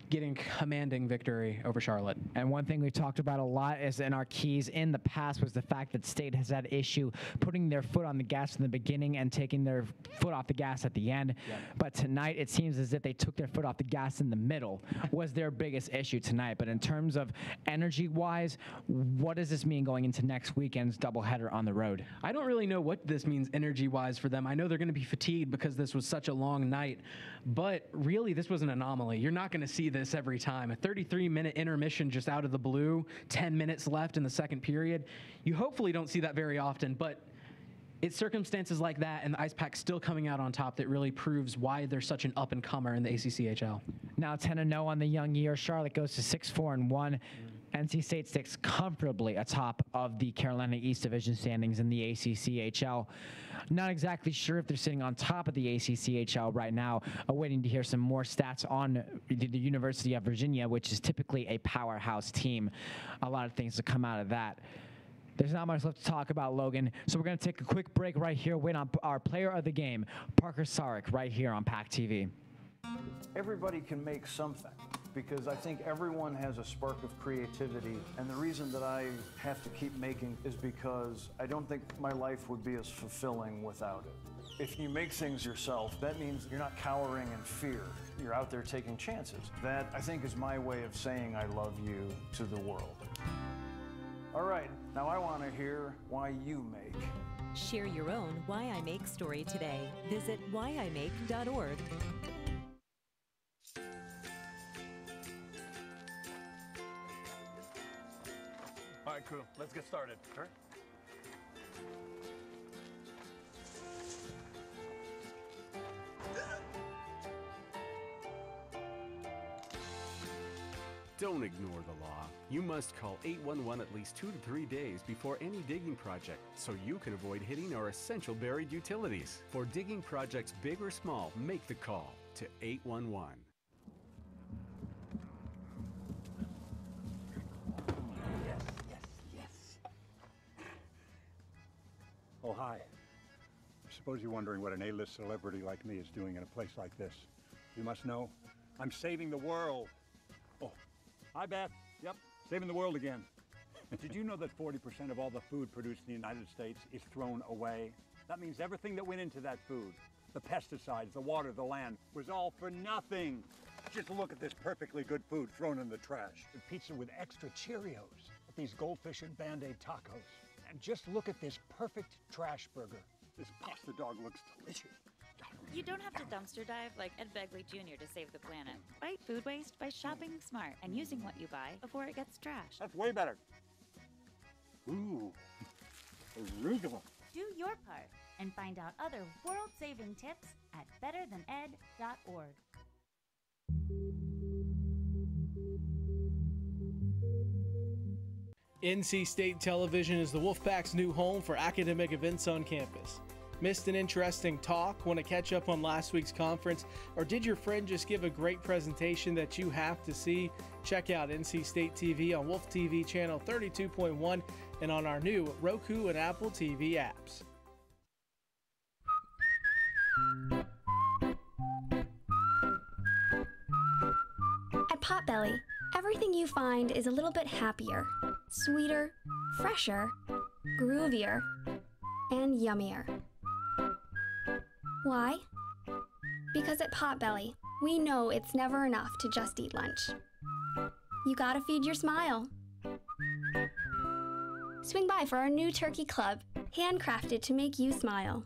getting commanding victory over Charlotte. And one thing we talked about a lot is in our keys in the past was the fact that State has had issue putting their foot on the gas in the beginning and taking their foot off the gas at the end. Yep. But tonight it seems as if they took their foot off the gas in the middle was their biggest issue tonight. But in terms of energy-wise, what does this mean going into next weekend's doubleheader on the road? I don't really know what this means energy-wise for them. I know they're going to be fatigued because this was such a long night, but really this was an anomaly. You're not going to see this every time. A 33-minute intermission just out of the blue, 10 minutes left in the second period. You hopefully don't see that very often, but it's circumstances like that and the Ice Pack still coming out on top that really proves why they're such an up-and-comer in the ACCHL. Now 10-0 on the young year. Charlotte goes to 6-4-1. NC State sticks comfortably atop of the Carolina East Division standings in the ACCHL. Not exactly sure if they're sitting on top of the ACCHL right now, waiting to hear some more stats on the University of Virginia, which is typically a powerhouse team. A lot of things to come out of that. There's not much left to talk about, Logan, so we're going to take a quick break right here, wait on our player of the game, Parker Sarek, right here on PackTV. Everybody can make something, because I think everyone has a spark of creativity, and the reason that I have to keep making is because I don't think my life would be as fulfilling without it. If you make things yourself, that means you're not cowering in fear. You're out there taking chances. That, I think, is my way of saying I love you to the world. All right, now I want to hear why you make. Share your own Why I Make story today. Visit whyimake.org. All right, crew, let's get started. Sure. Don't ignore the law. You must call 811 at least 2 to 3 days before any digging project so you can avoid hitting our essential buried utilities. For digging projects big or small, make the call to 811. Oh, hi. I suppose you're wondering what an A-list celebrity like me is doing in a place like this. You must know, I'm saving the world. Oh, hi, Beth. Yep, saving the world again. Did you know that 40% of all the food produced in the United States is thrown away? That means everything that went into that food, the pesticides, the water, the land, was all for nothing. Just look at this perfectly good food thrown in the trash. The pizza with extra Cheerios, these goldfish and Band-Aid tacos. And just look at this perfect trash burger. This pasta dog looks delicious. You don't have to dumpster dive like Ed Begley Jr. to save the planet. Fight food waste by shopping smart and using what you buy before it gets trashed. That's way better. Ooh, arugula. Do your part and find out other world-saving tips at betterthaned.org. NC State Television is the Wolfpack's new home for academic events on campus. Missed an interesting talk? Want to catch up on last week's conference? Or did your friend just give a great presentation that you have to see? Check out NC State TV on Wolf TV channel 32.1 and on our new Roku and Apple TV apps. At Potbelly, everything you find is a little bit happier, sweeter, fresher, groovier, and yummier. Why? Because at Potbelly, we know it's never enough to just eat lunch. You gotta feed your smile. Swing by for our new turkey club, handcrafted to make you smile.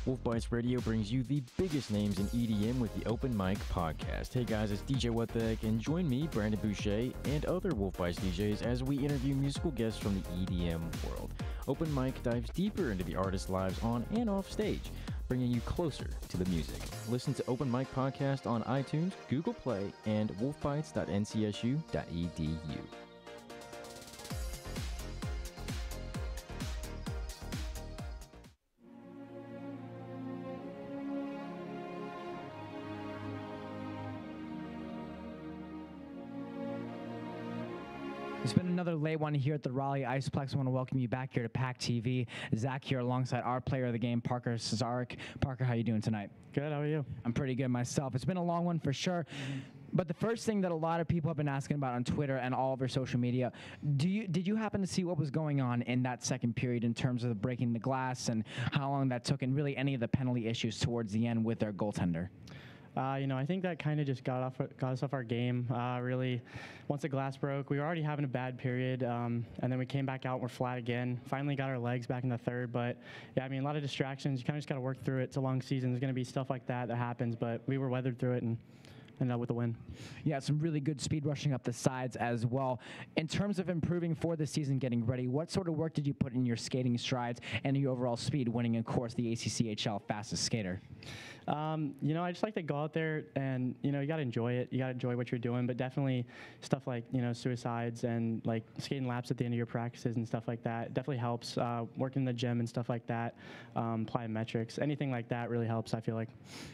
Wolf Bites Radio brings you the biggest names in EDM with the Open Mic Podcast. Hey guys, it's DJ What the Heck, and join me, Brandon Boucher, and other Wolf Bites DJs as we interview musical guests from the EDM world. Open Mic dives deeper into the artists' lives on and off stage, bringing you closer to the music. Listen to Open Mic Podcast on iTunes, Google Play, and wolfbites.ncsu.edu. It's been another late one here at the Raleigh Iceplex. I want to welcome you back here to PackTV. Zach here alongside our player of the game, Parker Cesarek. Parker, how you doing tonight? Good, how are you? I'm pretty good myself. It's been a long one for sure. But the first thing that a lot of people have been asking about on Twitter and all over social media, did you happen to see what was going on in that second period in terms of breaking the glass and how long that took, and really any of the penalty issues towards the end with their goaltender? I think that kind of just got us off our game. Really, once the glass broke, we were already having a bad period, and then we came back out and we're flat again. Finally got our legs back in the third, but yeah, I mean, a lot of distractions. You kind of just got to work through it. It's a long season. There's going to be stuff like that happens, but we were weathered through it and ended up with a win. Yeah, some really good speed rushing up the sides as well. In terms of improving for the season, getting ready, what sort of work did you put in your skating strides and your overall speed, winning, of course, the ACCHL fastest skater? I just like to go out there and, you got to enjoy it. You got to enjoy what you're doing, but definitely stuff like, suicides and like skating laps at the end of your practices and stuff like that definitely helps. Working in the gym and stuff like that, plyometrics, anything like that really helps, I feel like.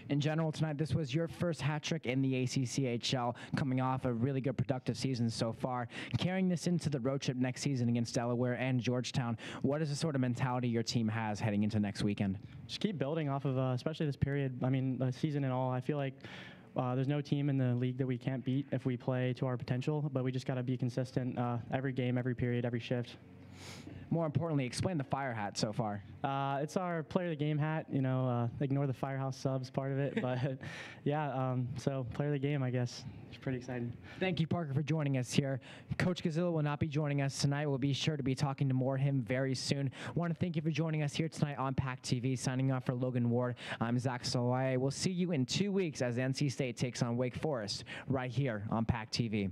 In general, tonight, this was your first hat trick in the ACCHL, coming off a really good productive season so far. Carrying this into the road trip next season against Delaware and Georgetown, what is the sort of mentality your team has heading into next weekend? Just keep building off of, especially this period. I mean, the season and all, I feel like there's no team in the league that we can't beat if we play to our potential, but we just got to be consistent every game, every period, every shift. More importantly, explain the fire hat so far. It's our player of the game hat, ignore the Firehouse subs part of it, but yeah, so player of the game, I guess. It's pretty exciting. Thank you, Parker, for joining us here. Coach Gazilla will not be joining us tonight. We'll be sure to be talking to more of him very soon. I want to thank you for joining us here tonight on PackTV. Signing off for Logan Ward, I'm Zach Solai. We'll see you in 2 weeks as NC State takes on Wake Forest right here on PackTV.